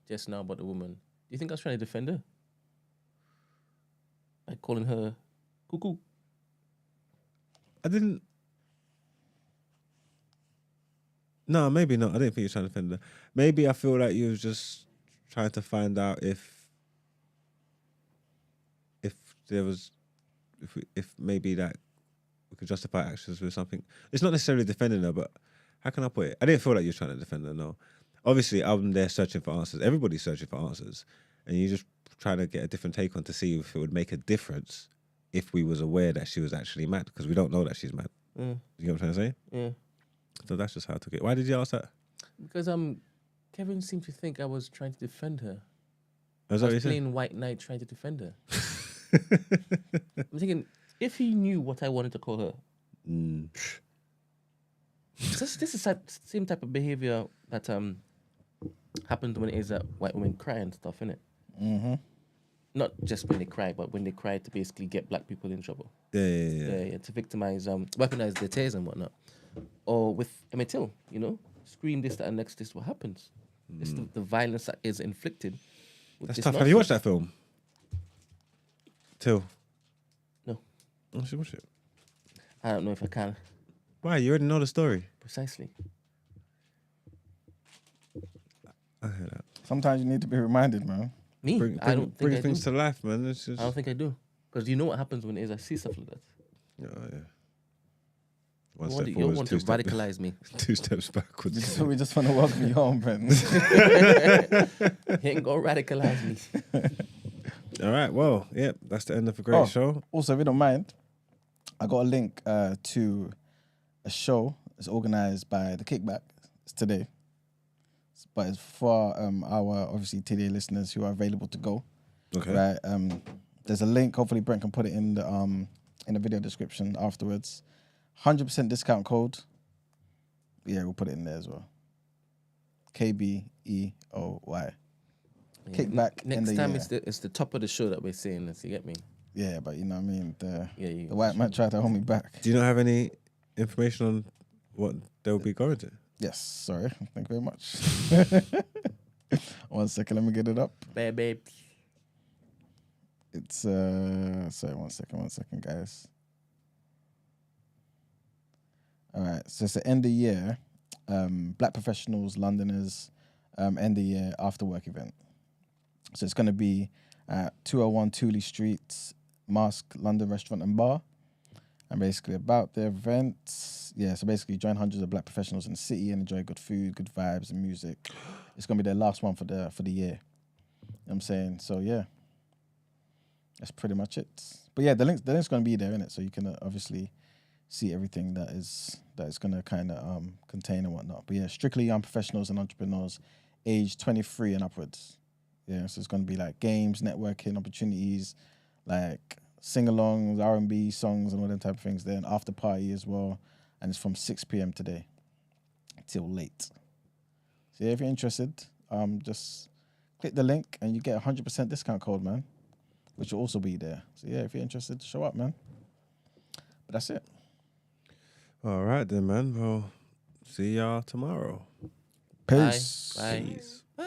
just now about the woman, do you think I was trying to defend her? Like calling her cuckoo? I didn't. No, maybe not. I didn't think you were trying to defend her. Maybe I feel like you was just trying to find out if there was, if maybe that we could justify actions with something. It's not necessarily defending her, but how can I put it? I didn't feel like you were trying to defend her, no. Obviously, I'm there searching for answers. Everybody's searching for answers. And you're just trying to get a different take on to see if it would make a difference if we was aware that she was actually mad, because we don't know that she's mad. You know what I'm trying to say? Yeah. So that's just how I took it. Why did you ask that? Because Kevin seemed to think I was trying to defend her. Was I that what you was said? playing White Knight trying to defend her. I'm thinking, if he knew what I wanted to call her, this is the same type of behavior that happens when it is that white women cry and stuff, innit? Not just when they cry, but when they cry to basically get black people in trouble. Yeah. To victimize, weaponize their tears and whatnot. Or with Emmett Till, scream this, that, and next, this is what happens. This is the violence that is inflicted. That's tough. Have you watched that film? Till? No. I should watch it. I don't know if I can. Why? You already know the story. Precisely. I hear that. Sometimes you need to be reminded, man. Me? I don't think bring I things do. to life, man. It's just... I don't think I do. Because you know what happens when it is I see stuff like that. Yeah. You want to radicalize me. 2 steps backwards. So we just want to welcome you home, Ben. You ain't gonna radicalize me. All right, well, that's the end of a great show. Also, if you don't mind, I got a link to a show that's organised by The Kickback. It's today. But it's for our, obviously, today listeners who are available to go. Okay. Right. There's a link. Hopefully, Brent can put it in the video description afterwards. 100% discount code. Yeah, we'll put it in there as well. KBEOY. Kickback. Next time it's the top of the show that we're saying this, you get me? Yeah, but you know what I mean? The you white man tried to hold me back. Do you not have any information on what they'll be going to? Yes, sorry. Thank you very much. 1 second, let me get it up. Babe. It's sorry, 1 second, guys. All right, so it's the end of year, Black Professionals, Londoners, end of year after work event. So it's going to be at 201 Tooley Street, Mask, London Restaurant and Bar. And basically about the event, so basically join hundreds of black professionals in the city and enjoy good food, good vibes and music. It's going to be their last one for the year. You know what I'm saying? So yeah, that's pretty much it. But yeah, the link's going to be there, innit? So you can obviously see everything that is going to kind of contain and whatnot. But yeah, strictly young professionals and entrepreneurs, age 23 and upwards. Yeah, so it's going to be like games, networking, opportunities, like sing-alongs, R&B songs and all them type of things there, and after party as well. And it's from 6 p.m. today till late. So yeah, if you're interested, just click the link and you get a 100% discount code, man, which will also be there. So yeah, if you're interested, show up, man. But that's it. All right then, man. Well, see y'all tomorrow. Peace. Bye. Peace. Bye.